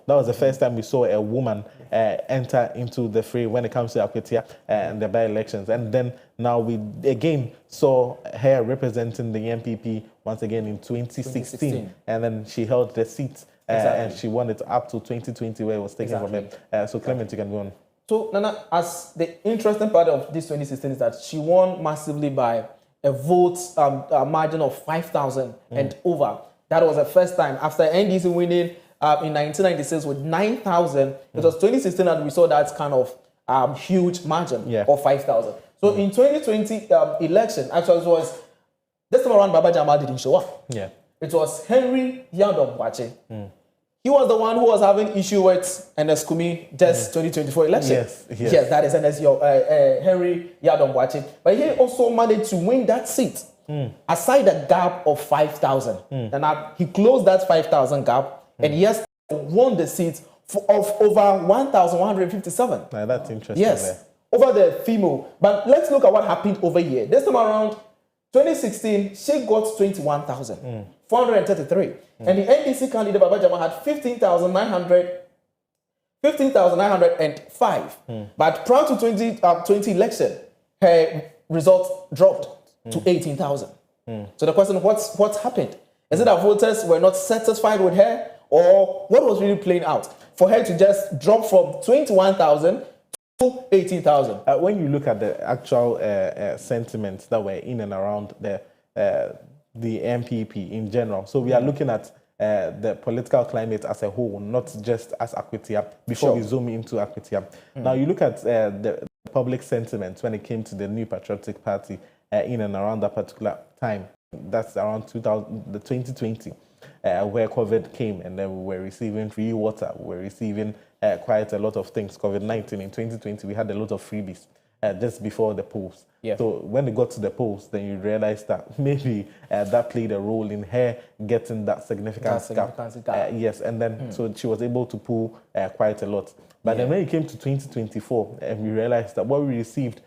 was the first time we saw a woman enter into the fray when it comes to Akwetia and the by-elections. And then now we again saw her representing the NPP once again in 2016. And then she held the seat and she won it up to 2020 where it was taken from her. So Clement, you can go on. So Nana, as the interesting part of this 2016 is that she won massively by a vote margin of 5,000 and over. That was the first time after NDC winning in 1996 with 9,000. It was 2016 that we saw that kind of huge margin of 5,000. So in 2020 election, actually it was, this time around Baba Jamal didn't show up. It was Henry Yadom Wache. He was the one who was having issue with NS Kumi just 2024 election. Yes, that is NS Henry Yadom Wache. But he also managed to win that seat aside a gap of 5,000. And he closed that 5,000 gap. And yes, won the seat of over 1,157. That's interesting. Yes, over the female. But let's look at what happened over here. This time around, 2016, she got 21,433. And the NDC candidate, Baba Jama, had 15,905. But prior to 2020 election, her result dropped to 18,000. So the question, what's happened? Is it that voters were not satisfied with her? Or what was really playing out for her to just drop from 21,000 to 18,000? When you look at the actual sentiments that were in and around the NPP in general, so we are looking at the political climate as a whole, not just as Akwetia, before we zoom into Akwetia. Now you look at the public sentiment when it came to the New Patriotic Party in and around that particular time. That's around 2020. Where COVID came, and then we were receiving free water, we were receiving quite a lot of things. COVID-19 in 2020, we had a lot of freebies just before the polls. So when it got to the polls, then you realize that maybe that played a role in her getting that significant gap. Yes, and then so she was able to pull quite a lot. But then when it came to 2024, we realized that what we received,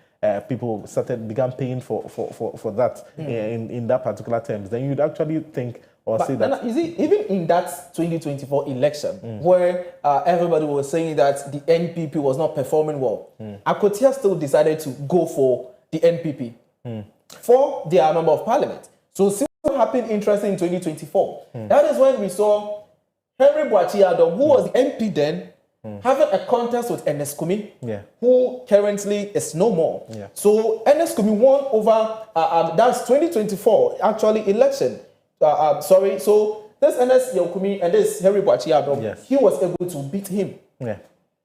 people began paying for that in that particular terms. Then you'd actually think, or say that. You see, even in that 2024 election, where everybody was saying that the NPP was not performing well, Akwetia still decided to go for the NPP for their member of parliament. So see what happened interesting in 2024. That is when we saw Henry Boachi Adam, who was the MP then, having a contest with NS Kumi, who currently is no more. So NS Kumi won over, that's 2024 actually election. So this NS Yokumi and this Henry Boachi Adam, he was able to beat him.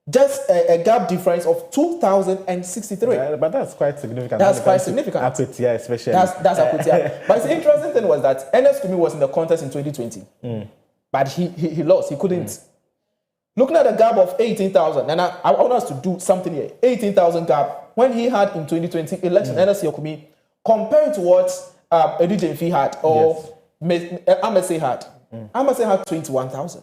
Just a gap difference of 2,063. But that's quite significant. That's quite significant. Akwetia especially. That's Akwetia. But the interesting thing was that NS Kumi was in the contest in 2020. But he lost. He couldn't. Looking at a gap of 18,000, and I want us to do something here. 18,000 gap when he had in 2020 election, NS Yokumi, compared to what Adujemfi had or Amese had. Amese had 21,000.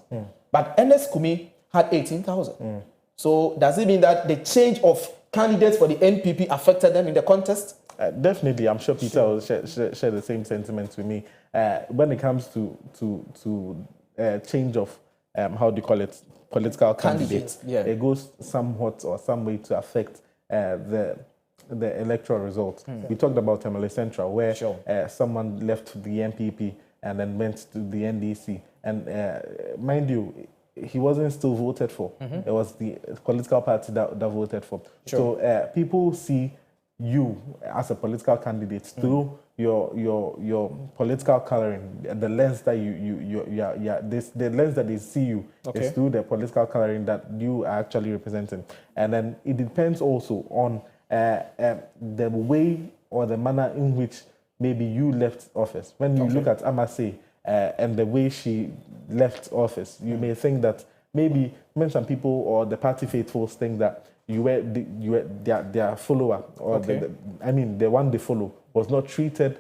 But NS Kumi had 18,000. So does it mean that the change of candidates for the NPP affected them in the contest? Definitely. I'm sure Peter will share the same sentiments with me. When it comes to change of, how do you call it, political candidates, it goes somewhat or some way to affect the electoral results. We talked about Tamale Central, where someone left the MPP and then went to the NDC. And mind you, he wasn't still voted for. It was the political party that voted for. So people see you as a political candidate through your political coloring, the lens that the lens that they see you is through the political coloring that you are actually representing. And then it depends also on the way or the manner in which maybe you left office. When you look at Amase and the way she left office, you may think that maybe when some people or the party faithfuls think that you were their follower, or the one they follow was not treated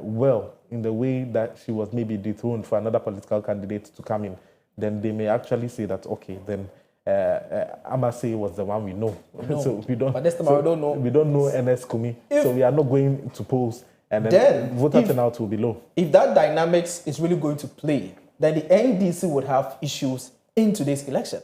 well in the way that she was maybe dethroned for another political candidate to come in, then they may actually say that, okay, then Amase was the one we know. So we don't. But this time I don't know. We don't know NS Kumi, so we are not going to pose, and then voter turnout will be low. If that dynamics is really going to play, then the NDC would have issues in today's election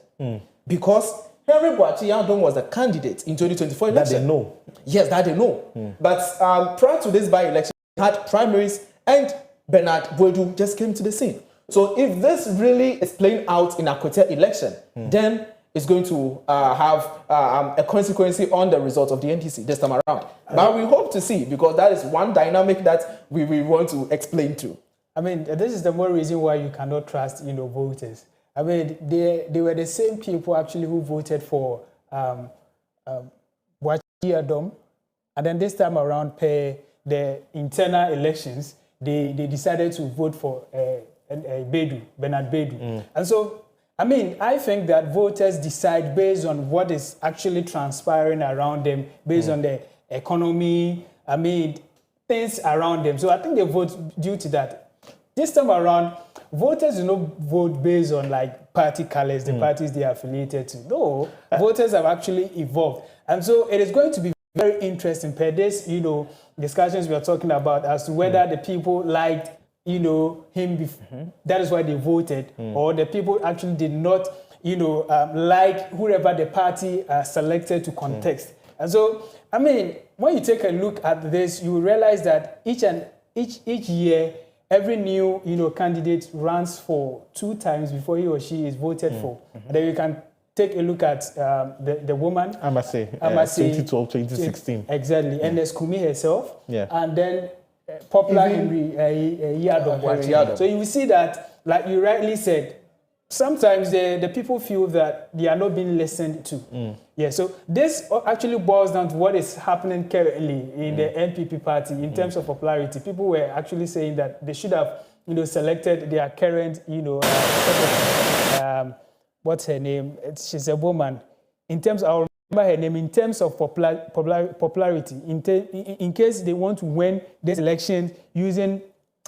because Henry Boachi-Yadom was the candidate in 2024 election. That they know. Yes, that they know. But prior to this by-election, we had primaries, and Bernard Boedu just came to the scene. So if this really is playing out in Akwetia election, then it's going to have a consequence on the results of the NDC this time around. But we hope to see, because that is one dynamic that we want to explain to. I mean, this is the more reason why you cannot trust, voters. I mean, they were the same people actually who voted for Boachi-Yadom, and then this time around, the internal elections, they decided to vote for Bernard Boedu. And so, I mean, I think that voters decide based on what is actually transpiring around them, based on the economy, I mean, things around them. So I think they vote due to that. This time around, voters do not vote based on like party colors, the parties they are affiliated to. No, voters have actually evolved. And so it is going to be very interesting per this, discussions we are talking about as to whether the people liked, him. That is why they voted, or the people actually did not, like whoever the party selected to contest. And so, I mean, when you take a look at this, you will realize that each year, every new, candidate runs for 2 times before he or she is voted for. And then you can take a look at the woman. Amase 2012, 2016. Exactly. And there's Kumi herself. And then popular Henry Yadom. So you will see that, like you rightly said, sometimes the people feel that they are not being listened to. So this actually boils down to what is happening currently in the NPP party in terms of popularity. People were actually saying that they should have, selected their current, what's her name? She's a woman. In terms, I'll remember her name. In terms of popularity, in case they want to win this election using,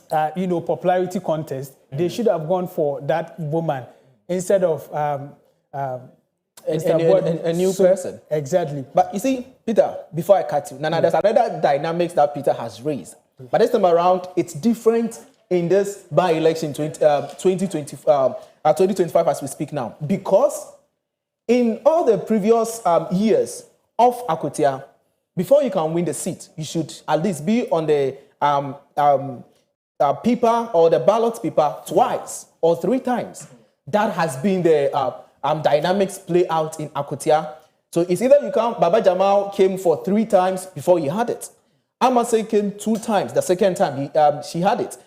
popularity contest, they should have gone for that woman instead of a new person. Exactly. But you see, Peter, before I cut you, there's another dynamics that Peter has raised. But this time around, it's different in this by-election 2025 as we speak now. Because in all the previous years of Akwetia, before you can win the seat, you should at least be on the paper or the ballot paper twice or 3 times. That has been the dynamics play out in Akwetia. So it's either you come, Baba Jamal came for 3 times before he had it. Amase came 2 times. The second time she had it.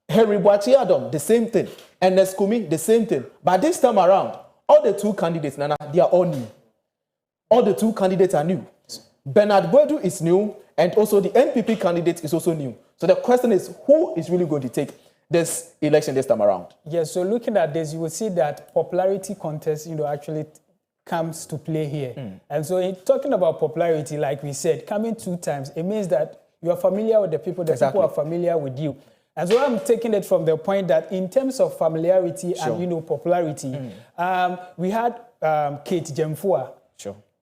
Henry Boachi-Yadom, the same thing. And Neskumi, the same thing. But this time around, all the 2 candidates, they are all new. All the 2 candidates are new. Bernard Boedu is new, and also the NPP candidate is also new. So the question is, who is really going to take this election this time around? Yes, so looking at this, you will see that popularity contest, actually comes to play here. And so in talking about popularity, like we said, coming 2 times, it means that you are familiar with the people, people are familiar with you. And so I'm taking it from the point that in terms of familiarity and, popularity, we had Kate Jemfua,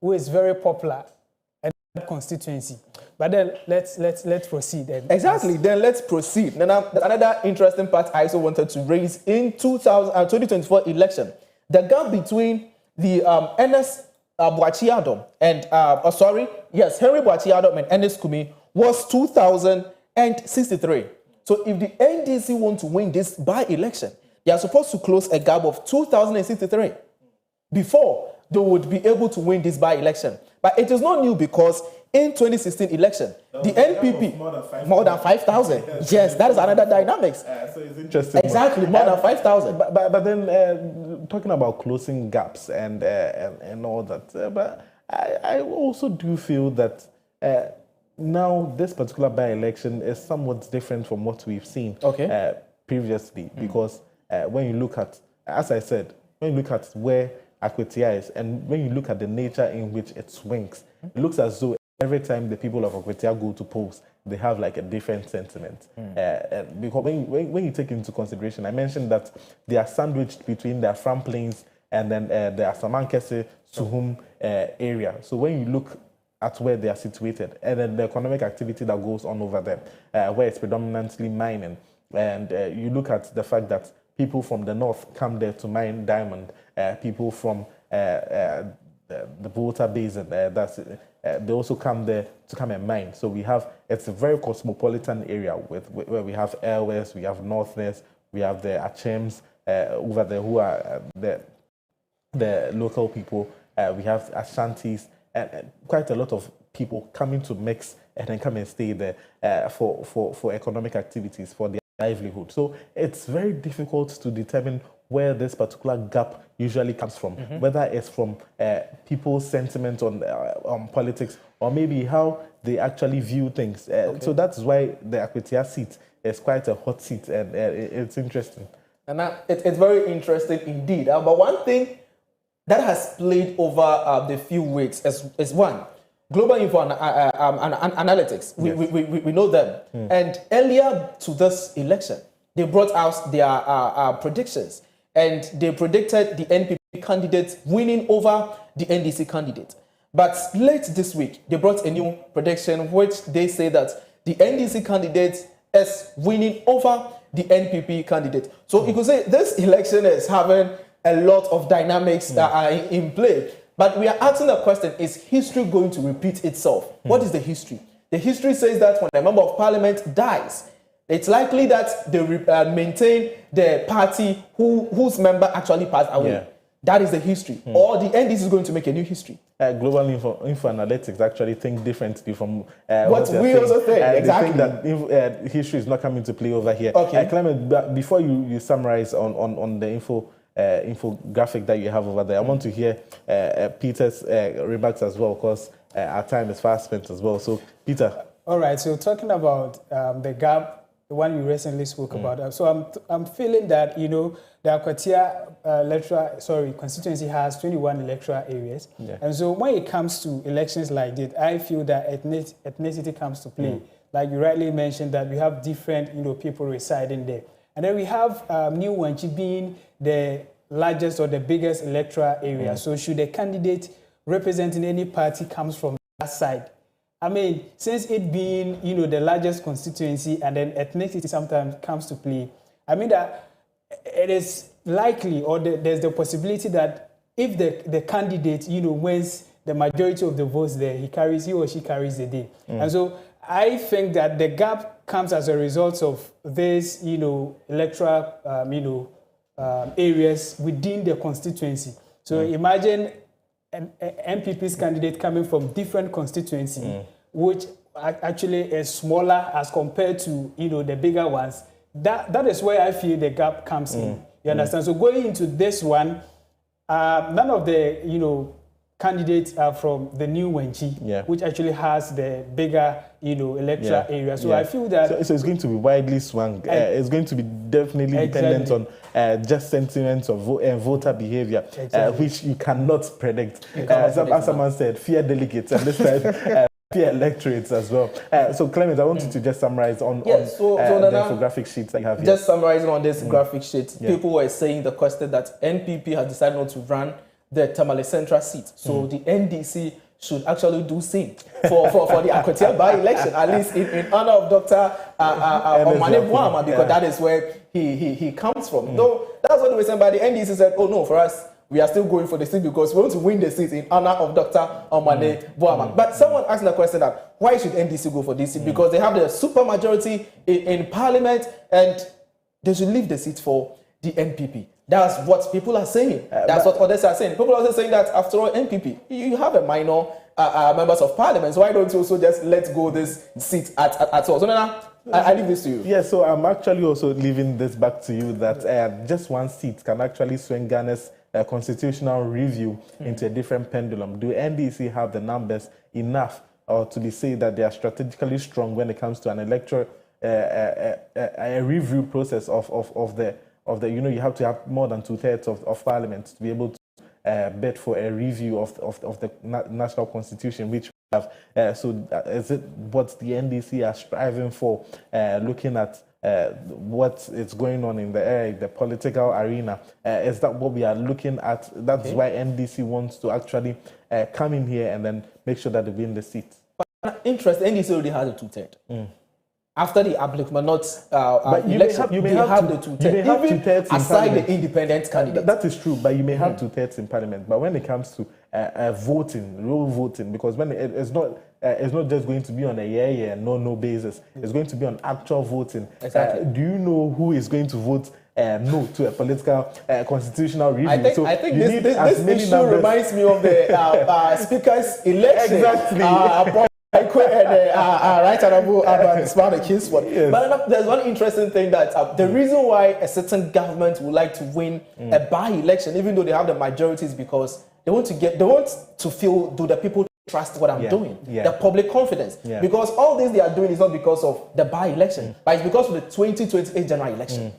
who is very popular in that constituency. But then let's proceed. Exactly. Then let's proceed. Now, another interesting part I also wanted to raise in 2024 election, the gap between the NS Boachi Adam and Henry Boachi Adam and Ernest Kumi was 2,063. So if the NDC want to win this by-election, they are supposed to close a gap of 2,063 before they would be able to win this by-election. But it is not new because in 2016 election, the NPP, more than 5,000. Yes, that is another dynamics. So it's interesting. Exactly, more than 5,000. But then talking about closing gaps and all that, but I also do feel that now this particular by-election is somewhat different from what we've seen previously, because when you look at, as I said, when you look at where Akwetia is and when you look at the nature in which it swings, it looks as though every time the people of Akwetia go to polls, they have like a different sentiment. Because when you take into consideration, I mentioned that they are sandwiched between the Afram Plains and then the Asamankese Suhum area. So when you look at where they are situated and then the economic activity that goes on over there, where it's predominantly mining, and you look at the fact that people from the north come there to mine diamond, people from the Volta Basin, they also come there to come and mine. So it's a very cosmopolitan area where we have Airways, we have Northerners, we have the Achems over there who are the local people, we have Ashantis, and quite a lot of people coming to mix and then come and stay there for economic activities, for their livelihood. So it's very difficult to determine where this particular gap usually comes from, whether it's from people's sentiment on politics or maybe how they actually view things. So that's why the Akwetia seat is quite a hot seat, and it's interesting. And it's very interesting indeed. But one thing that has played over the few weeks is one, Global Info Analytics. Yes. We know them. And earlier to this election, they brought out their predictions. And they predicted the NPP candidate winning over the NDC candidate. But late this week, they brought a new prediction, which they say that the NDC candidate is winning over the NPP candidate. So you could say this election is having a lot of dynamics that are in play. But we are asking the question, is history going to repeat itself? What is the history? The history says that when a member of parliament dies, it's likely that they maintain the party whose member actually passed away. Yeah. That is the history. Or the NDC is going to make a new history. Global Info Analytics actually think differently from what we also think. Exactly. They think that history is not coming to play over here. Okay. Clement, before you summarize on the infographic that you have over there, I want to hear Peter's remarks as well, because our time is fast spent as well. So, Peter. All right. So, talking about the gap, the one you recently spoke about. So I'm feeling that, the Akwetia constituency has 21 electoral areas. Yeah. And so when it comes to elections like this, I feel that ethnicity comes to play. Like you rightly mentioned that we have different, people residing there. And then we have New Wanchi being the largest or the biggest electoral area. So should a candidate representing any party comes from that side, I mean, since it being, the largest constituency and then ethnicity sometimes comes to play, I mean that it is likely or there's the possibility that if the candidate, wins the majority of the votes there, he or she carries the day. And so I think that the gap comes as a result of this, electoral, areas within the constituency. So imagine an MPP's candidate coming from different constituency, which actually is smaller as compared to, the bigger ones. That is where I feel the gap comes in. You understand? So going into this one, none of the, candidates are from the New Wanchi, which actually has the bigger, electoral area. So I feel that... So it's going to be widely swung. It's going to be definitely dependent on just sentiments of voter behavior, which you cannot predict. As someone said, fear delegates, and this time fear electorates as well. So Clement, I want you to just summarize on the infographic sheets that you have here. Just summarizing on this graphic sheet, people were saying the question that NPP has decided not to run the Tamale Central seat. So the NDC should actually do same for the Akwetia by-election, at least in honor of Dr. Omane Boama, because that is where he comes from. Though that's what we were saying, but the NDC said, oh no, for us, we are still going for the seat because we want to win the seat in honor of Dr. Omane Boamah. But someone asked the question that why should NDC go for this seat? Because they have the super majority in parliament and they should leave the seat for the NPP. That's what people are saying. That's what others are saying. People are also saying that after all, NPP, you have a minor members of parliament. So why don't you also just let go this seat at all? So now, I leave this to you. Yeah, so I'm actually also leaving this back to you that just one seat can actually swing Ghana's constitutional review into a different pendulum. Do NDC have the numbers enough or to be said that they are strategically strong when it comes to an electoral a review process of the you have to have more than 2/3 of parliament to be able to bid for a review of the national constitution, which we have. Is it what the NDC are striving for, looking at what is going on in the political arena? Is that what we are looking at? That's why NDC wants to actually come in here and then make sure that they win the seat. But interest, NDC already has a 2/3. After the applicant, not but you election, may have the 2/3. Even aside the independent candidate. That is true, but you may have 2/3 in parliament. But when it comes to voting, real voting, because when it's not just going to be on a no basis. It's going to be on actual voting. Exactly. Do you know who is going to vote no to a political constitutional review? I think this issue reminds me of the speaker's election. Exactly. Right honorable the Kingsford. Yes. But there's one interesting thing that the reason why a certain government would like to win a by-election, even though they have the majority, is because they want to feel, do the people trust what I'm doing? The public confidence. Because all this they are doing is not because of the by-election, but it's because of the 2028 general election.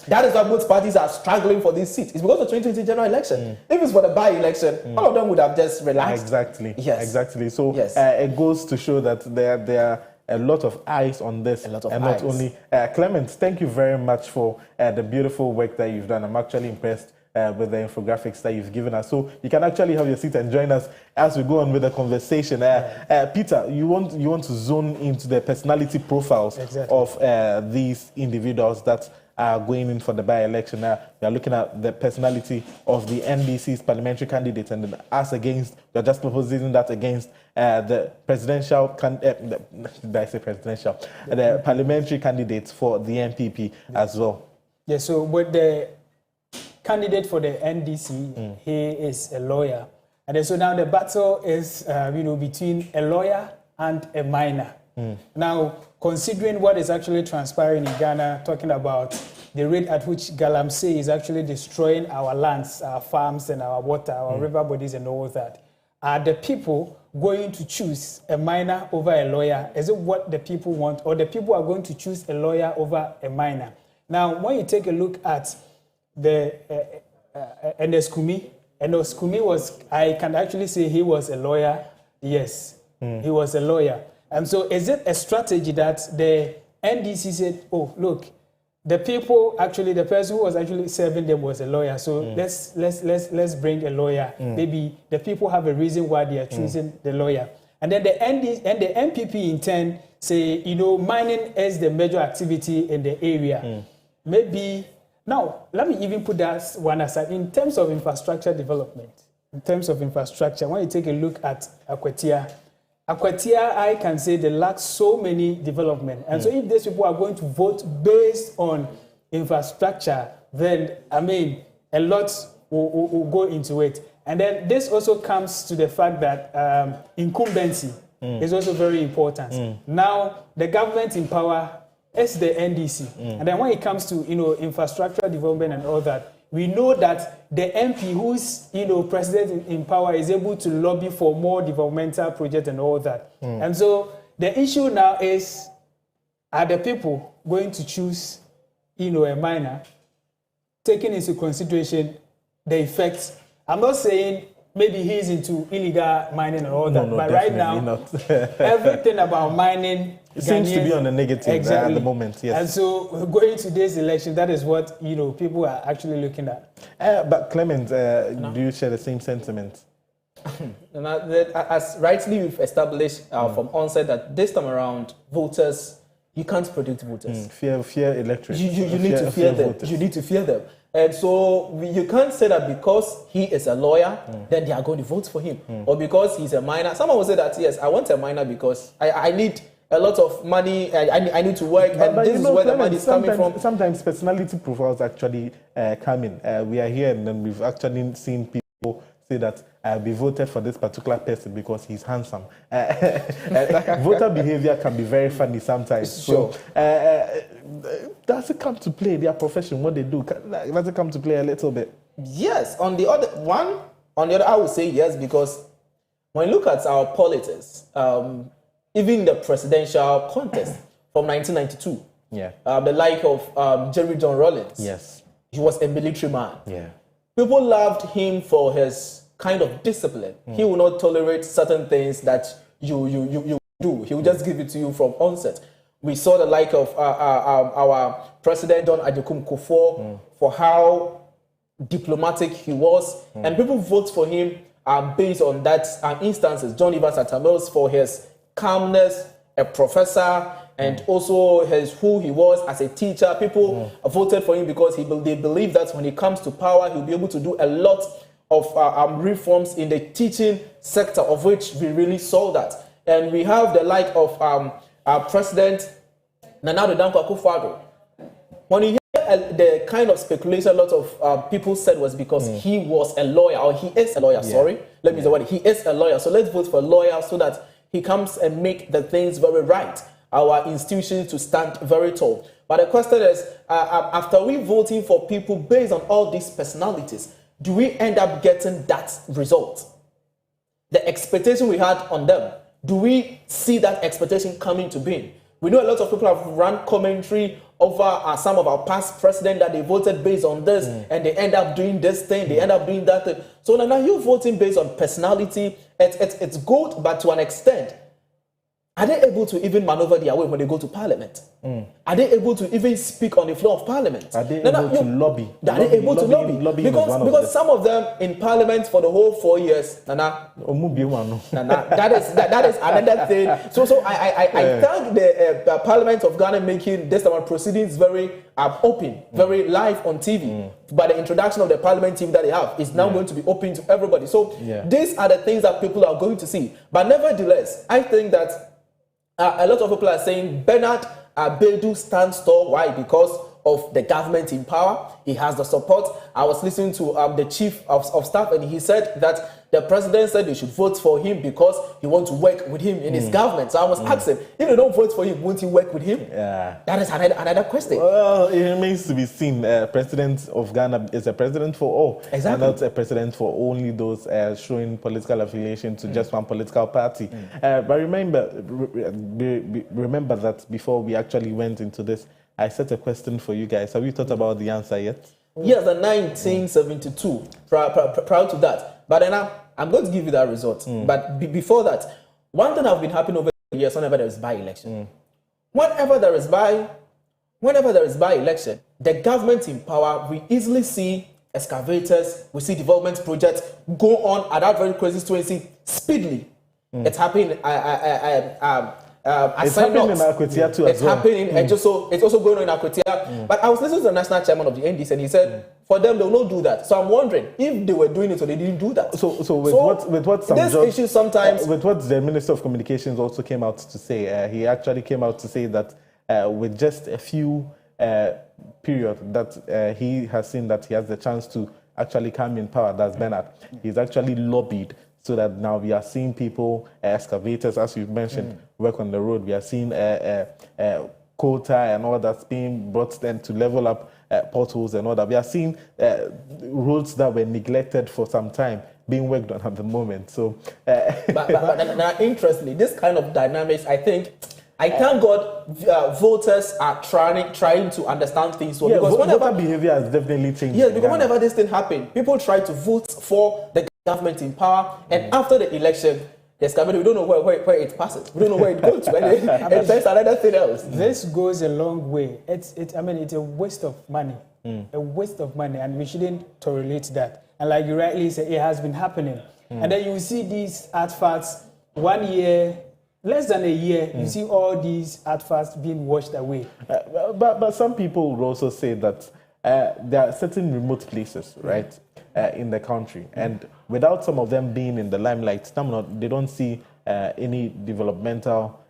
That is why both parties are struggling for this seat. It's because of the 2020 general election. If it's for the by-election, all of them would have just relaxed. Exactly. Yes. Exactly. So it goes to show that there are a lot of eyes on this. A lot of and eyes. not only Clement, thank you very much for the beautiful work that you've done. I'm actually impressed with the infographics that you've given us. So you can actually have your seat and join us as we go on with the conversation. Peter, you want to zone into the personality profiles of these individuals that are going in for the by-election. Now we are looking at the personality of the NDC's parliamentary candidate, and then us against, we are just proposing that against the presidential, the parliamentary candidates for the NPP as well. Yeah, so with the candidate for the NDC, he is a lawyer. And then, so now the battle is, between a lawyer and a miner. Now, considering what is actually transpiring in Ghana, talking about the rate at which Galamsey is actually destroying our lands, our farms and our water, our river bodies and all that, are the people going to choose a miner over a lawyer? Is it what the people want, or the people are going to choose a lawyer over a miner? Now, when you take a look at the Skumi was, I can actually say he was a lawyer. Yes, he was a lawyer. And so is it a strategy that the NDC said, oh, look, the people, actually, the person who was actually serving them was a lawyer. So let's bring a lawyer. Maybe the people have a reason why they are choosing the lawyer. And then the NPP in turn say, mining is the major activity in the area. Maybe, now, let me even put that one aside. In terms of infrastructure development, when you take a look at Akwatia, I can say they lack so many development. And so if these people are going to vote based on infrastructure, then, a lot will go into it. And then this also comes to the fact that incumbency is also very important. Now, the government in power is the NDC. And then when it comes to, infrastructure development and all that, we know that the MP who's, president in power is able to lobby for more developmental projects and all that. And so the issue now is, are the people going to choose, a miner, taking into consideration the effects? I'm not saying maybe he's into illegal mining and all that, but right now, everything about mining seems to be on the negative at the moment. Yes. And so going to this election, that is what people are actually looking at. But Clement, do you share the same sentiment? As rightly we've established from onset that this time around, voters, you can't predict voters. Fear electorate. You need to fear them. You need to fear them. And so you can't say that because he is a lawyer, then they are going to vote for him. Or because he's a minor. Someone will say that, yes, I want a minor because I need a lot of money, I need to work, and this is where the money is coming from. Sometimes personality profiles actually come in. We are here and then we've actually seen people say that I'll be voted for this particular person because he's handsome. Voter behavior can be very funny sometimes. Sure. So, does it come to play their profession, what they do? Does it come to play a little bit? Yes. On the other, I would say yes, because when you look at our politics, even the presidential contest from 1992, the like of Jerry John Rawlings, yes, he was a military man. Yeah. People loved him for his kind of discipline. He will not tolerate certain things that you do. He will just give it to you from onset. We saw the like of our president, Don Adekum Kufuor, for how diplomatic he was. And people vote for him based on that instances. John Evans Atamils for his calmness, a professor, and also who he was as a teacher. People voted for him because they believe that when he comes to power, he'll be able to do a lot of reforms in the teaching sector, of which we really saw that. And we have the like of our president, Nana Dankwa Akufo-Addo. When you hear the kind of speculation a lot of people said was because he was a lawyer, or he is a lawyer, sorry. Let me say what he is a lawyer. So let's vote for a lawyer so that he comes and make the things very right. Our institutions to stand very tall. But the question is, after we voting for people based on all these personalities, do we end up getting that result? The expectation we had on them, do we see that expectation coming to being? We know a lot of people have run commentary over some of our past presidents that they voted based on this, and they end up doing this thing, they end up doing that thing. So now you're voting based on personality. It's good, but to an extent, are they able to even maneuver their way when they go to parliament? Are they able to even speak on the floor of parliament? Are they able to lobby? Are they able to lobby? Because some of them in parliament for the whole 4 years, that is another thing. So I thank the Parliament of Ghana making this proceedings very open, very live on TV. But the introduction of the Parliament TV that they have is now going to be open to everybody. So these are the things that people are going to see. But nevertheless, I think that a lot of people are saying Bernard Abedu stands tall. Why? Because of the government in power. He has the support. I was listening to the chief of staff, and he said that the president said they should vote for him because he wants to work with him in his government. So I was asking, if they don't vote for him, won't he work with him? Yeah. That is another question. Well, it remains to be seen. President of Ghana is a president for all. Exactly. And not a president for only those showing political affiliation to just one political party. But remember that before we actually went into this, I set a question for you guys. Have you thought about the answer yet? Yes, the 1972, prior to that. But then I'm going to give you that result. But before that, one thing has been happening over the years whenever there is by-election. Whenever there is by-election, the government in power, we easily see excavators, we see development projects go on at that very crazy frequency speedily. It's happening. It's happening in Akwetia too. It's happening, and it's also going on in Akwetia. But I was listening to the national chairman of the NDC, and he said, for them, they will not do that. So I'm wondering if they were doing it or they didn't do that. So with what some this issue sometimes with what the Minister of Communications also came out to say, he actually came out to say that with just a few period that he has seen that he has the chance to actually come in power, that's Bernard. He's actually lobbied so that now we are seeing people, excavators, as you mentioned, work on the road. We are seeing quota and all that's being brought then to level up potholes and all that. We are seeing roads that were neglected for some time being worked on at the moment. So, but now, interestingly, this kind of dynamics, I thank God voters are trying to understand things. Well, because voter behavior has definitely changed. Yes, because whenever this thing happens, people try to vote for the government in power, and after the election, we don't know where it passes. We don't know where it goes to. And it's another thing else. This goes a long way. It's a waste of money. A waste of money, and we shouldn't tolerate that. And like you rightly said, it has been happening. And then you see these artifacts 1 year, less than a year, you see all these artifacts being washed away. But some people would also say that there are certain remote places, right, in the country, and without some of them being in the limelight, they don't see any developmental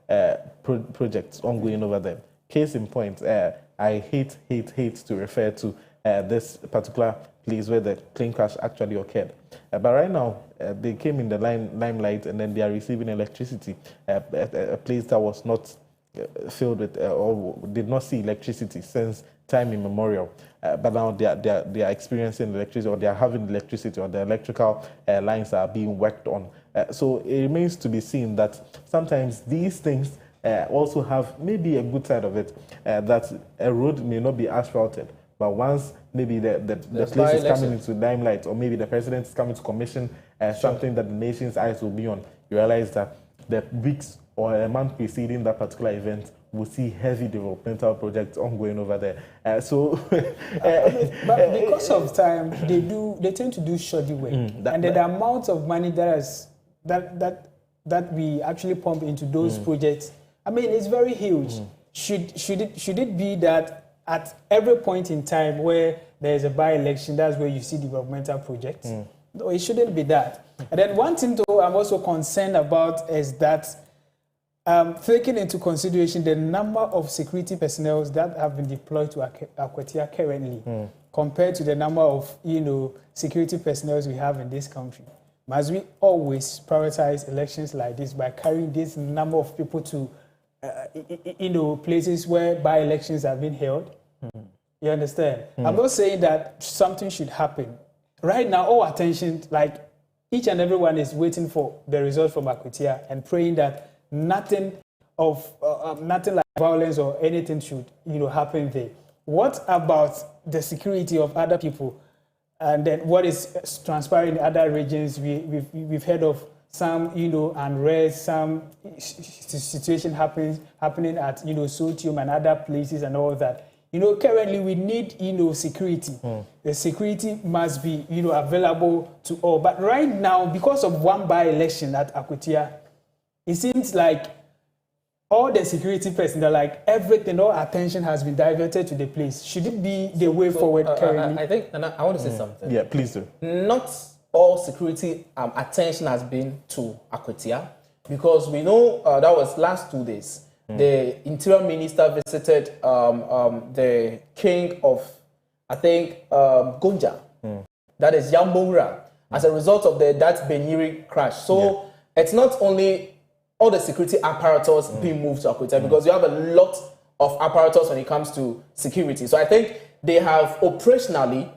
projects ongoing over there. Case in point, I hate to refer to this particular place where the plane crash actually occurred. But right now, they came in the limelight, and then they are receiving electricity, a place that was not filled with or did not see electricity since time immemorial. But now they are experiencing electricity, or they are having electricity, or the electrical lines are being worked on. So it remains to be seen that sometimes these things also have maybe a good side of it, that a road may not be asphalted, but once maybe the place is coming into limelight, or maybe the president is coming to commission something that the nation's eyes will be on, you realize that the weeks or a month preceding that particular event will see heavy developmental projects ongoing over there. But because of time, they tend to do shoddy work, and the amount of money that we actually pump into those projects, I mean, it's very huge. Should it be that at every point in time where there is a by-election, that's where you see developmental projects? No, it shouldn't be that. And then one thing, though, I'm also concerned about is that taking into consideration the number of security personnel that have been deployed to Akwatia currently, compared to the number of security personnel we have in this country. Must we always prioritize elections like this by carrying this number of people to places where by-elections have been held? You understand? I'm not saying that something should happen. Right now, all attention, like each and everyone is waiting for the results from Akwatia and praying that nothing like violence or anything should happen there. What about the security of other people? And then what is transpiring in other regions? We've heard of some unrest, some situation happening at Sotium and other places and all that. Currently we need security. The security must be available to all. But right now, because of one by-election at Akwatia, it seems like all the security personnel, like everything, all attention has been diverted to the place. Should it be the way forward currently? I think, and I want to say something. Yeah, please do. Not all security attention has been to Akwatia, because we know that was last 2 days. The interior minister visited the king of, I think, Gonja, that is Yambongra, as a result of that Benyiri crash. So it's not only all the security apparatus being moved to Akwatia, because you have a lot of apparatus when it comes to security. So I think they have operationally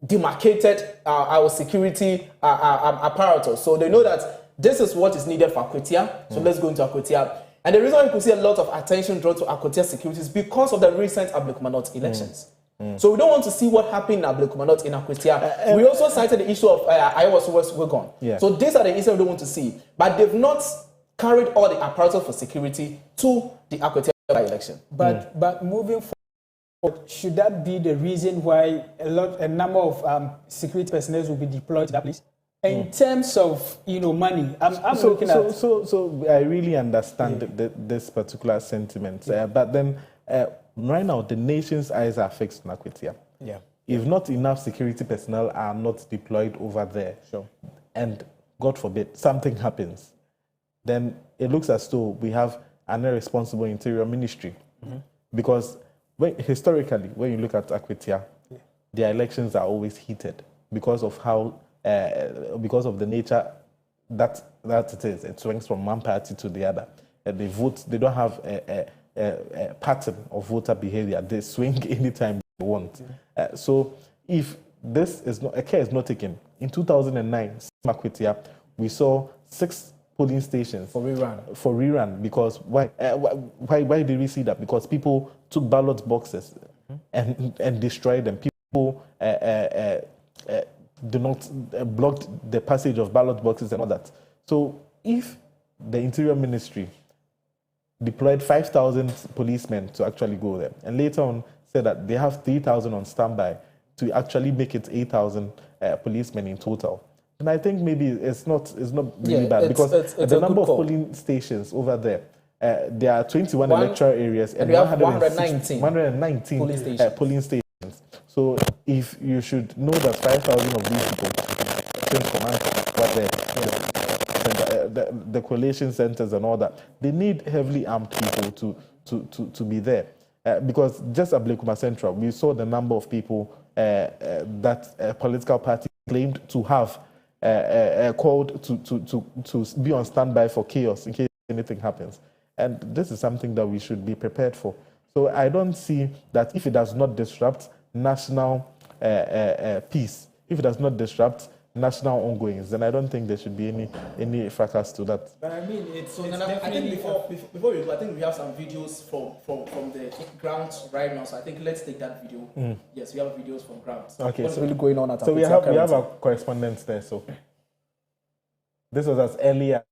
demarcated our security apparatus. So they know that this is what is needed for Akwatia, so let's go into Akwatia. And the reason why you could see a lot of attention drawn to Akwatia security is because of the recent Ablekumanot elections. So we don't want to see what happened in Ablekumanot in Akwatia. We also cited the issue of Iowa West Wagon. So these are the issues we don't want to see. But they've not carried all the apparatus for security to the Akwatia by-election. But moving forward, should that be the reason why a number of security personnel will be deployed to that place? In terms of money, I'm looking at. So I really understand this particular sentiment, but then right now the nation's eyes are fixed on Akwatia. If not enough security personnel are not deployed over there, and God forbid something happens, then it looks as though we have an irresponsible interior ministry, because historically, when you look at Akwatia, their elections are always heated because of how. Because of the nature that it is. It swings from one party to the other. They vote, they don't have a pattern of voter behavior. They swing anytime they want. So if this is not, a care is not taken, in 2009, Akwatia, we saw 6 polling stations for rerun. Because why did we see that? Because people took ballot boxes and destroyed them. People do not block the passage of ballot boxes and all that. So if the Interior Ministry deployed 5,000 policemen to actually go there, and later on said that they have 3,000 on standby to actually make it 8,000 policemen in total, and I think maybe it's not really bad, because the number of polling stations over there, there are 21 electoral areas and 119 polling stations. So if you should know that 5,000 of these people change command, the coalition centers and all that, they need heavily armed people to be there. Because just at Blekuma Central, we saw the number of people that a political party claimed to have called to be on standby for chaos in case anything happens. And this is something that we should be prepared for. So I don't see that if it does not disrupt national peace, if it does not disrupt national ongoings, then I don't think there should be any fracas to that. But I mean, I think before we go, I think we have some videos from the ground right now. So I think let's take that video. Yes, we have videos from ground. Okay, what's really going on at so we have a correspondent there. So this was as early as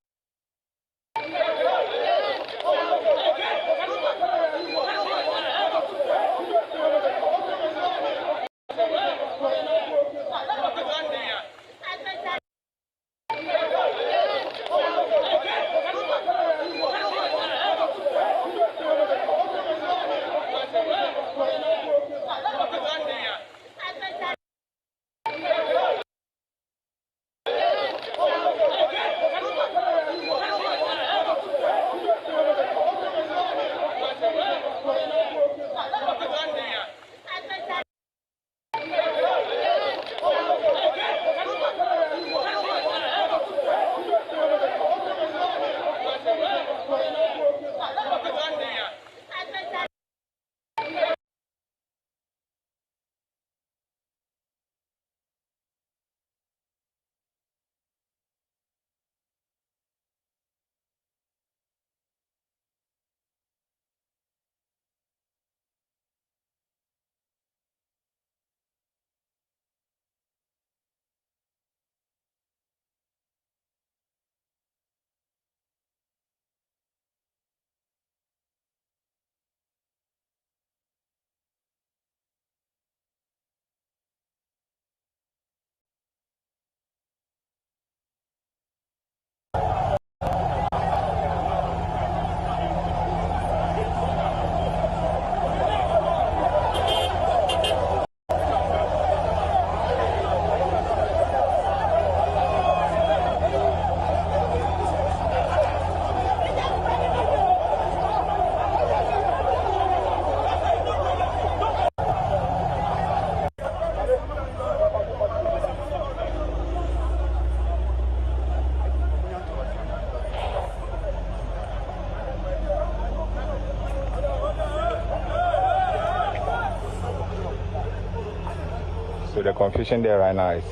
The confusion there right now is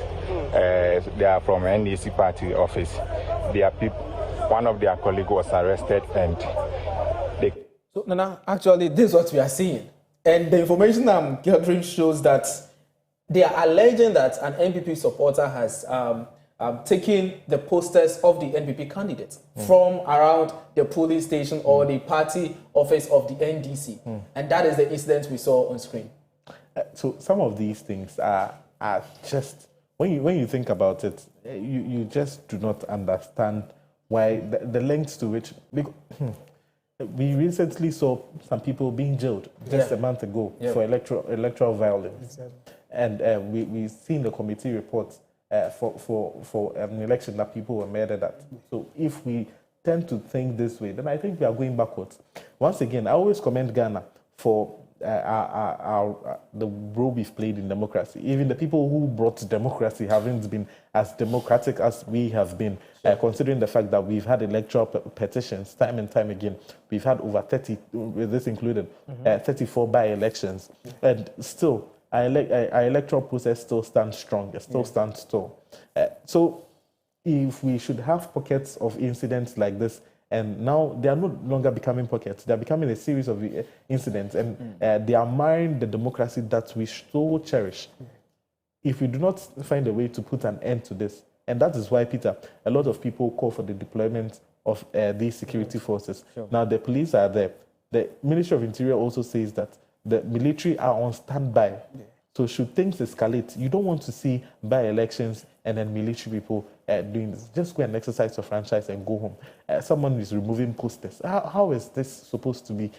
they are from NDC party office. Their one of their colleagues was arrested and they... So Nana, actually this is what we are seeing. And the information I'm gathering shows that they are alleging that an NPP supporter has taken the posters of the NPP candidates from around the polling station or the party office of the NDC. And that is the incident we saw on screen. So some of these things are just, when you think about it, you just do not understand why the lengths to which... We recently saw some people being jailed just a month ago for electoral violence. And we've seen the committee reports for an election that people were murdered at. So if we tend to think this way, then I think we are going backwards. Once again, I always commend Ghana for the role we've played in democracy. Even the people who brought democracy haven't been as democratic as we have been, considering the fact that we've had electoral petitions time and time again. We've had over 30, with this included, 34 by-elections. And still, our electoral process still stands strong. It still stands tall. So if we should have pockets of incidents like this, and now they are no longer becoming pockets. They are becoming a series of incidents, and they are marring the democracy that we so cherish. If we do not find a way to put an end to this, and that is why, Peter, a lot of people call for the deployment of these security forces. Now, the police are there. The Ministry of Interior also says that the military are on standby. So should things escalate, you don't want to see by-elections and then military people doing this. Just go and exercise your franchise and go home. Someone is removing posters. How is this supposed to be?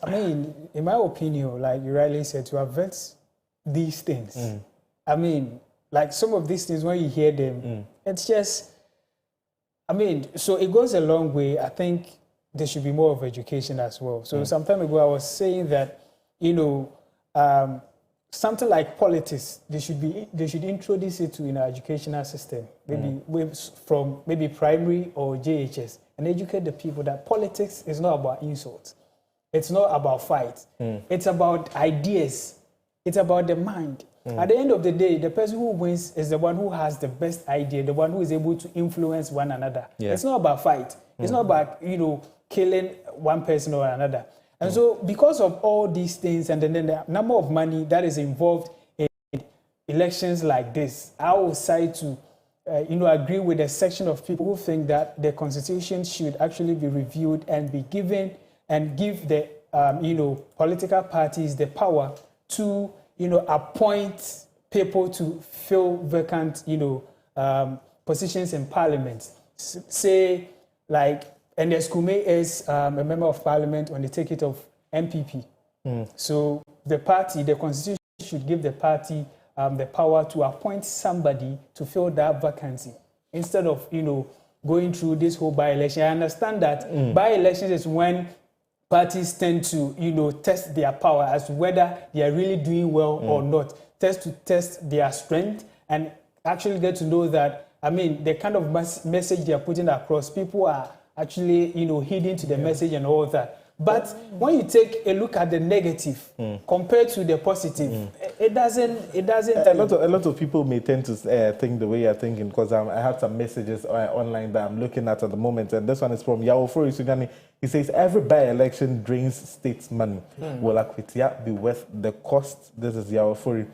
I mean, in my opinion, like you rightly said, to avert these things, I mean, like some of these things, when you hear them, it's just, I mean, so it goes a long way. I think there should be more of education as well. So some time ago, I was saying that, you know, something like politics, they should introduce it to in our educational system, maybe from maybe primary or JHS, and educate the people that politics is not about insults. It's not about fights. It's about ideas. It's about the mind. At the end of the day, the person who wins is the one who has the best idea, the one who is able to influence one another. Yeah. It's not about fight. It's not about, you know, killing one person or another. And so because of all these things and then the number of money that is involved in elections like this, I will side to, you know, agree with a section of people who think that the constitution should actually be reviewed and be given and give the, you know, political parties the power to, you know, appoint people to fill vacant, you know, positions in parliament. Say, like, and Eskume is a member of parliament on the ticket of MPP. So the party, the constitution should give the party the power to appoint somebody to fill that vacancy instead of, you know, going through this whole by-election. I understand that by-elections is when parties tend to, you know, test their power as to whether they are really doing well or not. Test their strength and actually get to know that, I mean, the kind of message they are putting across, people are actually, you know, heeding to the message and all that. But when you take a look at the negative compared to the positive, it doesn't. A lot of people may tend to think the way you're thinking, because I have some messages online that I'm looking at the moment, and this one is from Yawofori Sugani. He says every by-election drains state's money. Will Akwetia be worth the cost? This is Yawofori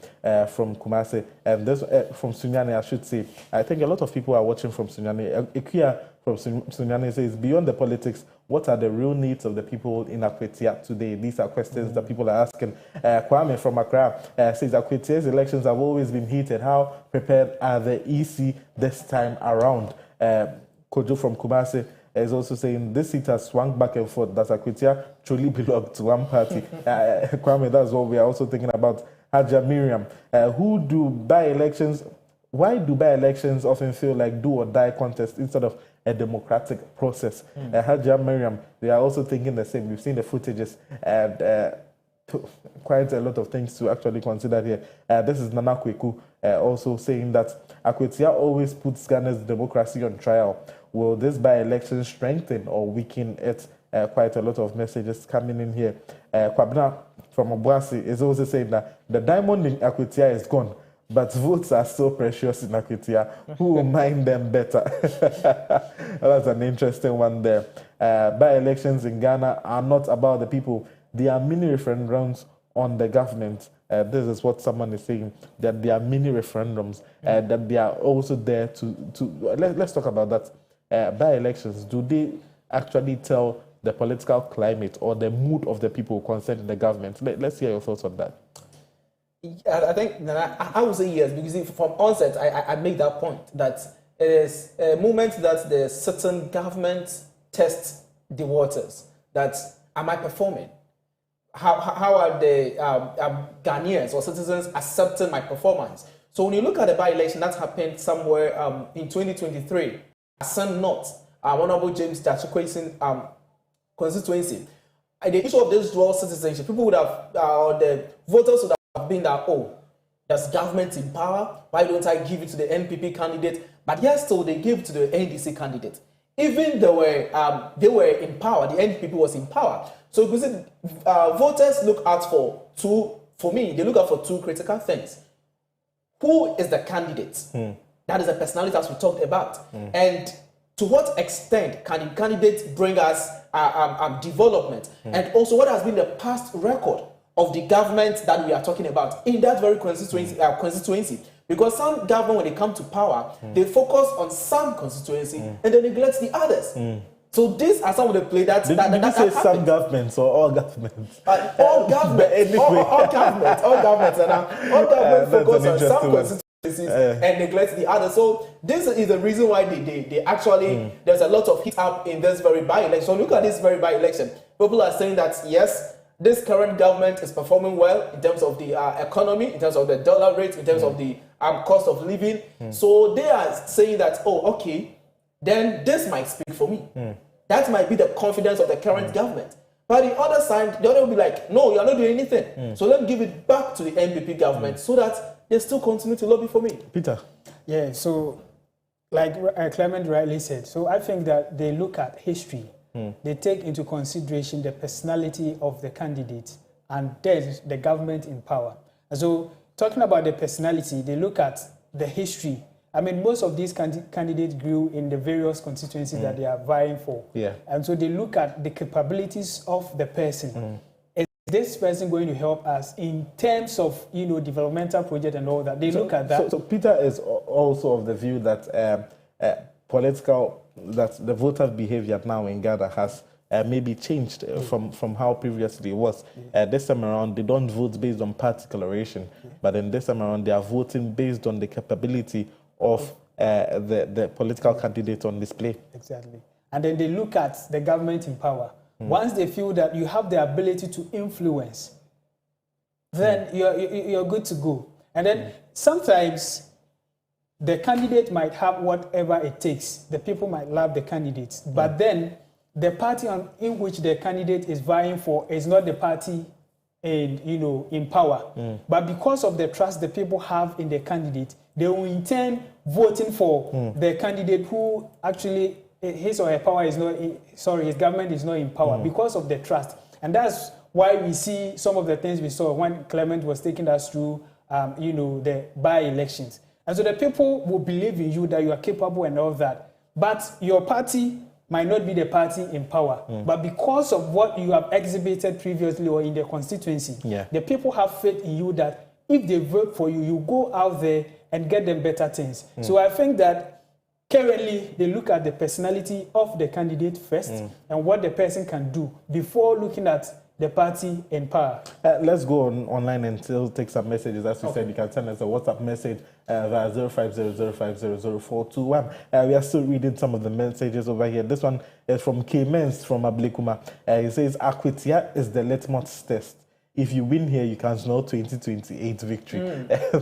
from Kumasi, and this from Sunyani, I should say. I think a lot of people are watching from Sunyani. Ikuya from Sunyani says, beyond the politics, what are the real needs of the people in Akwetia today? These are questions that people are asking. Kwame from Accra says, Akwetia's elections have always been heated. How prepared are the EC this time around? Kojo from Kumasi is also saying, this seat has swung back and forth. Does Akwetia truly belong to one party? Kwame, that's what we are also thinking about. Haja Miriam, why do by-elections often feel like do-or-die contest instead of a democratic process? Haja Miriam, they are also thinking the same. We've seen the footages and quite a lot of things to actually consider here. This is Nana Kweku also saying that Akwetia always puts Ghana's democracy on trial. Will this by-election strengthen or weaken it? Quite a lot of messages coming in here. Kwabna from Obuasi is also saying that the diamond in Akwetia is gone, but votes are so precious in Akwetia. Who will mind them better? That's an interesting one there. By-elections in Ghana are not about the people. There are mini referendums on the government. This is what someone is saying, that there are mini referendums, that they are also there to let's talk about that. By-elections, do they actually tell the political climate or the mood of the people concerning the government? Let's hear your thoughts on that. I think I would say yes, because from onset I make that point that it is a moment that the certain government tests the waters. That am I performing? How are the Ghanaians or citizens accepting my performance? So when you look at the by-election that happened somewhere in 2023, Asan North, Honorable James Dachukwesin constituency, the issue of this dual citizenship, people would have, or the voters would have been that, oh, there's government in power, why don't I give it to the NPP candidate? But yes, still they gave it to the NDC candidate. Even they were in power, the NPP was in power. So you see, voters look out for me, they look out for two critical things. Who is the candidate? That is the personality as we talked about. And to what extent can the candidate bring us development? And also what has been the past record of the government that we are talking about in that very constituency. Because some government, when they come to power, they focus on some constituency and they neglect the others. So these are some of the play that Did you say some governments or all governments? All governments. Anyway. all governments. All governments focus on some constituencies and neglect the others. So this is the reason why they actually, there's a lot of heat up in this very by-election. So look at this very by-election. People are saying that, yes, this current government is performing well in terms of the economy, in terms of the dollar rate, in terms of the cost of living. So they are saying that, oh, okay, then this might speak for me. That might be the confidence of the current government. But the other side, the other will be like, no, you're not doing anything. So let me give it back to the NPP government so that they still continue to lobby for me. Peter? Yeah, so like Clement rightly said, so I think that they look at history. They take into consideration the personality of the candidate and then the government in power. And so talking about the personality, they look at the history. I mean, most of these candidates grew in the various constituencies that they are vying for. Yeah. And so they look at the capabilities of the person. Is this person going to help us in terms of, you know, developmental project and all that? They look at that. So Peter is also of the view that that the voter behavior now in Ghana has maybe changed from how previously it was. This time around, they don't vote based on party coloration, but then this time around, they are voting based on the capability of the political candidate on display. Exactly. And then they look at the government in power. Once they feel that you have the ability to influence, then you're good to go. And then sometimes the candidate might have whatever it takes. The people might love the candidates. But then the party in which the candidate is vying for is not the party in power. But because of the trust the people have in the candidate, they will in turn voting for the candidate who actually his or her power is not his government is not in power because of the trust. And that's why we see some of the things we saw when Clement was taking us through the by-elections. And so the people will believe in you that you are capable and all that. But your party might not be the party in power. But because of what you have exhibited previously or in the constituency, the people have faith in you that if they vote for you, you go out there and get them better things. So I think that currently they look at the personality of the candidate first and what the person can do before looking at the party in power. Let's go online and still take some messages. As we said, you can send us a WhatsApp message via 0500500421. We are still reading some of the messages over here. This one is from K-Mens from Ablekuma. He says, Akwetia is the litmus test. If you win here, you can smell 2028 victory.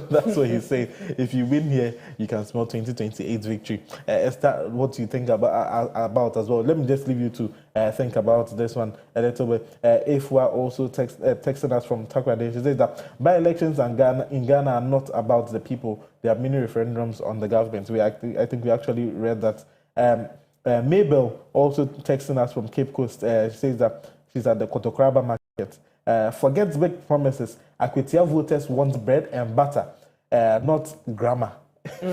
That's what he's saying. If you win here, you can smell 2028 victory. Is that what you think about as well? Let me just leave you to think about this one a little bit. If we are also texting us from Takrade, she says that by-elections in Ghana are not about the people. There are many referendums on the government. I think we actually read that. Mabel also texting us from Cape Coast. She says that she's at the Kotokraba market. Forget big promises. Akwetia voters want bread and butter, not grammar. So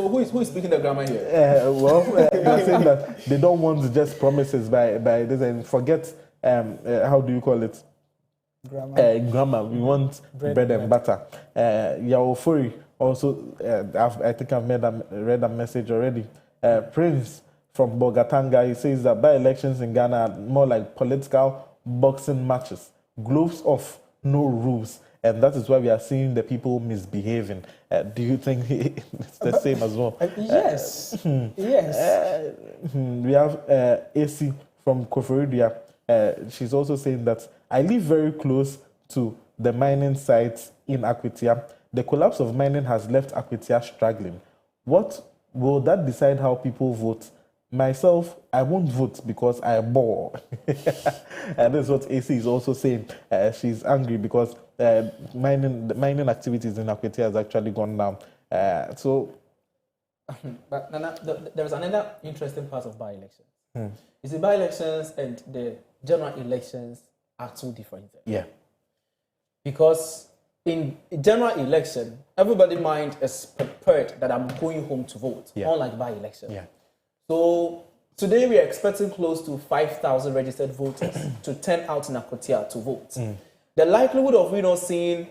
who is speaking the grammar here? They're saying that they don't want just promises by this and forget how do you call it? Grammar. We want bread and butter. Yaofori also. I think I've read a message already. Prince from Bogatanga, he says that by-elections in Ghana are more like political boxing matches. Gloves off, no rules. And that is why we are seeing the people misbehaving. Do you think it's the same as well? Yes. Yes. We have AC from Koforidia. She's also saying that I live very close to the mining sites in Akwetia. The collapse of mining has left Akwetia struggling. What will that decide how people vote? Myself, I won't vote because I bore. And that's what AC is also saying. She's angry because mining activities in Akwetia has actually gone down. But Nana, there is another interesting part of by-elections. You see, by-elections and the general elections are two different things. Yeah. Because in a general election, everybody's mind is prepared that I'm going home to vote, unlike by-election. Yeah. So today we are expecting close to 5,000 registered voters to turn out in Akwetia to vote. The likelihood of seeing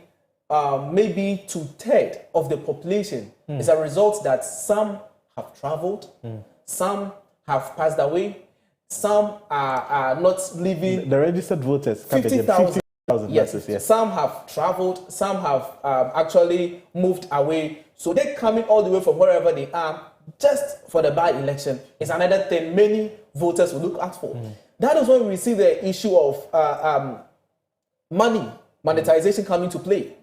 maybe 2/3 of the population is a result that some have traveled, some have passed away, some are not living. The registered voters, 50,000. Yes. Some have traveled, some have actually moved away. So they're coming all the way from wherever they are just for the by-election is another thing many voters will look out for. That is when we see the issue of monetization coming to play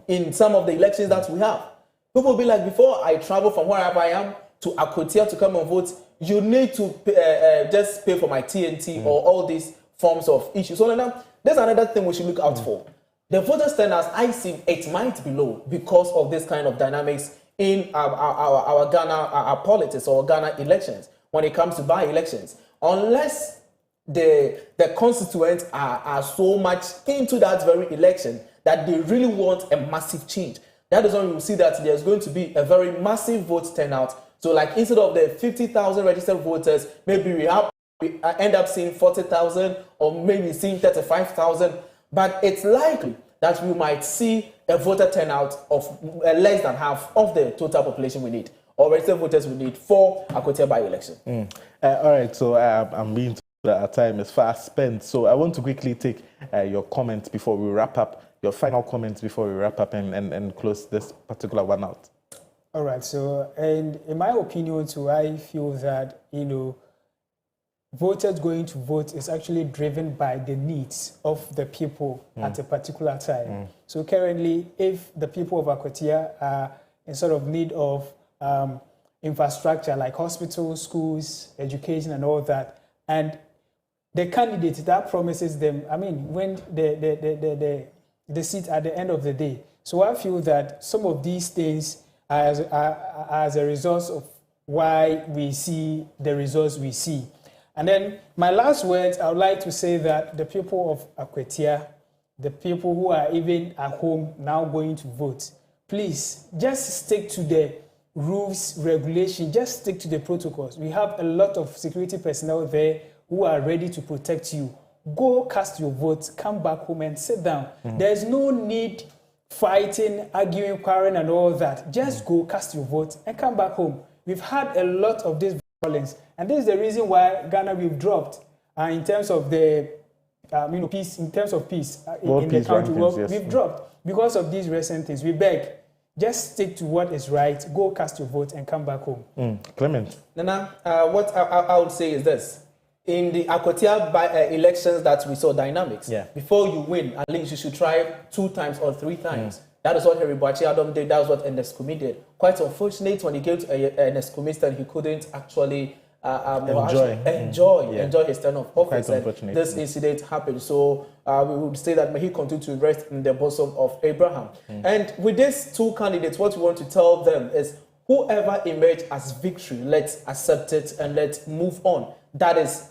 in some of the elections that we have. People will be like, before I travel from wherever I am to Akwetia to come and vote, you need to just pay for my TNT or all these forms of issues. So now, there's another thing we should look out for. The voters' turnout, I see it might be low because of this kind of dynamics in our Ghana our politics or Ghana elections when it comes to by-elections. Unless the constituents are so much into that very election that they really want a massive change. That is when you see that there's going to be a very massive vote turnout. So like instead of the 50,000 registered voters, maybe we end up seeing 40,000 or maybe seeing 35,000. But it's likely that we might see a voter turnout of less than half of the total population we need, or registered voters we need for Akwetia by-election. All right, so I'm being told that our time is fast spent. So I want to quickly take your comments before we wrap up, your final comments before we wrap up and close this particular one out. All right, so, and in my opinion too, I feel that, voters going to vote is actually driven by the needs of the people at a particular time. So currently, if the people of Akwetia are in sort of need of infrastructure like hospitals, schools, education and all that, and the candidate that promises them, when the seat at the end of the day. So I feel that some of these things are as a result of why we see the results we see. And then my last words, I would like to say that the people of Akwetia, the people who are even at home now going to vote, please just stick to the rules, regulations, just stick to the protocols. We have a lot of security personnel there who are ready to protect you. Go cast your vote, come back home and sit down. There's no need fighting, arguing, quarreling and all that. Just go cast your vote and come back home. We've had a lot of this violence. And this is the reason why Ghana we've dropped in terms of the peace. In terms of peace in the country, we've dropped because of these recent things. We beg, just stick to what is right. Go cast your vote and come back home. Clement. Nana, what I would say is this: in the Akwetia elections that we saw dynamics. Before you win, at least you should try 2 times or 3 times. That is what Harry Boachi Adam did. That was what Endescumi did. Quite unfortunate when he came to Endescumi, he couldn't actually enjoy his term of office. And this incident happened. So we would say that may he continue to rest in the bosom of Abraham. And with these 2 candidates, what we want to tell them is whoever emerged as victory, let's accept it and let's move on. That is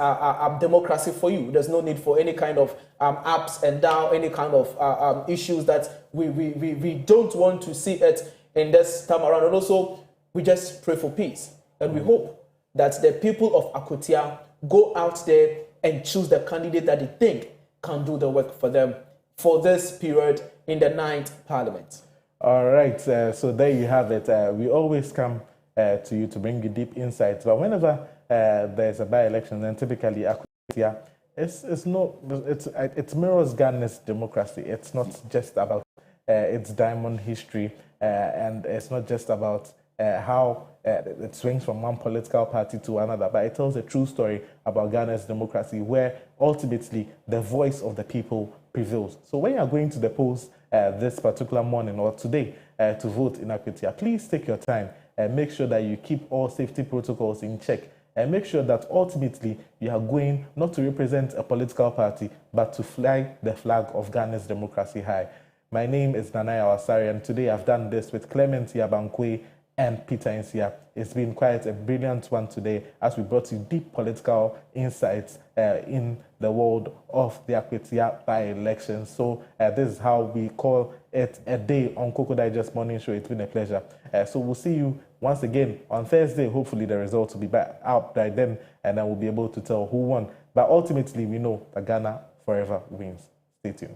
democracy for you. There's no need for any kind of ups and downs, any kind of issues that we don't want to see it in this time around. And also, we just pray for peace. And we hope that the people of Akwetia go out there and choose the candidate that they think can do the work for them for this period in the 9th Parliament. All right, so there you have it. We always come to you to bring you deep insights, but whenever there's a by-election, then typically Akwetia, it mirrors Ghana's democracy. It's not just about its diamond history, and it's not just about how it swings from one political party to another, but it tells a true story about Ghana's democracy, where ultimately the voice of the people prevails. So when you're going to the polls this particular morning or today to vote in Akwetia, please take your time and make sure that you keep all safety protocols in check, and make sure that ultimately you are going not to represent a political party, but to fly the flag of Ghana's democracy high. My name is Nanaya Wasari, and today I've done this with Clement Yabankwe and Peter Insia. It's been quite a brilliant one today as we brought you deep political insights in the world of the Akwetia by-election. So this is how we call it a day on Koko Digest Morning Show. It's been a pleasure. So we'll see you once again on Thursday. Hopefully the results will be back out by then, and then we'll be able to tell who won. But ultimately, we know that Ghana forever wins. Stay tuned.